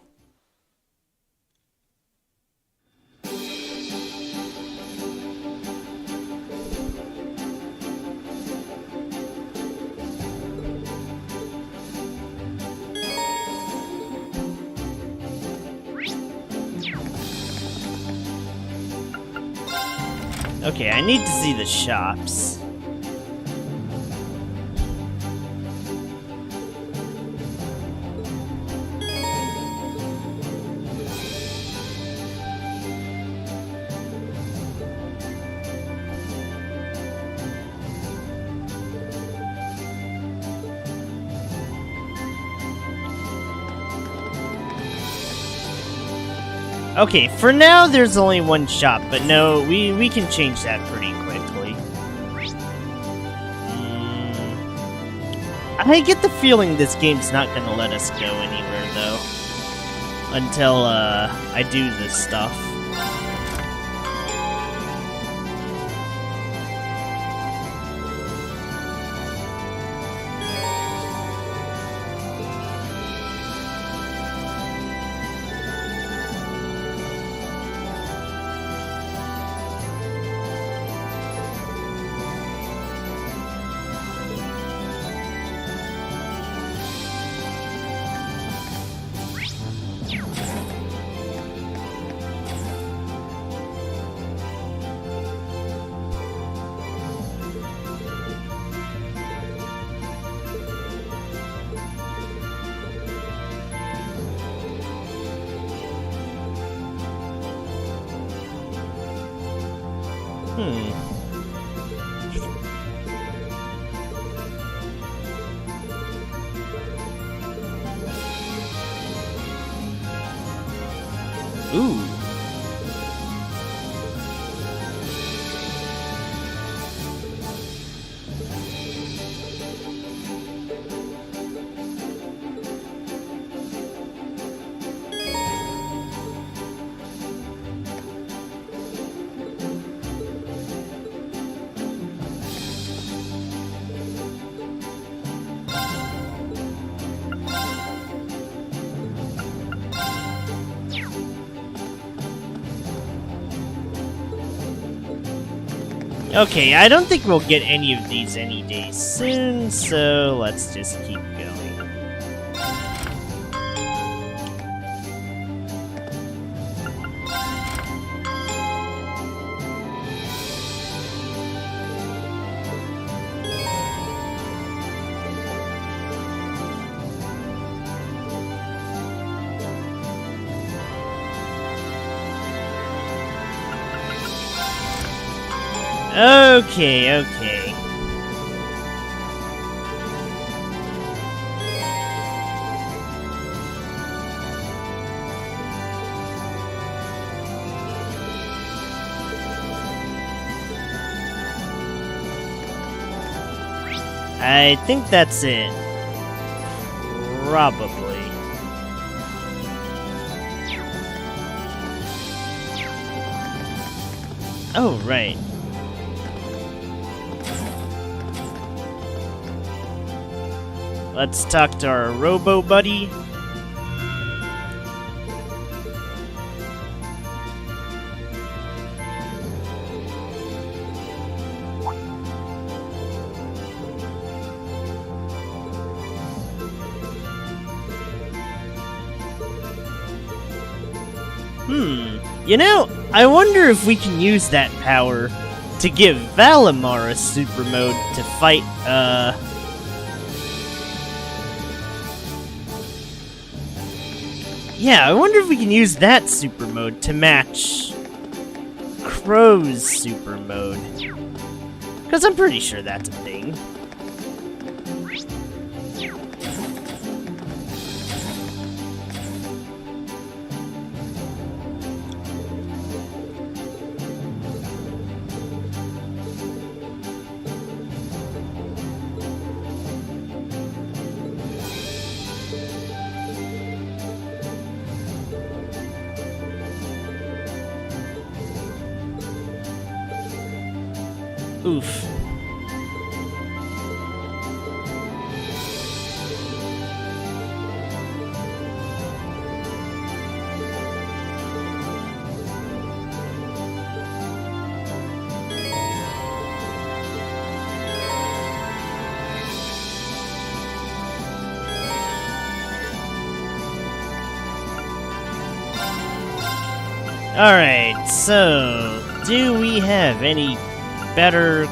[SPEAKER 1] Okay, I need to see the shops. Okay, for now there's only one shop, but no, we can change that pretty quickly. I get the feeling this game's not gonna let us go anywhere, though. Until, I do this stuff. Ooh. Okay, I don't think we'll get any of these any day soon, so let's just keep going. Okay. I think that's it. Probably. Oh, right. Let's talk to our robo buddy. You know, I wonder if we can use that power to give Valimar a super mode to fight, Yeah, I wonder if we can use that super mode to match Crow's super mode. Because I'm pretty sure that's a thing. Oof. Alright, so do we have any better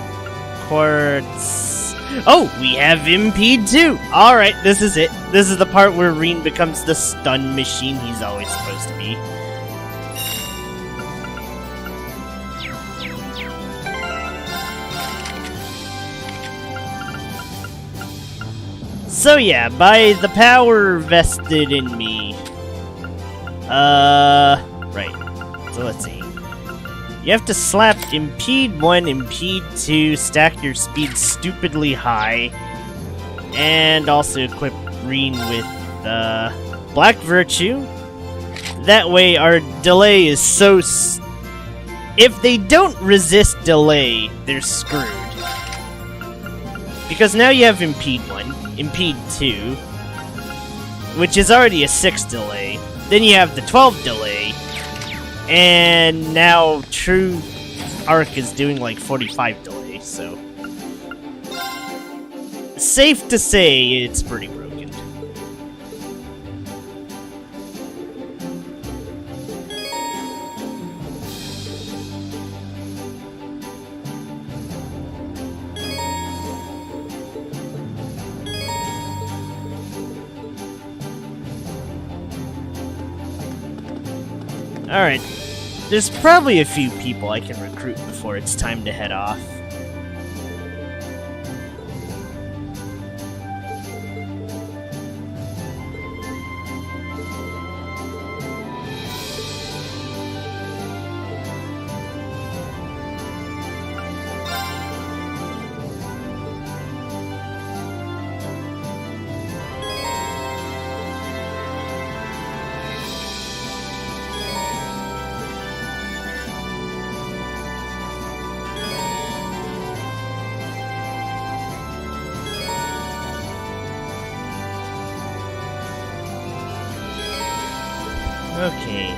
[SPEAKER 1] quartz? Oh, we have impede too! Alright, this is it. This is the part where Reen becomes the stun machine he's always supposed to be. So yeah, by the power vested in me. Right. So let's see. You have to slap impede 1, impede 2, stack your speed stupidly high, and also equip Reen with Black Virtue. That way our delay is so... if they don't resist delay, they're screwed. Because now you have impede 1, impede 2, which is already a 6 delay. Then you have the 12 delay. And now True Arc is doing like 45 delay, so... safe to say it's pretty broken. Alright, there's probably a few people I can recruit before it's time to head off. Okay.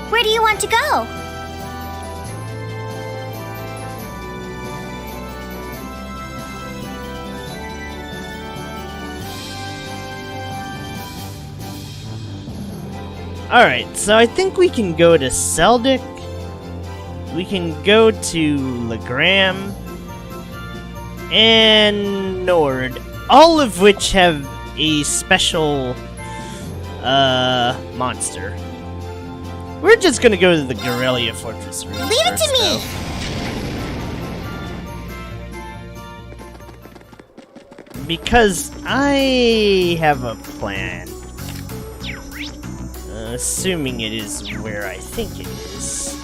[SPEAKER 10] Where do you want to go?
[SPEAKER 1] Alright, so I think we can go to Seldic. We can go to Legram. And Nord. All of which have a special... monster. We're just gonna go to the Guerrilla Fortress room.
[SPEAKER 10] Leave it to me!
[SPEAKER 1] Because I have a plan. Assuming it is where I think it is.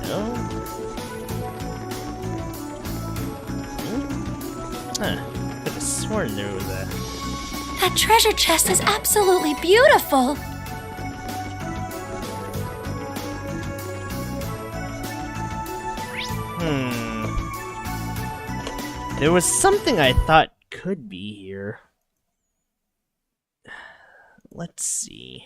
[SPEAKER 1] No? Huh. Could have sworn there was a...
[SPEAKER 6] That treasure chest is absolutely beautiful.
[SPEAKER 1] There was something I thought could be here. Let's see.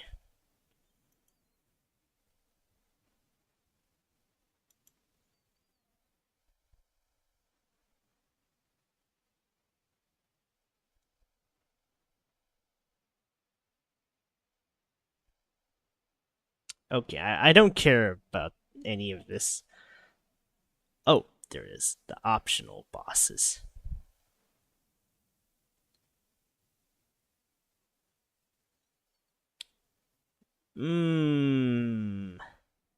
[SPEAKER 1] Okay, I don't care about any of this. Oh, there it is. The optional bosses.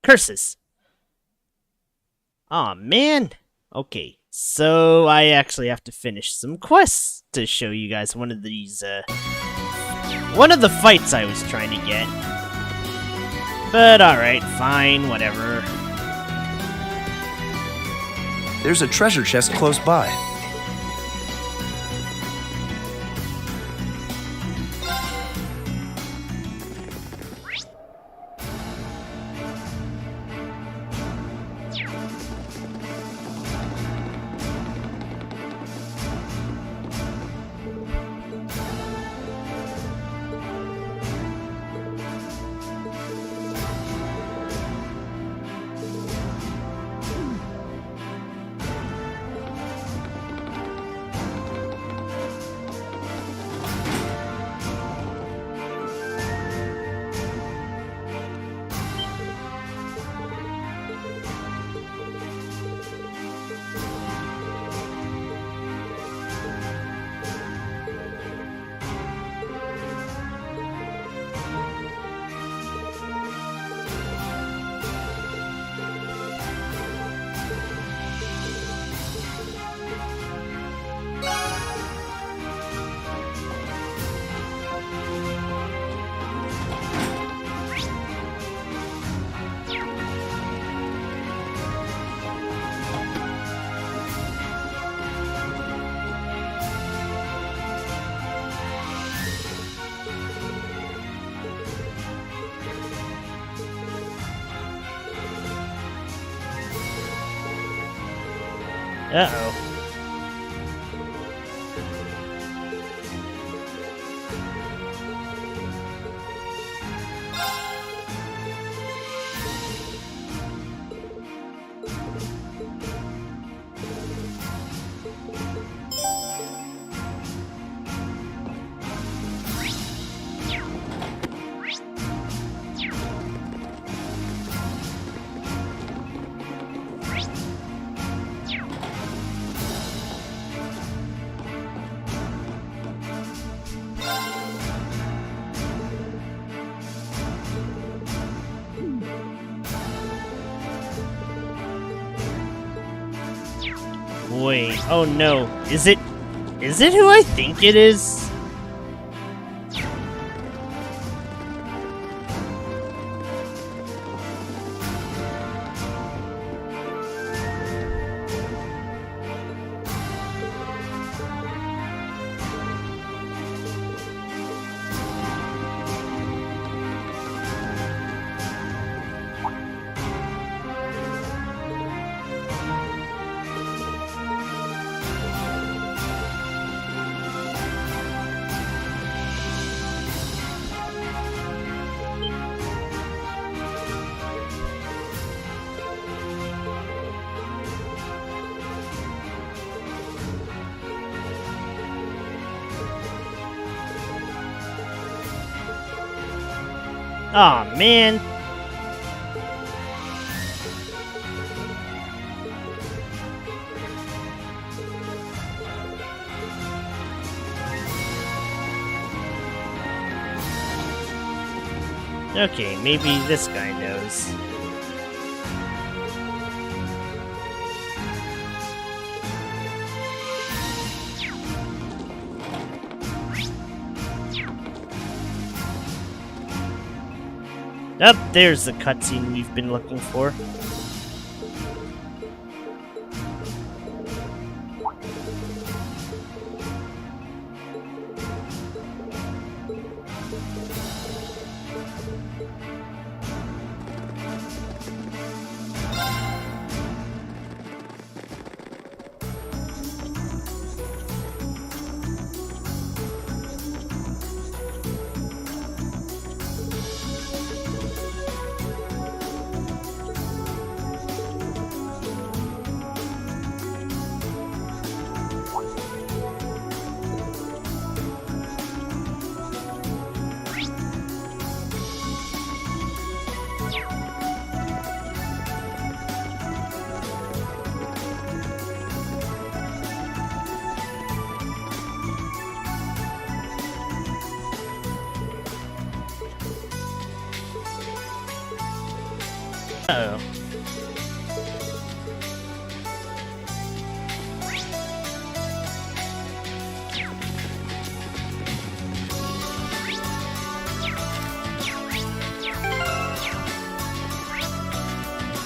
[SPEAKER 1] Curses. Aw, man. Okay, so I actually have to finish some quests to show you guys one of these, one of the fights I was trying to get. But alright, fine, whatever.
[SPEAKER 11] There's a treasure chest close by.
[SPEAKER 1] Uh-oh. Wait, oh no. Is it who I think it is? Aw, man. Okay, maybe this guy knows. Up, there's the cutscene we've been looking for. Uh-oh.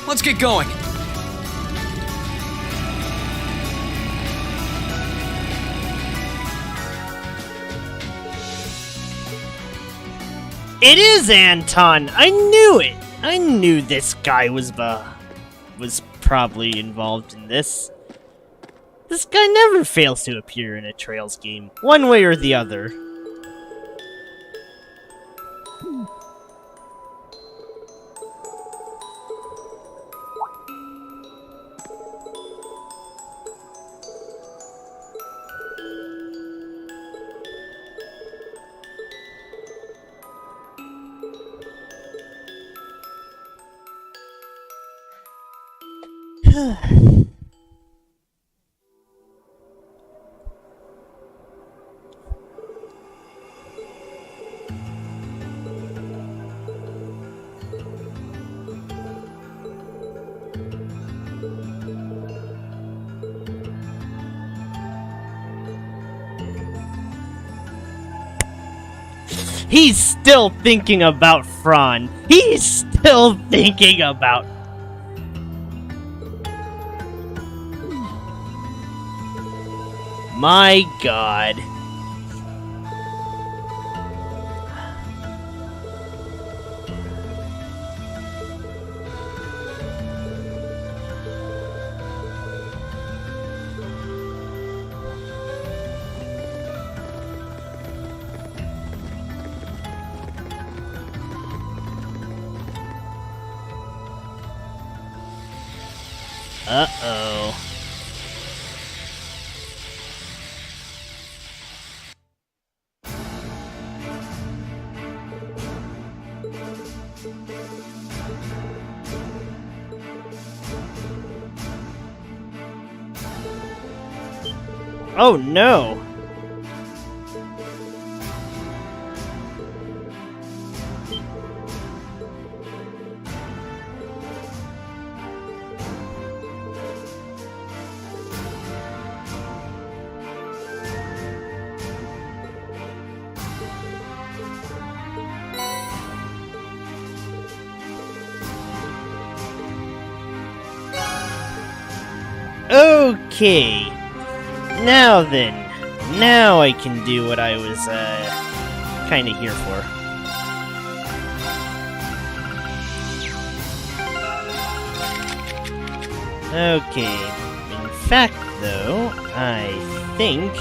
[SPEAKER 3] Let's get going.
[SPEAKER 1] It is Anton! I knew it! I knew this guy was probably involved in this. This guy never fails to appear in a Trails game, one way or the other. He's still thinking about Fran. He's still thinking about... My God. Uh-oh. Oh no! Okay. Now then. Now I can do what I was, kinda here for. Okay. In fact, though, I think...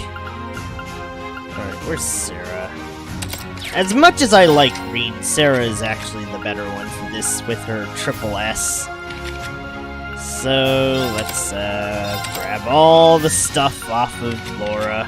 [SPEAKER 1] Alright, where's Sarah? As much as I like green, Sarah is actually the better one for this with her triple S. So, let's, grab all the stuff off of Laura.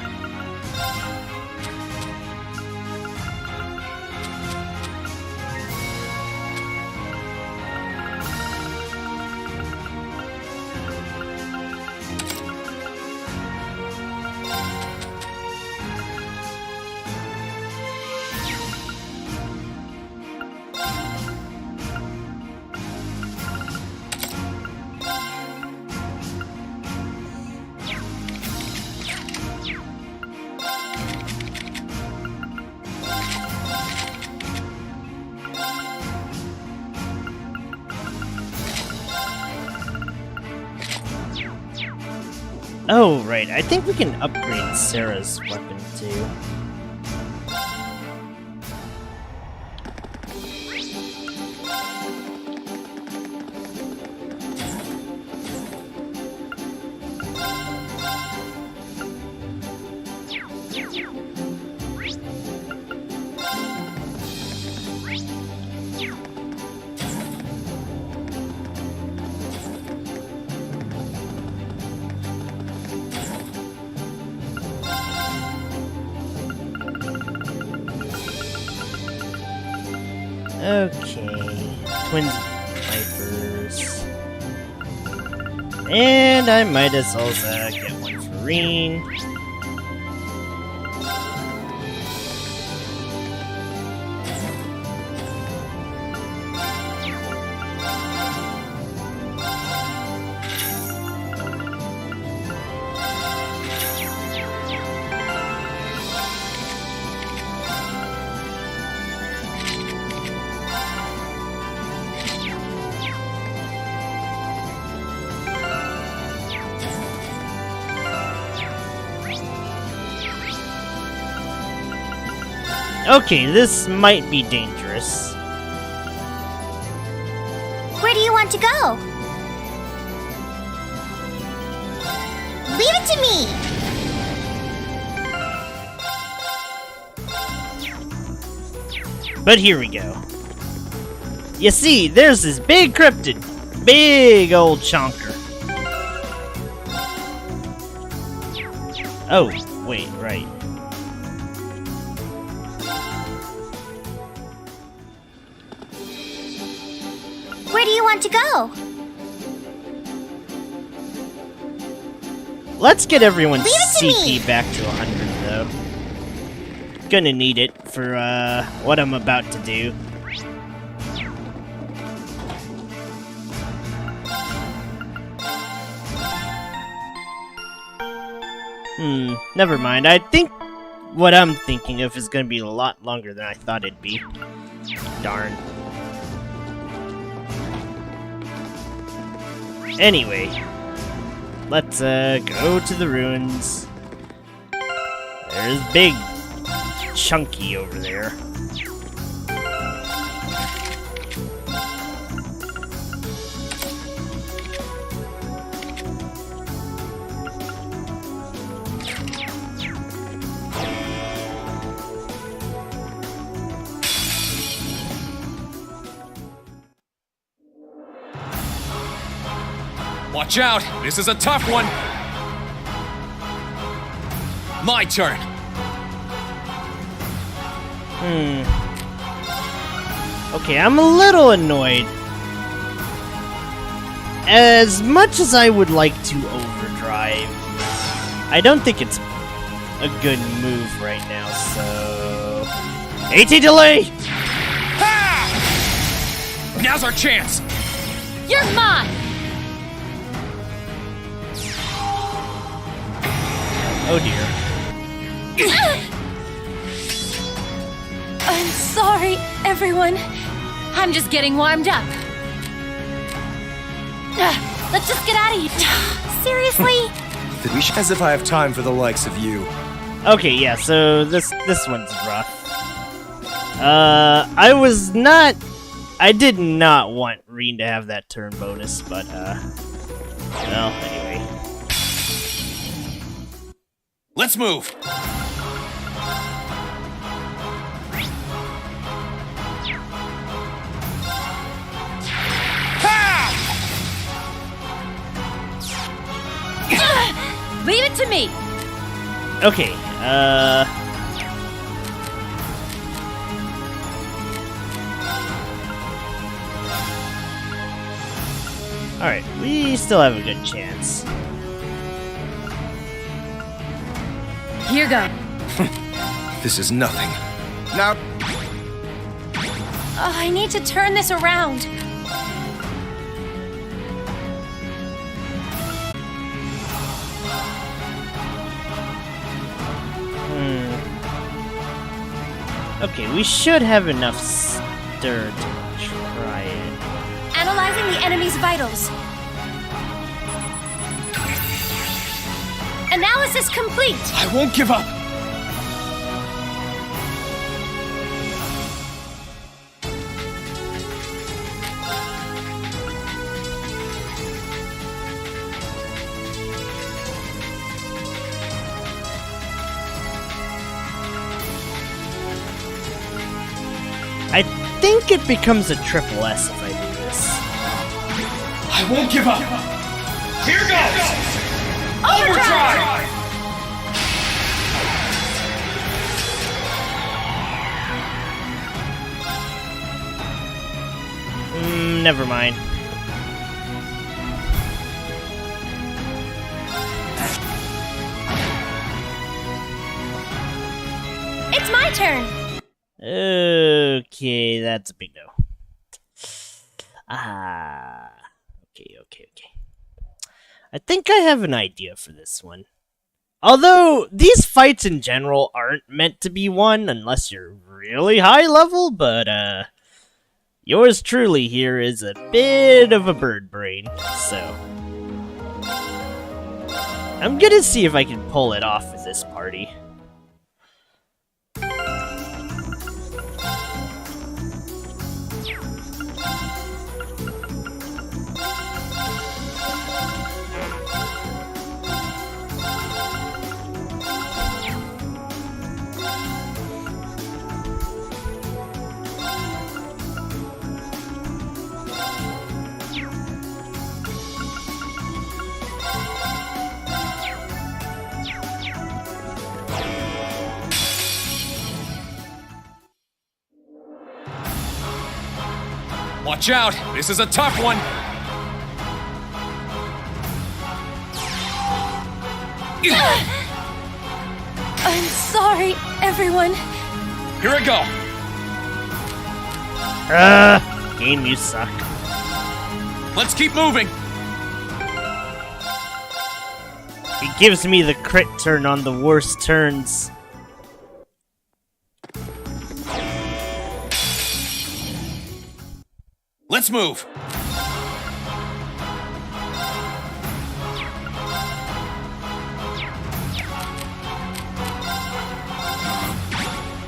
[SPEAKER 1] Oh, right. I think we can upgrade Sarah's weapon, too. Okay, twins vipers. And I might as well get one for Reen. Okay, this might be dangerous.
[SPEAKER 10] Where do you want to go? Leave it to me!
[SPEAKER 1] But here we go. You see, there's this big cryptid. Big old chonker. Oh, wait, right.
[SPEAKER 10] Where do you want to go?
[SPEAKER 1] Let's get everyone's
[SPEAKER 10] Leave it to me.
[SPEAKER 1] CP back to 100, though. Gonna need it for, what I'm about to do. Never mind. I think what I'm thinking of is gonna be a lot longer than I thought it'd be. Darn. Anyway, let's go to the ruins. There's Big Chunky over there.
[SPEAKER 3] Watch out! This is a tough one! My turn!
[SPEAKER 1] Okay, I'm a little annoyed. As much as I would like to overdrive, I don't think it's a good move right now, so... AT delay!
[SPEAKER 3] Ha! Now's our chance!
[SPEAKER 2] You're mine!
[SPEAKER 1] Oh dear.
[SPEAKER 2] I'm sorry, everyone. I'm just getting warmed up. Let's just get out of here. Seriously?
[SPEAKER 11] As if I have time for the likes of you.
[SPEAKER 1] Okay, yeah, so this one's rough. I did not want Reen to have that turn bonus, but, well, anyway.
[SPEAKER 3] Let's move!
[SPEAKER 2] Leave it to me!
[SPEAKER 1] Okay, alright, we still have a good chance.
[SPEAKER 2] Here go.
[SPEAKER 11] This is nothing. Now...
[SPEAKER 2] I need to turn this around.
[SPEAKER 1] Okay, we should have enough stir to try it.
[SPEAKER 2] Analyzing the enemy's vitals. Analysis complete!
[SPEAKER 3] I won't give up!
[SPEAKER 1] I think it becomes a triple S if I do this.
[SPEAKER 3] I won't give up! Here goes! Overdrive!
[SPEAKER 1] Never mind.
[SPEAKER 2] It's my turn!
[SPEAKER 1] Okay, that's a big no. Okay. I think I have an idea for this one. Although, these fights in general aren't meant to be won unless you're really high level, but, yours truly here is a bit of a bird brain, so... I'm gonna see if I can pull it off with this party.
[SPEAKER 3] Watch out! This is a tough one!
[SPEAKER 6] I'm sorry, everyone.
[SPEAKER 3] Here I go!
[SPEAKER 1] Game, you suck.
[SPEAKER 3] Let's keep moving!
[SPEAKER 1] It gives me the crit turn on the worst turns.
[SPEAKER 3] Let's move!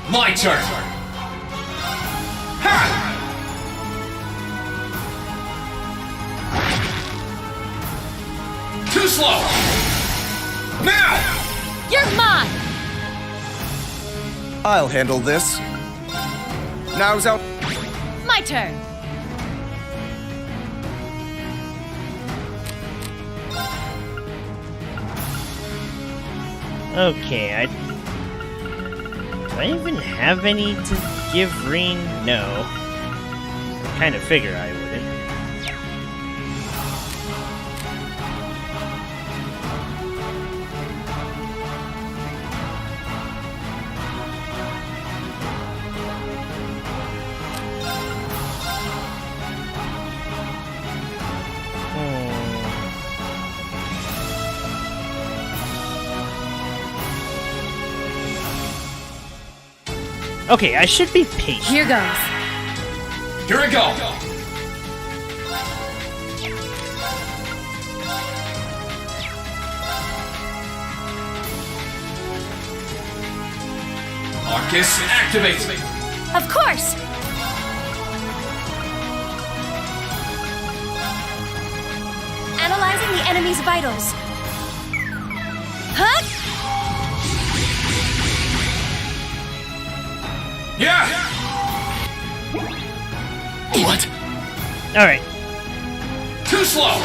[SPEAKER 3] My turn! Ha! Too slow! Now!
[SPEAKER 2] You're mine!
[SPEAKER 11] I'll handle this. Now's out.
[SPEAKER 2] My turn.
[SPEAKER 1] Okay, do I even have any to give Reen? No. I kind of figure I wouldn't. Okay, I should be patient.
[SPEAKER 2] Here goes.
[SPEAKER 3] Here I go! Arcus, activate!
[SPEAKER 6] Of course! Analyzing the enemy's vitals. Huh?
[SPEAKER 3] Yeah! What?
[SPEAKER 1] Alright,
[SPEAKER 3] Too slow!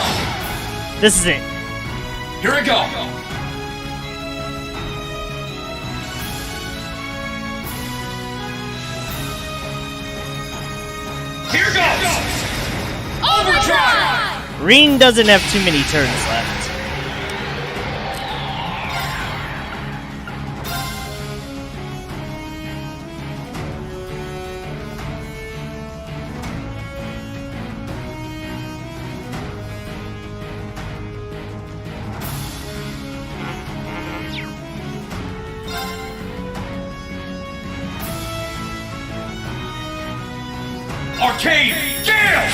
[SPEAKER 1] this is it.
[SPEAKER 3] Here I go! Here goes! Overdrive!
[SPEAKER 1] Reen doesn't have too many turns left.
[SPEAKER 3] Arcade Gale!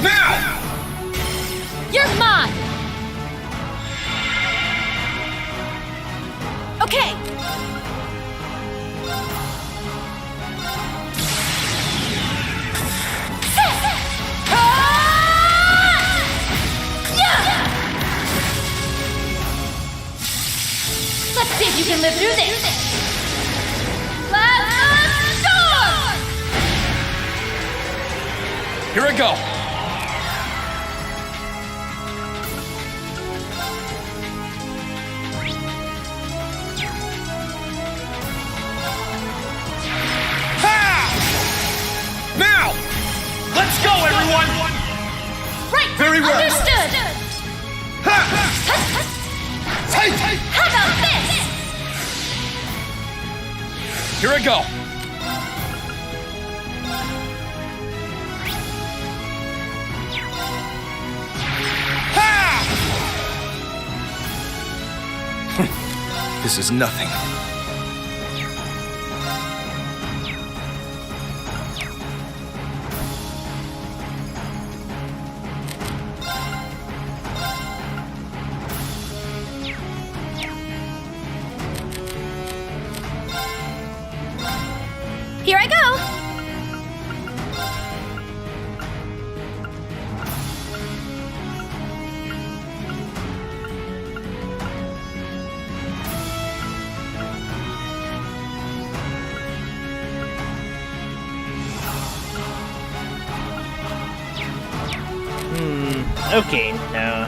[SPEAKER 3] Now!
[SPEAKER 2] You're mine!
[SPEAKER 6] Okay!
[SPEAKER 2] Let's see if you can live through this! Let's storm!
[SPEAKER 3] Here I go! Now! Let's go, everyone!
[SPEAKER 2] Right!
[SPEAKER 3] Very well.
[SPEAKER 2] Understood! How about this?
[SPEAKER 3] Here I go!
[SPEAKER 11] This is nothing.
[SPEAKER 6] Here I go!
[SPEAKER 1] Okay, no.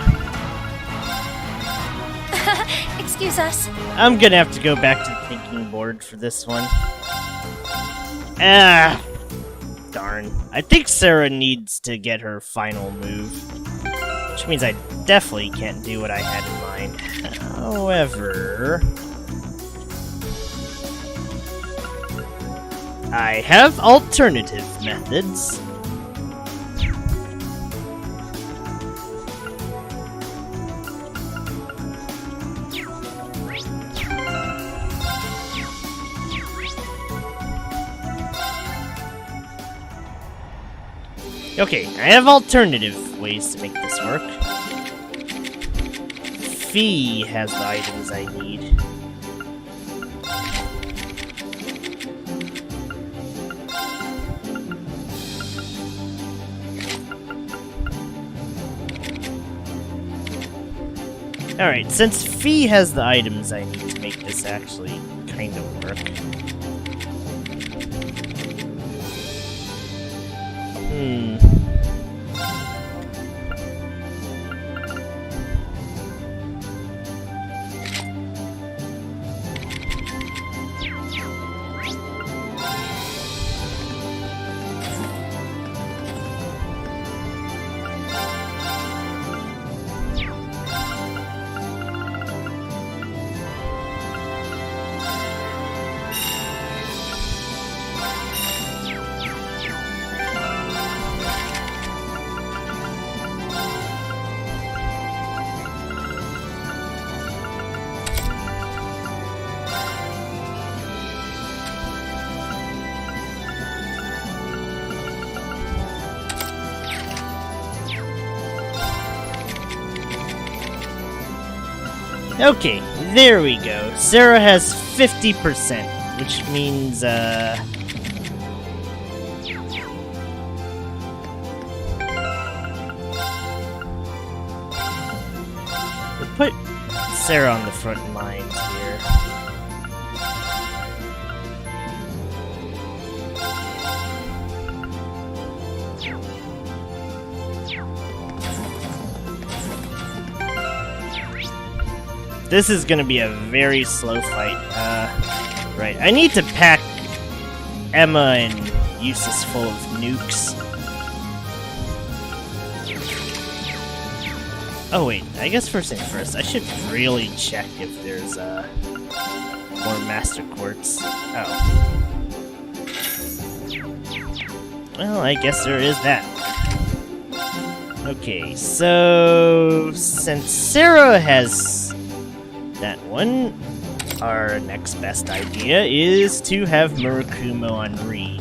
[SPEAKER 6] Excuse us.
[SPEAKER 1] I'm gonna have to go back to the thinking board for this one. Darn. I think Sarah needs to get her final move. Which means I definitely can't do what I had in mind. However... I have alternative methods. Okay, I have alternative ways to make this work. Fee has the items I need. Alright, since Fee has the items I need to make this actually kind of work. Okay, there we go. Sarah has 50%, which means, we'll put Sarah on the front lines here. This is gonna be a very slow fight. Right. I need to pack Emma and Eustace full of nukes. Oh wait, I guess first thing first, I should really check if there's more Master Quartz. Oh. Well, I guess there is that. Okay, so since Sarah has that one, our next best idea is to have Murakumo on Reed.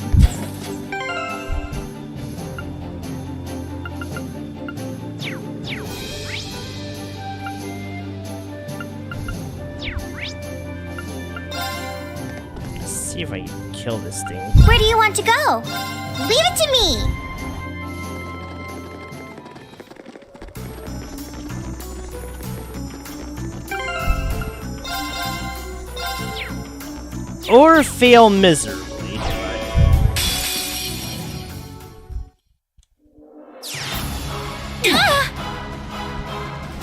[SPEAKER 1] Let's see if I can kill this thing.
[SPEAKER 10] Where do you want to go? Leave it to me!
[SPEAKER 1] Or fail miserably.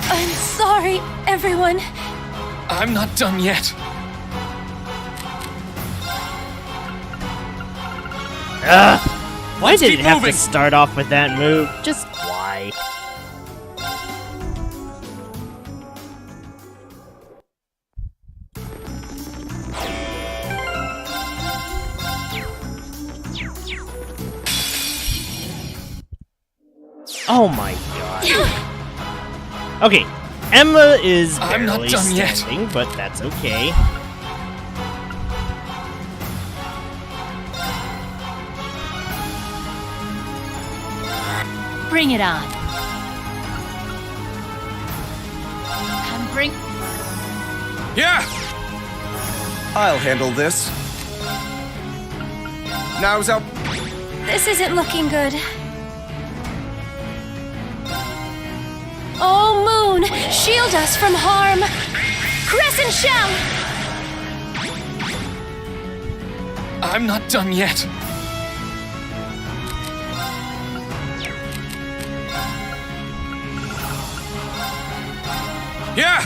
[SPEAKER 21] I'm sorry, everyone.
[SPEAKER 3] I'm not done yet.
[SPEAKER 1] Why did it have to start off with that move? Just why? Oh my god. Okay, Emma is barely standing, but that's okay.
[SPEAKER 18] Bring it on.
[SPEAKER 3] Yeah!
[SPEAKER 11] I'll handle this. Now's up.
[SPEAKER 6] This isn't looking good. Oh, Moon! Shield us from harm! Crescent Shell!
[SPEAKER 3] I'm not done yet. Yeah!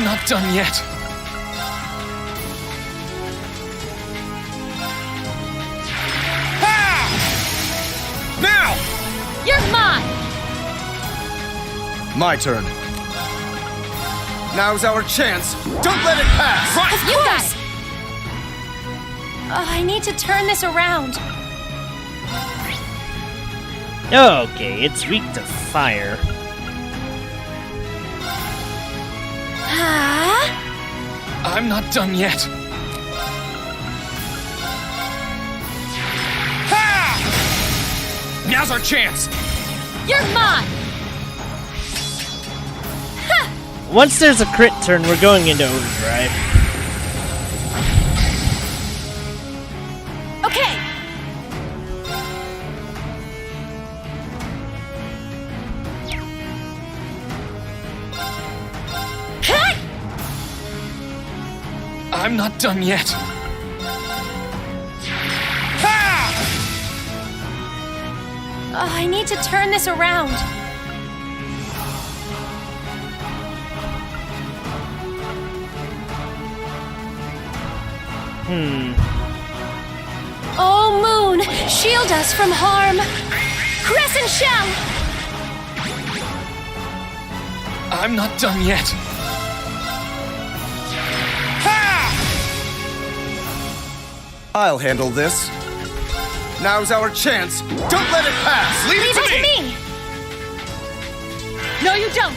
[SPEAKER 3] not done yet.
[SPEAKER 23] Now!
[SPEAKER 2] You're mine!
[SPEAKER 11] My turn. Now's our chance. Don't let it pass!
[SPEAKER 2] Of course! I need to turn this around.
[SPEAKER 1] Okay, it's weak to fire.
[SPEAKER 3] I'm not done yet. Now's our chance!
[SPEAKER 2] You're mine!
[SPEAKER 1] Once there's a crit turn, we're going into overdrive.
[SPEAKER 2] Okay!
[SPEAKER 3] I'm not done yet.
[SPEAKER 2] I need to turn this around. Oh, Moon! Shield us from harm! Crescent Shell!
[SPEAKER 3] I'm not done yet.
[SPEAKER 11] I'll handle this. Now's our chance. Don't let it pass!
[SPEAKER 2] Leave it to me! No, you don't!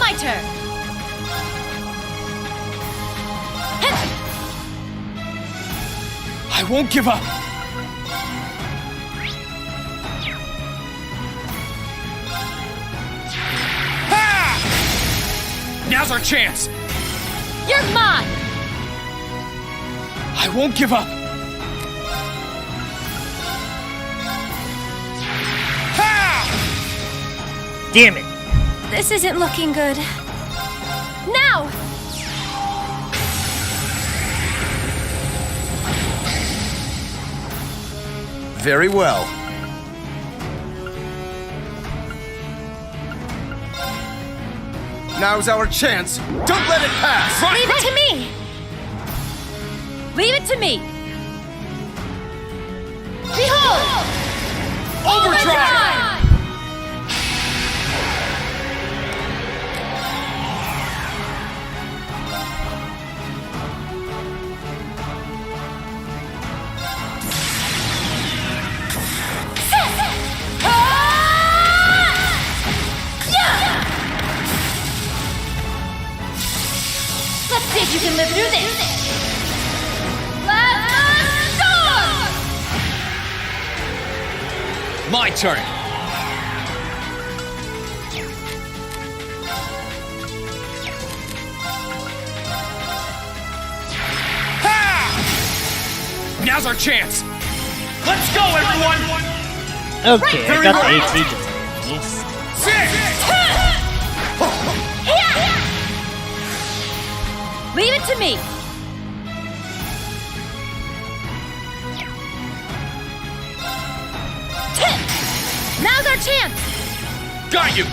[SPEAKER 2] My turn!
[SPEAKER 3] I won't give up. Now's our chance!
[SPEAKER 2] You're mine!
[SPEAKER 3] I won't give up!
[SPEAKER 1] Damn it!
[SPEAKER 2] This isn't looking good. Now!
[SPEAKER 11] Very well. Now's our chance. Don't let it pass!
[SPEAKER 2] Leave it to me! Leave it to me! Behold!
[SPEAKER 3] Overdrive!
[SPEAKER 2] Let's see if you can live through this! Let's storm!
[SPEAKER 3] My turn! Now's our chance! Let's go, everyone!
[SPEAKER 1] Okay, I got the AT just
[SPEAKER 2] Leave it to me! Now's our chance!
[SPEAKER 3] Got you!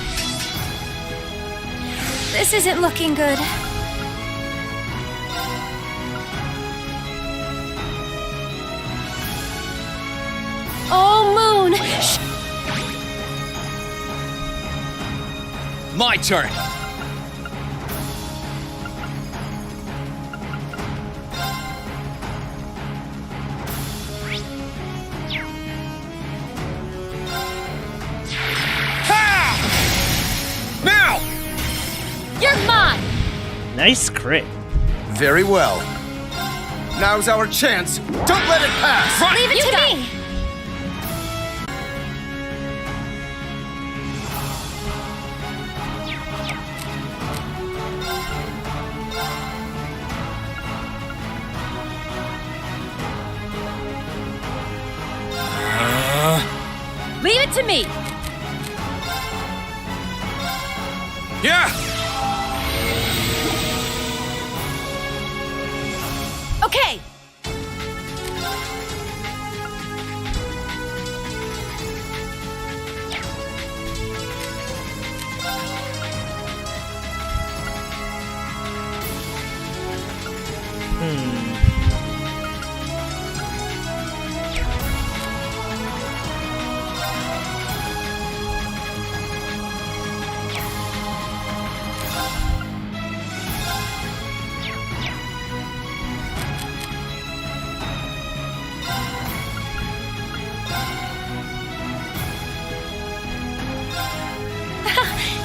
[SPEAKER 2] This isn't looking good. Oh, Moon!
[SPEAKER 3] My turn! Now!
[SPEAKER 2] You're mine!
[SPEAKER 1] nice crit.
[SPEAKER 11] Very well. Now's our chance. Don't let it pass!
[SPEAKER 2] Leave it to me! Leave it to me!
[SPEAKER 3] Yeah!
[SPEAKER 2] Okay!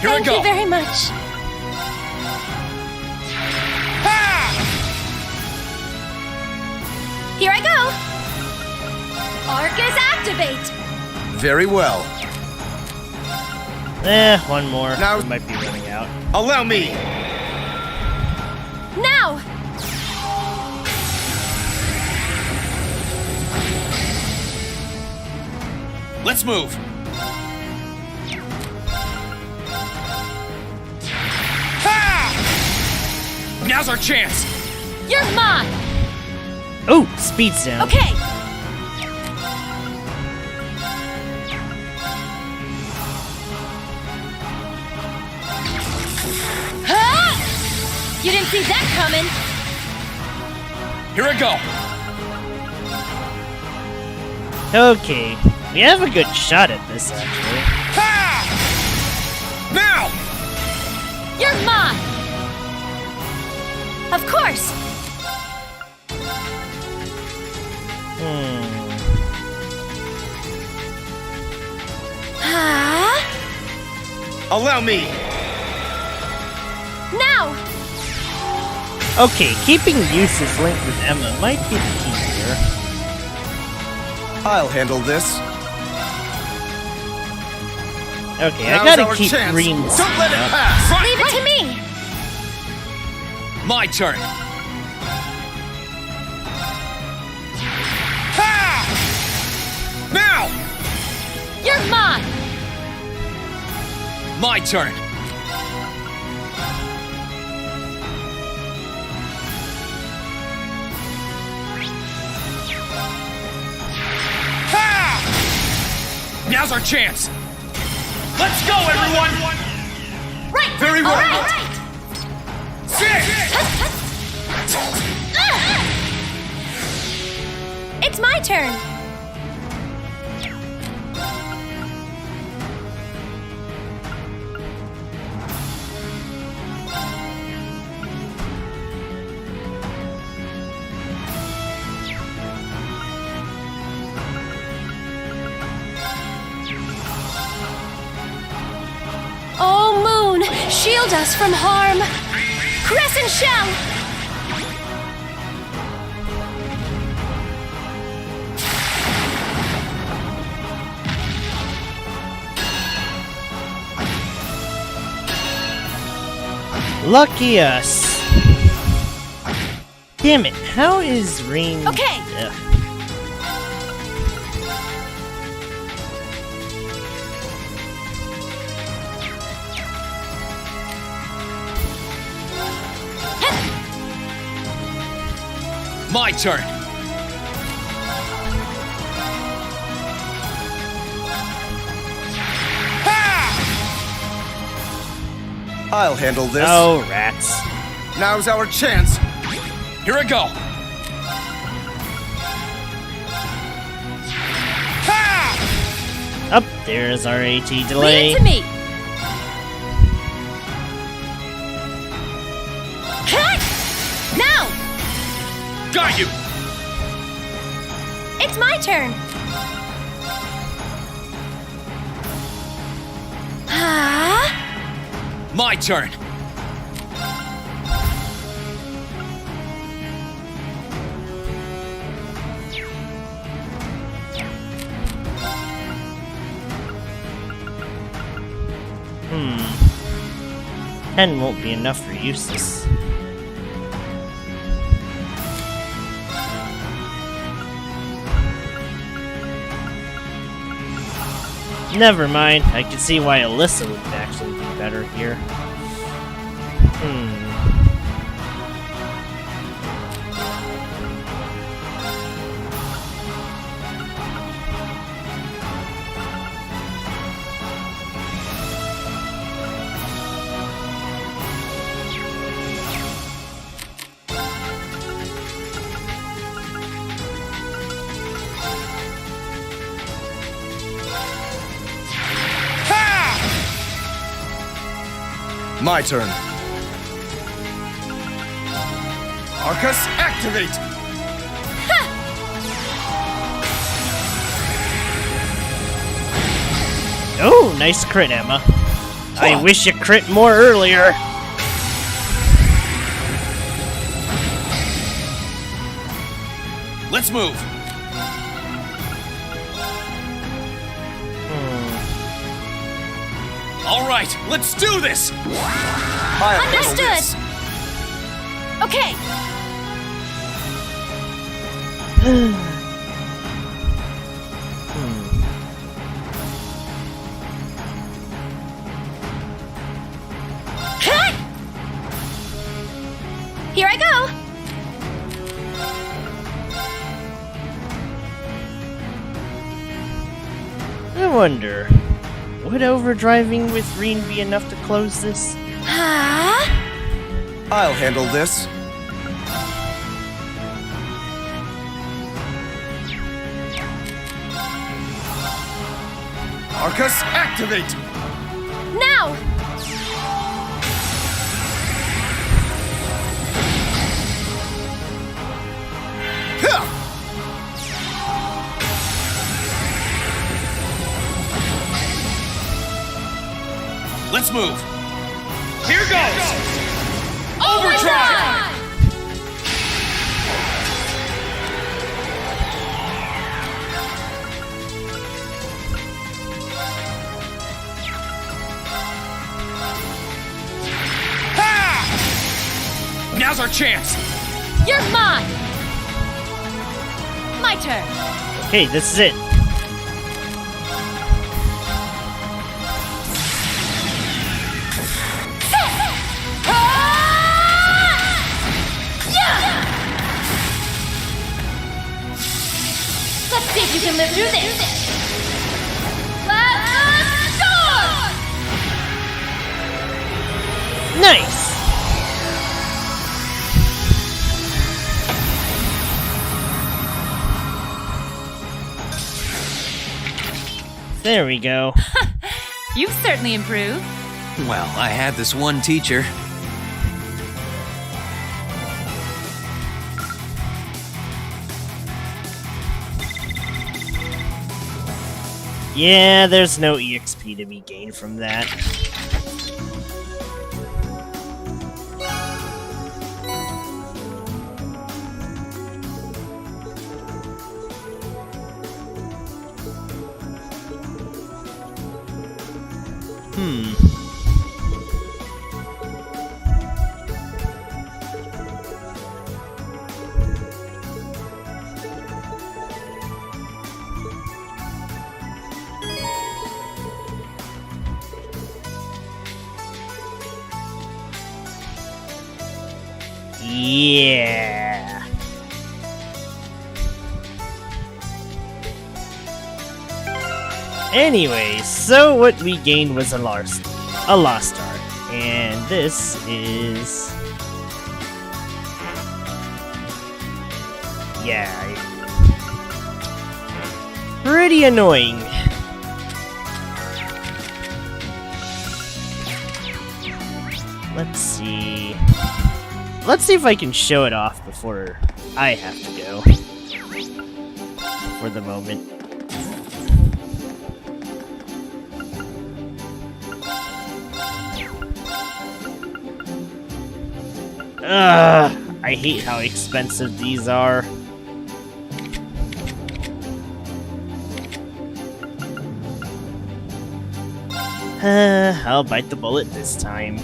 [SPEAKER 3] Here
[SPEAKER 15] Thank
[SPEAKER 3] we go.
[SPEAKER 15] you very much.
[SPEAKER 6] Here I go! Arcus activate!
[SPEAKER 11] Very well.
[SPEAKER 1] One more.
[SPEAKER 11] Now-
[SPEAKER 1] We might be running out.
[SPEAKER 11] Allow me!
[SPEAKER 6] Now!
[SPEAKER 3] Let's move. Now's our chance.
[SPEAKER 2] You're mine!
[SPEAKER 1] Oh, speed sound.
[SPEAKER 6] Okay!
[SPEAKER 2] You didn't see that coming!
[SPEAKER 3] Here I go.
[SPEAKER 1] Okay, we have a good shot at this, actually.
[SPEAKER 3] Now!
[SPEAKER 2] You're mine!
[SPEAKER 6] Of course!
[SPEAKER 11] Allow me!
[SPEAKER 6] Now!
[SPEAKER 1] Okay, keeping Eustace linked with Emma might be the key here.
[SPEAKER 11] I'll handle this.
[SPEAKER 1] Okay,
[SPEAKER 11] Now's
[SPEAKER 1] I gotta
[SPEAKER 11] our
[SPEAKER 1] keep
[SPEAKER 11] chance.
[SPEAKER 1] Reem.
[SPEAKER 11] Don't let it pass!
[SPEAKER 6] Leave it to me!
[SPEAKER 3] My turn. Now!
[SPEAKER 2] You're mine!
[SPEAKER 3] My turn. Now's our chance. Let's go, everyone!
[SPEAKER 2] Right!
[SPEAKER 3] Very well.
[SPEAKER 2] All right!
[SPEAKER 3] Sit!
[SPEAKER 6] It's my turn! Oh, Moon! Shield us from harm! Crescent Shell!
[SPEAKER 1] Lucky us. Damn it, how is Reem...
[SPEAKER 6] Okay.
[SPEAKER 1] Ugh.
[SPEAKER 3] My turn.
[SPEAKER 11] I'll handle this.
[SPEAKER 1] Oh, rats.
[SPEAKER 11] Now's our chance.
[SPEAKER 3] Here I go.
[SPEAKER 1] Up there's our AT delay.
[SPEAKER 2] Leave it to me!
[SPEAKER 6] Now!
[SPEAKER 3] Got you.
[SPEAKER 6] It's my turn!
[SPEAKER 3] My turn.
[SPEAKER 1] Hmm. 10 won't be enough for Eustace. Never mind. I can see why Alyssa would actually be better here.
[SPEAKER 11] My turn. Arcus, activate!
[SPEAKER 1] Oh, nice crit, Emma. I wish you crit more earlier.
[SPEAKER 23] Let's move. All right, let's do this.
[SPEAKER 2] Understood. Okay.
[SPEAKER 10] Cut! Here I go.
[SPEAKER 1] I wonder, would overdriving with Reen be enough to close this?
[SPEAKER 11] I'll handle this. Arcus, activate!
[SPEAKER 10] Now!
[SPEAKER 23] Let's move. Here goes. Overdrive! Ha! Now's our chance.
[SPEAKER 2] You're mine. My turn.
[SPEAKER 1] Okay, this is it.
[SPEAKER 2] Let's see if you can live through this. Let's storm!
[SPEAKER 1] Nice! There we go.
[SPEAKER 18] You've certainly improved.
[SPEAKER 13] Well, I had this one teacher.
[SPEAKER 1] Yeah, there's no EXP to be gained from that. Yeah. Anyway, so what we gained was a lost art, and this is pretty annoying. Let's see. Let's see if I can show it off before I have to go. For the moment. I hate how expensive these are. I'll bite the bullet this time.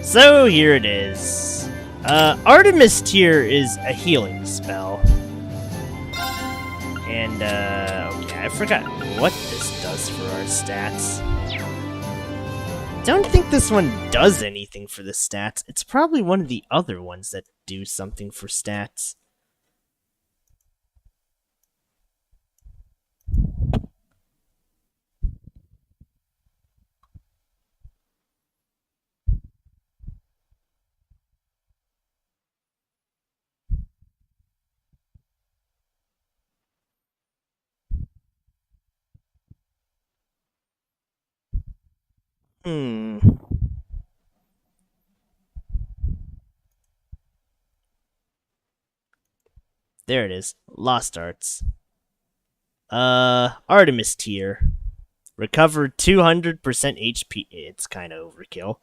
[SPEAKER 1] So here it is. Artemis Tear is a healing spell. And, okay, I forgot what this does for our stats. Don't think this one does anything for the stats. It's probably one of the other ones that do something for stats. there it is. Lost Arts. Artemis tier. Recover 200% HP. It's kind of overkill.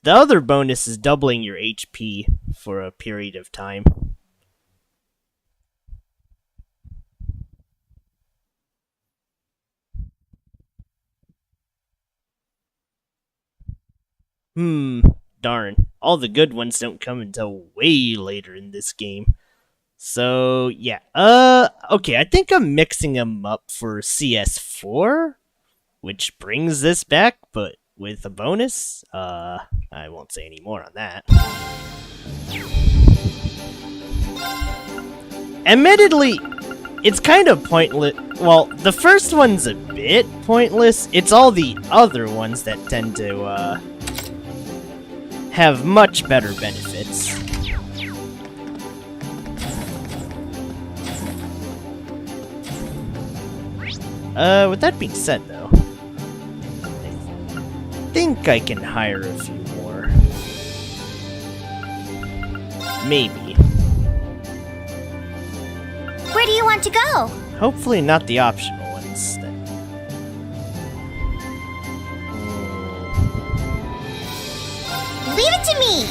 [SPEAKER 1] The other bonus is doubling your HP for a period of time. Darn. All the good ones don't come until way later in this game. So, yeah. Okay, I think I'm mixing them up for CS4, which brings this back, but with a bonus. I won't say any more on that. Admittedly, it's kind of pointless. Well, the first one's a bit pointless. It's all the other ones that tend to, have much better benefits. With that being said, though, I think I can hire a few more. Maybe.
[SPEAKER 10] Where do you want to go?
[SPEAKER 1] Hopefully not the optional ones.
[SPEAKER 10] Leave it to me!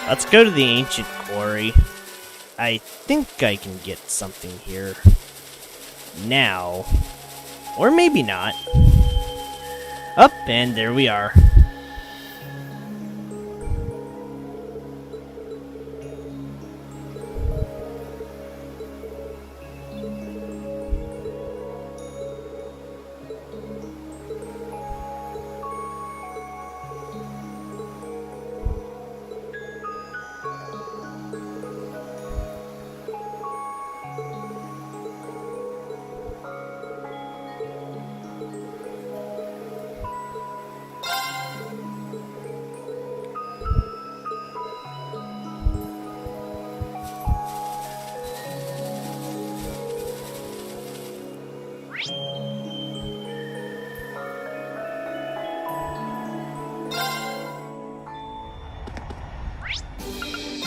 [SPEAKER 1] Let's go to the ancient quarry. I think I can get something here. Now. Or maybe not. Up, and there we are.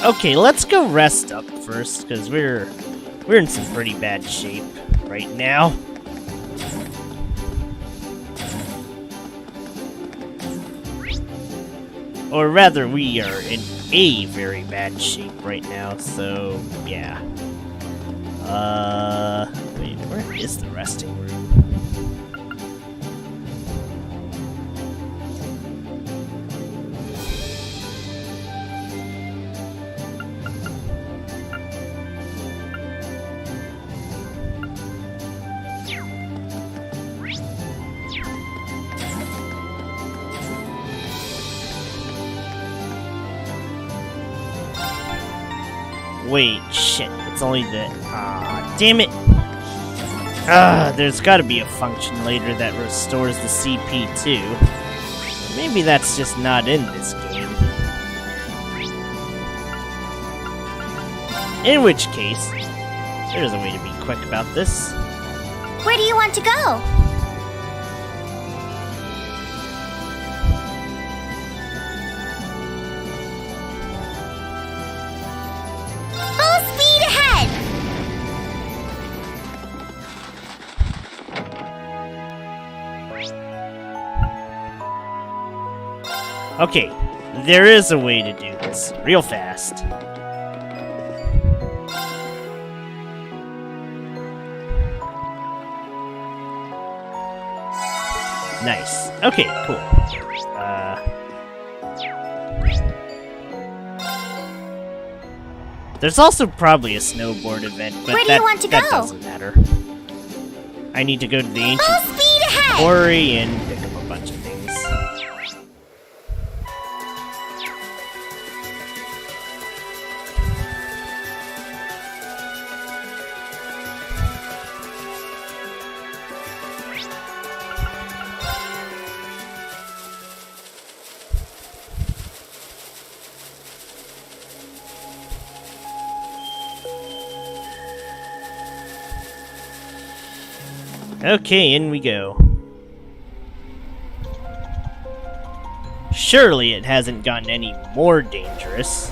[SPEAKER 1] Okay, let's go rest up first, because we're in some pretty bad shape right now. Or rather, we are in a very bad shape right now, so yeah. Wait, where is the resting room? Wait, shit, it's only the... damn it! There's gotta be a function later that restores the CP too. Maybe that's just not in this game. In which case, there's a way to be quick about this.
[SPEAKER 10] Where do you want to go?
[SPEAKER 1] Okay, there is a way to do this real fast. Nice. Okay, cool. There's also probably a snowboard event, but
[SPEAKER 10] Where do you want to
[SPEAKER 1] that
[SPEAKER 10] go?
[SPEAKER 1] doesn't matter. I need to go to the ancient quarry and pick up a bunch of things. Okay, in we go. Surely it hasn't gotten any more dangerous.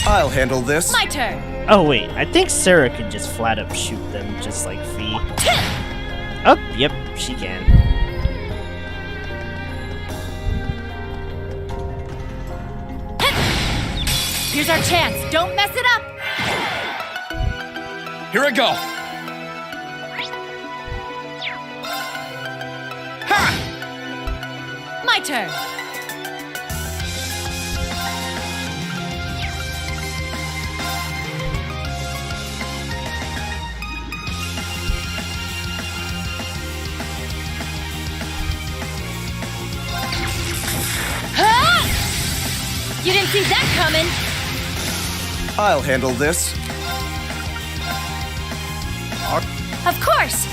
[SPEAKER 11] I'll handle this.
[SPEAKER 2] My turn.
[SPEAKER 1] Oh wait, I think Sarah can just flat up shoot them just like Fee. Oh, yep, she can.
[SPEAKER 2] Here's our chance. Don't mess it up.
[SPEAKER 3] Here I go.
[SPEAKER 2] My turn. You didn't see that coming.
[SPEAKER 11] I'll handle this.
[SPEAKER 2] Of course.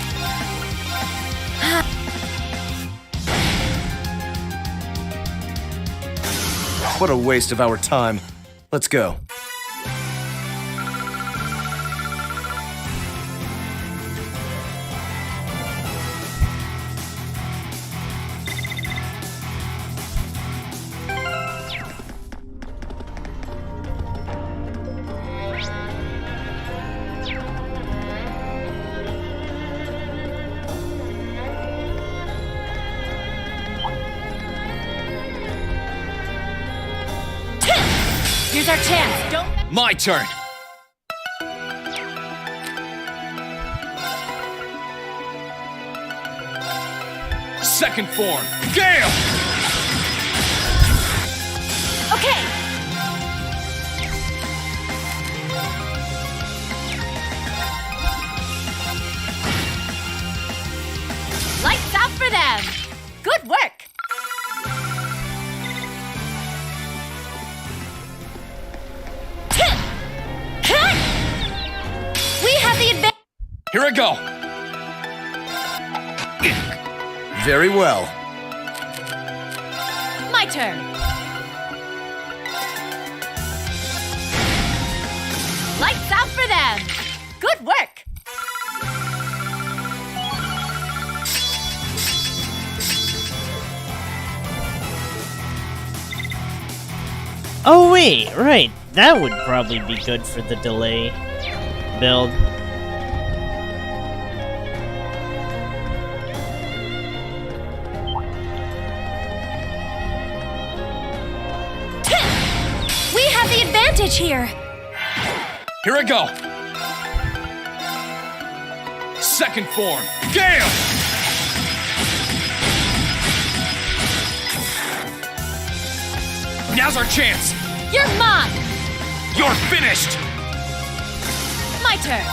[SPEAKER 11] What a waste of our time. Let's go.
[SPEAKER 2] Here's our chance. Don't.
[SPEAKER 3] My turn. Second form. Gale!
[SPEAKER 2] Okay. Lights out for them. Good work.
[SPEAKER 3] Here I go.
[SPEAKER 11] Very well.
[SPEAKER 2] My turn. Lights out for them. Good work.
[SPEAKER 1] Oh wait, right. That would probably be good for the delay build.
[SPEAKER 6] Here.
[SPEAKER 3] Here I go. Second form. Gale! Now's our chance.
[SPEAKER 2] You're mine.
[SPEAKER 3] You're finished.
[SPEAKER 2] My turn.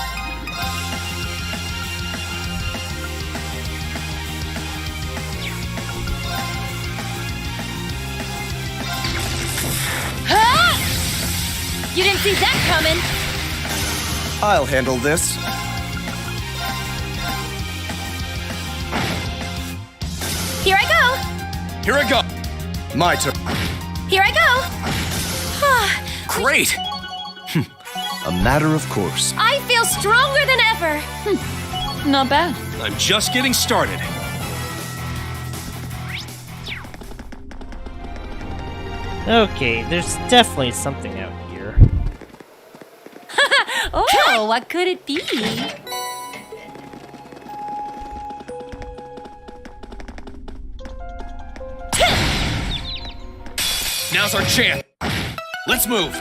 [SPEAKER 2] You didn't see that coming.
[SPEAKER 11] I'll handle this.
[SPEAKER 2] Here I go.
[SPEAKER 3] Here I go.
[SPEAKER 11] My turn.
[SPEAKER 2] Here I go.
[SPEAKER 3] Great.
[SPEAKER 11] A matter of course.
[SPEAKER 2] I feel stronger than ever.
[SPEAKER 21] Not bad.
[SPEAKER 23] I'm just getting started.
[SPEAKER 1] Okay, there's definitely something out here.
[SPEAKER 18] Oh, what could it be?
[SPEAKER 3] Now's our chance. Let's move.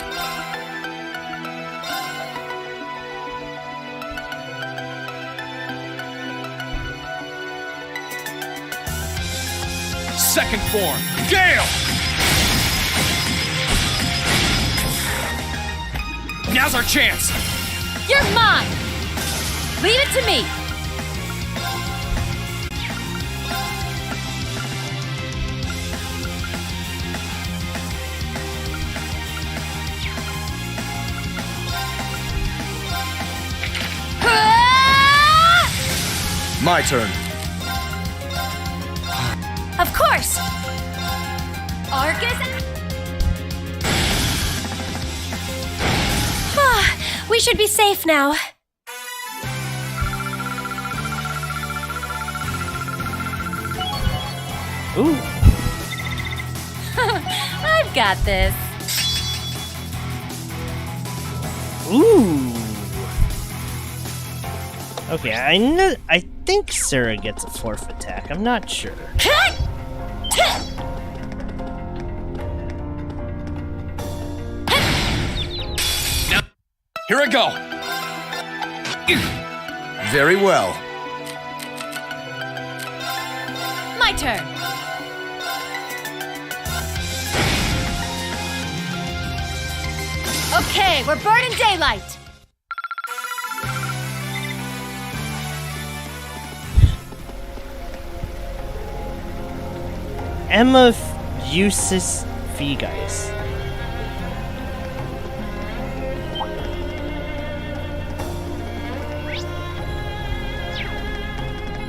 [SPEAKER 3] Second form. Gale! Now's our chance.
[SPEAKER 2] You're mine. Leave it to me.
[SPEAKER 11] My turn.
[SPEAKER 6] course! Arcus! We should be safe now.
[SPEAKER 1] Ooh.
[SPEAKER 18] I've got this.
[SPEAKER 1] Ooh. Okay, I think Sarah gets a fourth attack. I'm not sure.
[SPEAKER 3] Now, here I go.
[SPEAKER 11] Very well.
[SPEAKER 18] My turn. Okay, we're burning daylight.
[SPEAKER 1] Emma Usis Guys.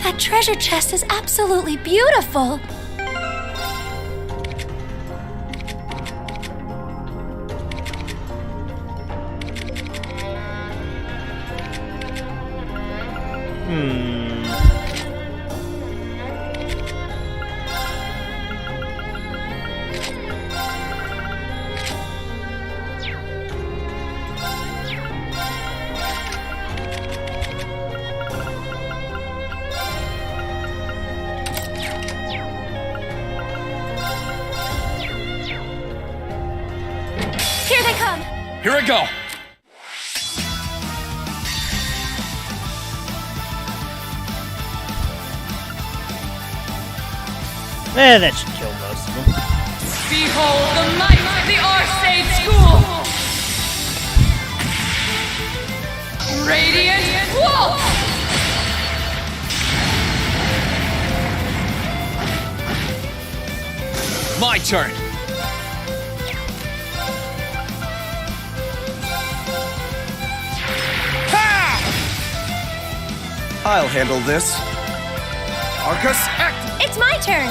[SPEAKER 6] That treasure chest is absolutely beautiful. Here they come!
[SPEAKER 3] Here I go.
[SPEAKER 1] That should kill most of them.
[SPEAKER 21] Behold the might of the Arcade School! Radiant Wolf!
[SPEAKER 3] My turn.
[SPEAKER 11] I'll handle this. Arcus, act!
[SPEAKER 6] It's my turn!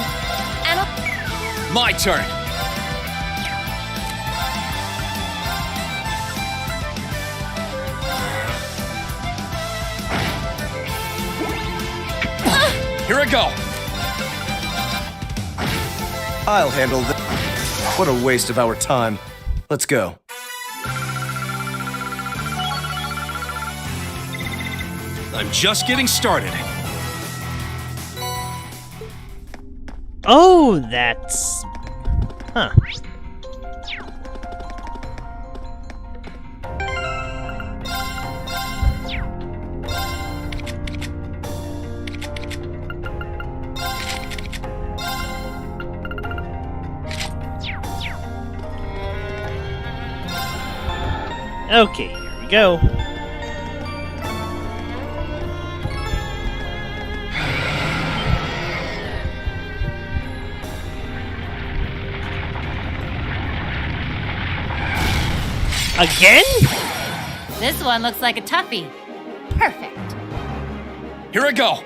[SPEAKER 6] And
[SPEAKER 3] My turn. Here I go.
[SPEAKER 11] I'll handle this. What a waste of our time. Let's go.
[SPEAKER 22] I'm just getting started.
[SPEAKER 1] Oh, that's... Huh. Okay, here we go. Again?
[SPEAKER 18] This one looks like a toughie. Perfect.
[SPEAKER 3] Here I go.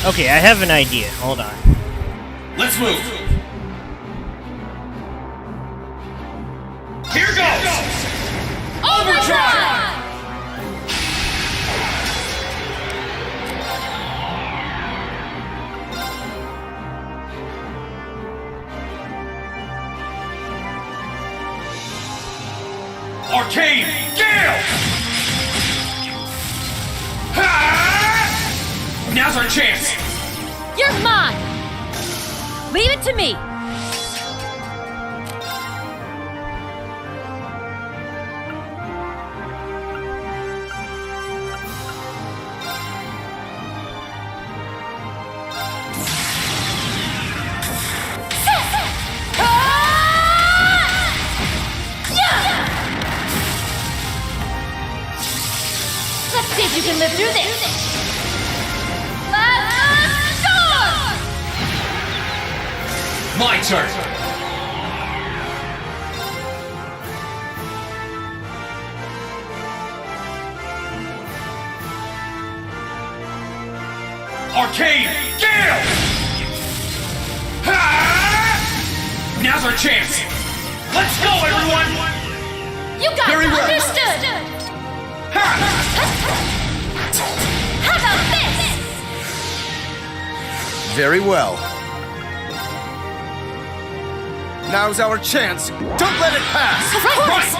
[SPEAKER 1] Okay, I have an idea. Hold on.
[SPEAKER 3] Let's move. Here goes. Overdrive. Arcane Gale! Now's our chance!
[SPEAKER 18] You're mine! Leave it to me! Let's see if you can live through this!
[SPEAKER 3] My turn! Arcade Gale! Ha! Now's our chance! Let's go, everyone!
[SPEAKER 2] You got
[SPEAKER 3] Very well.
[SPEAKER 2] understood! How about this?
[SPEAKER 11] Very well. Now's our chance. Don't let it pass.
[SPEAKER 6] Of course!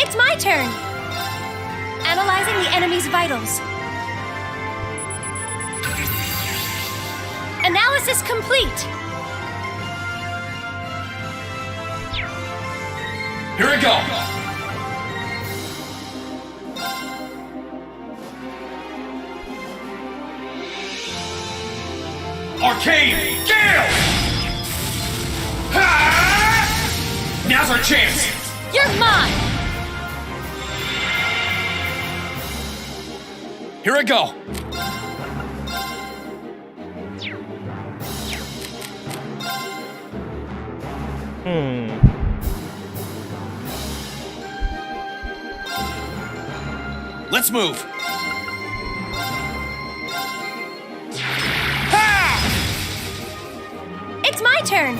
[SPEAKER 6] It's my turn. Analyzing the enemy's vitals. Analysis complete.
[SPEAKER 3] Here we go! Arcade Gale! Ha! Now's our chance!
[SPEAKER 2] You're mine!
[SPEAKER 3] Here I go! Let's move!
[SPEAKER 6] It's my turn.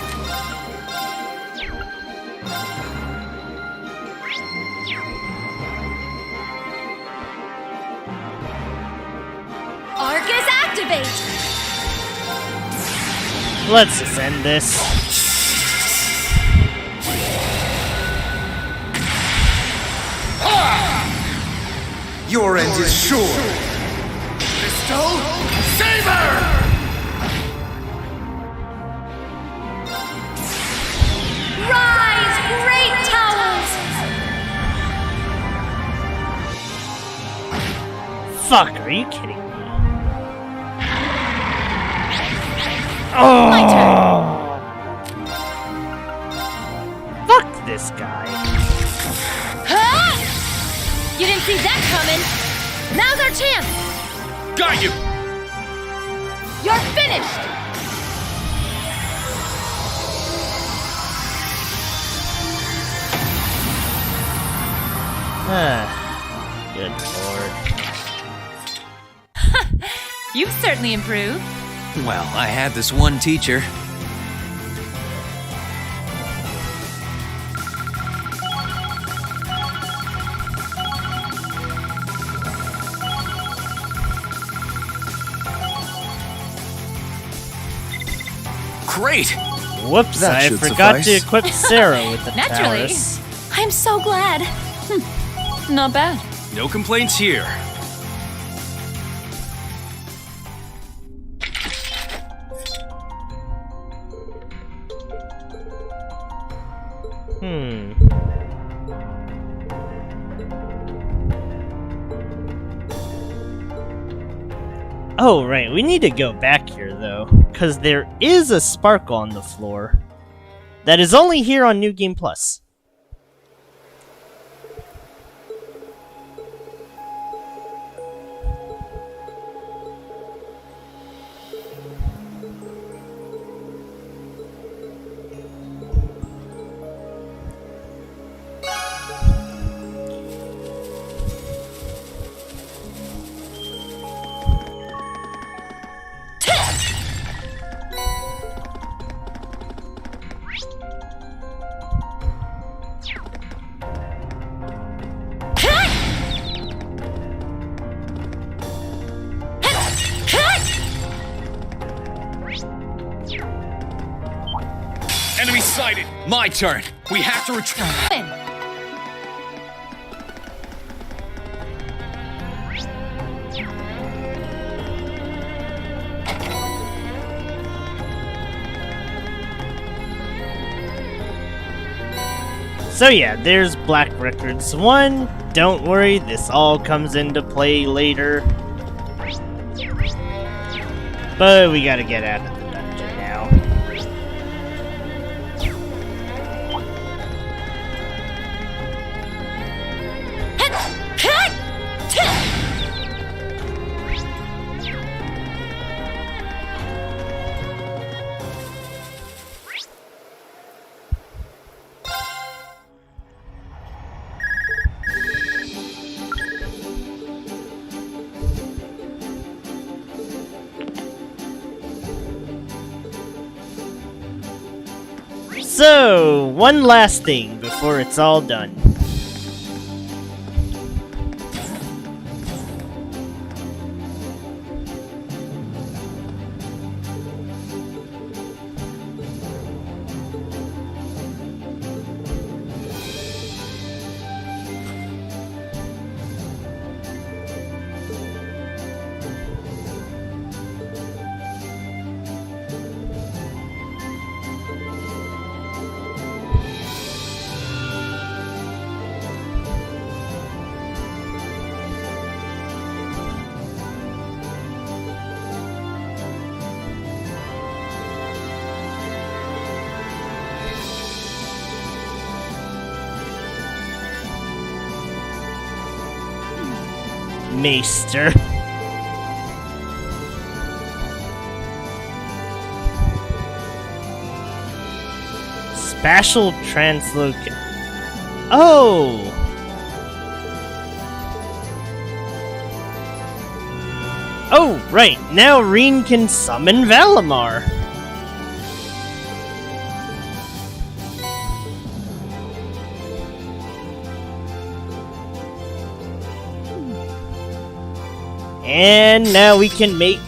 [SPEAKER 6] Arcus activate.
[SPEAKER 1] Let's just end this.
[SPEAKER 11] Your end is sure.
[SPEAKER 3] Pistol Saber!
[SPEAKER 6] Rise, great towers.
[SPEAKER 1] Fuck, are you kidding me? Oh!
[SPEAKER 2] My turn.
[SPEAKER 1] Fuck this guy.
[SPEAKER 2] Huh? You didn't see that coming. Now's our chance.
[SPEAKER 3] Got you!
[SPEAKER 2] You're finished.
[SPEAKER 1] Good lord.
[SPEAKER 18] You've certainly improved.
[SPEAKER 13] Well, I had this one teacher. Great!
[SPEAKER 1] Whoops,
[SPEAKER 11] That
[SPEAKER 1] I
[SPEAKER 11] should
[SPEAKER 1] forgot to
[SPEAKER 11] suffice.
[SPEAKER 1] equip Sarah with the
[SPEAKER 18] Naturally.
[SPEAKER 1] Taurus.
[SPEAKER 6] I'm so glad.
[SPEAKER 21] Not bad.
[SPEAKER 22] No complaints here.
[SPEAKER 1] Oh, right, we need to go back here, though, because there is a sparkle on the floor that is only here on New Game Plus.
[SPEAKER 3] Enemy sighted! My turn! We have to retreat!
[SPEAKER 1] So yeah, there's Black Records 1. Don't worry, this all comes into play later. But we gotta get out of the dungeon now. So, one last thing before it's all done. Maester. Spatial transloc... Oh! Oh, right. Now Reen can summon Valimar. And now we can make,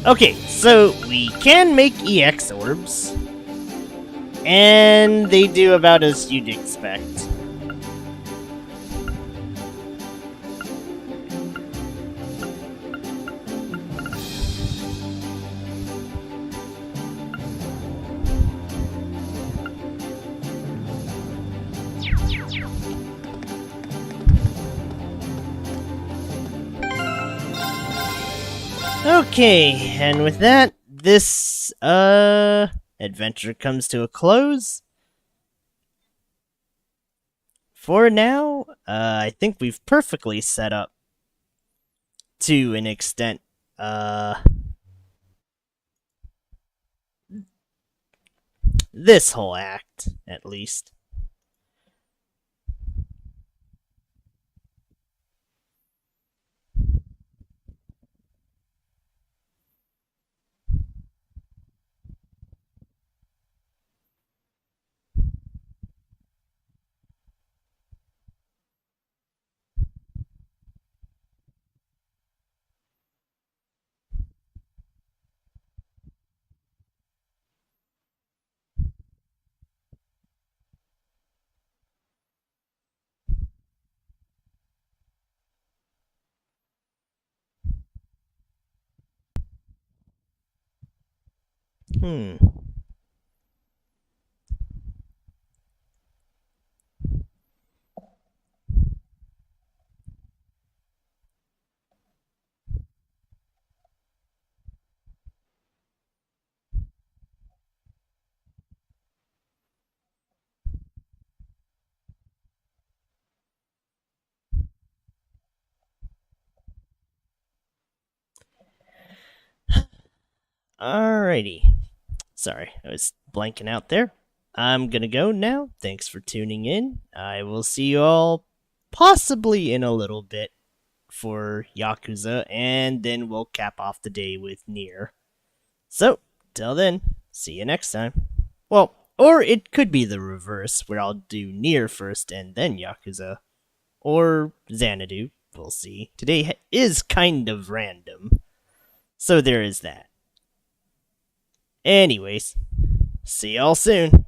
[SPEAKER 1] okay, so we can make EX orbs, and they do about as you'd expect. Okay, and with that, this, adventure comes to a close. For now, I think we've perfectly set up, to an extent, this whole act, at least. Alrighty. Sorry, I was blanking out there. I'm gonna go now. Thanks for tuning in. I will see you all possibly in a little bit for Yakuza, and then we'll cap off the day with Nier. So, till then, see you next time. Well, or it could be the reverse, where I'll do Nier first and then Yakuza. Or Xanadu, we'll see. Today is kind of random. So there is that. Anyways, see y'all soon.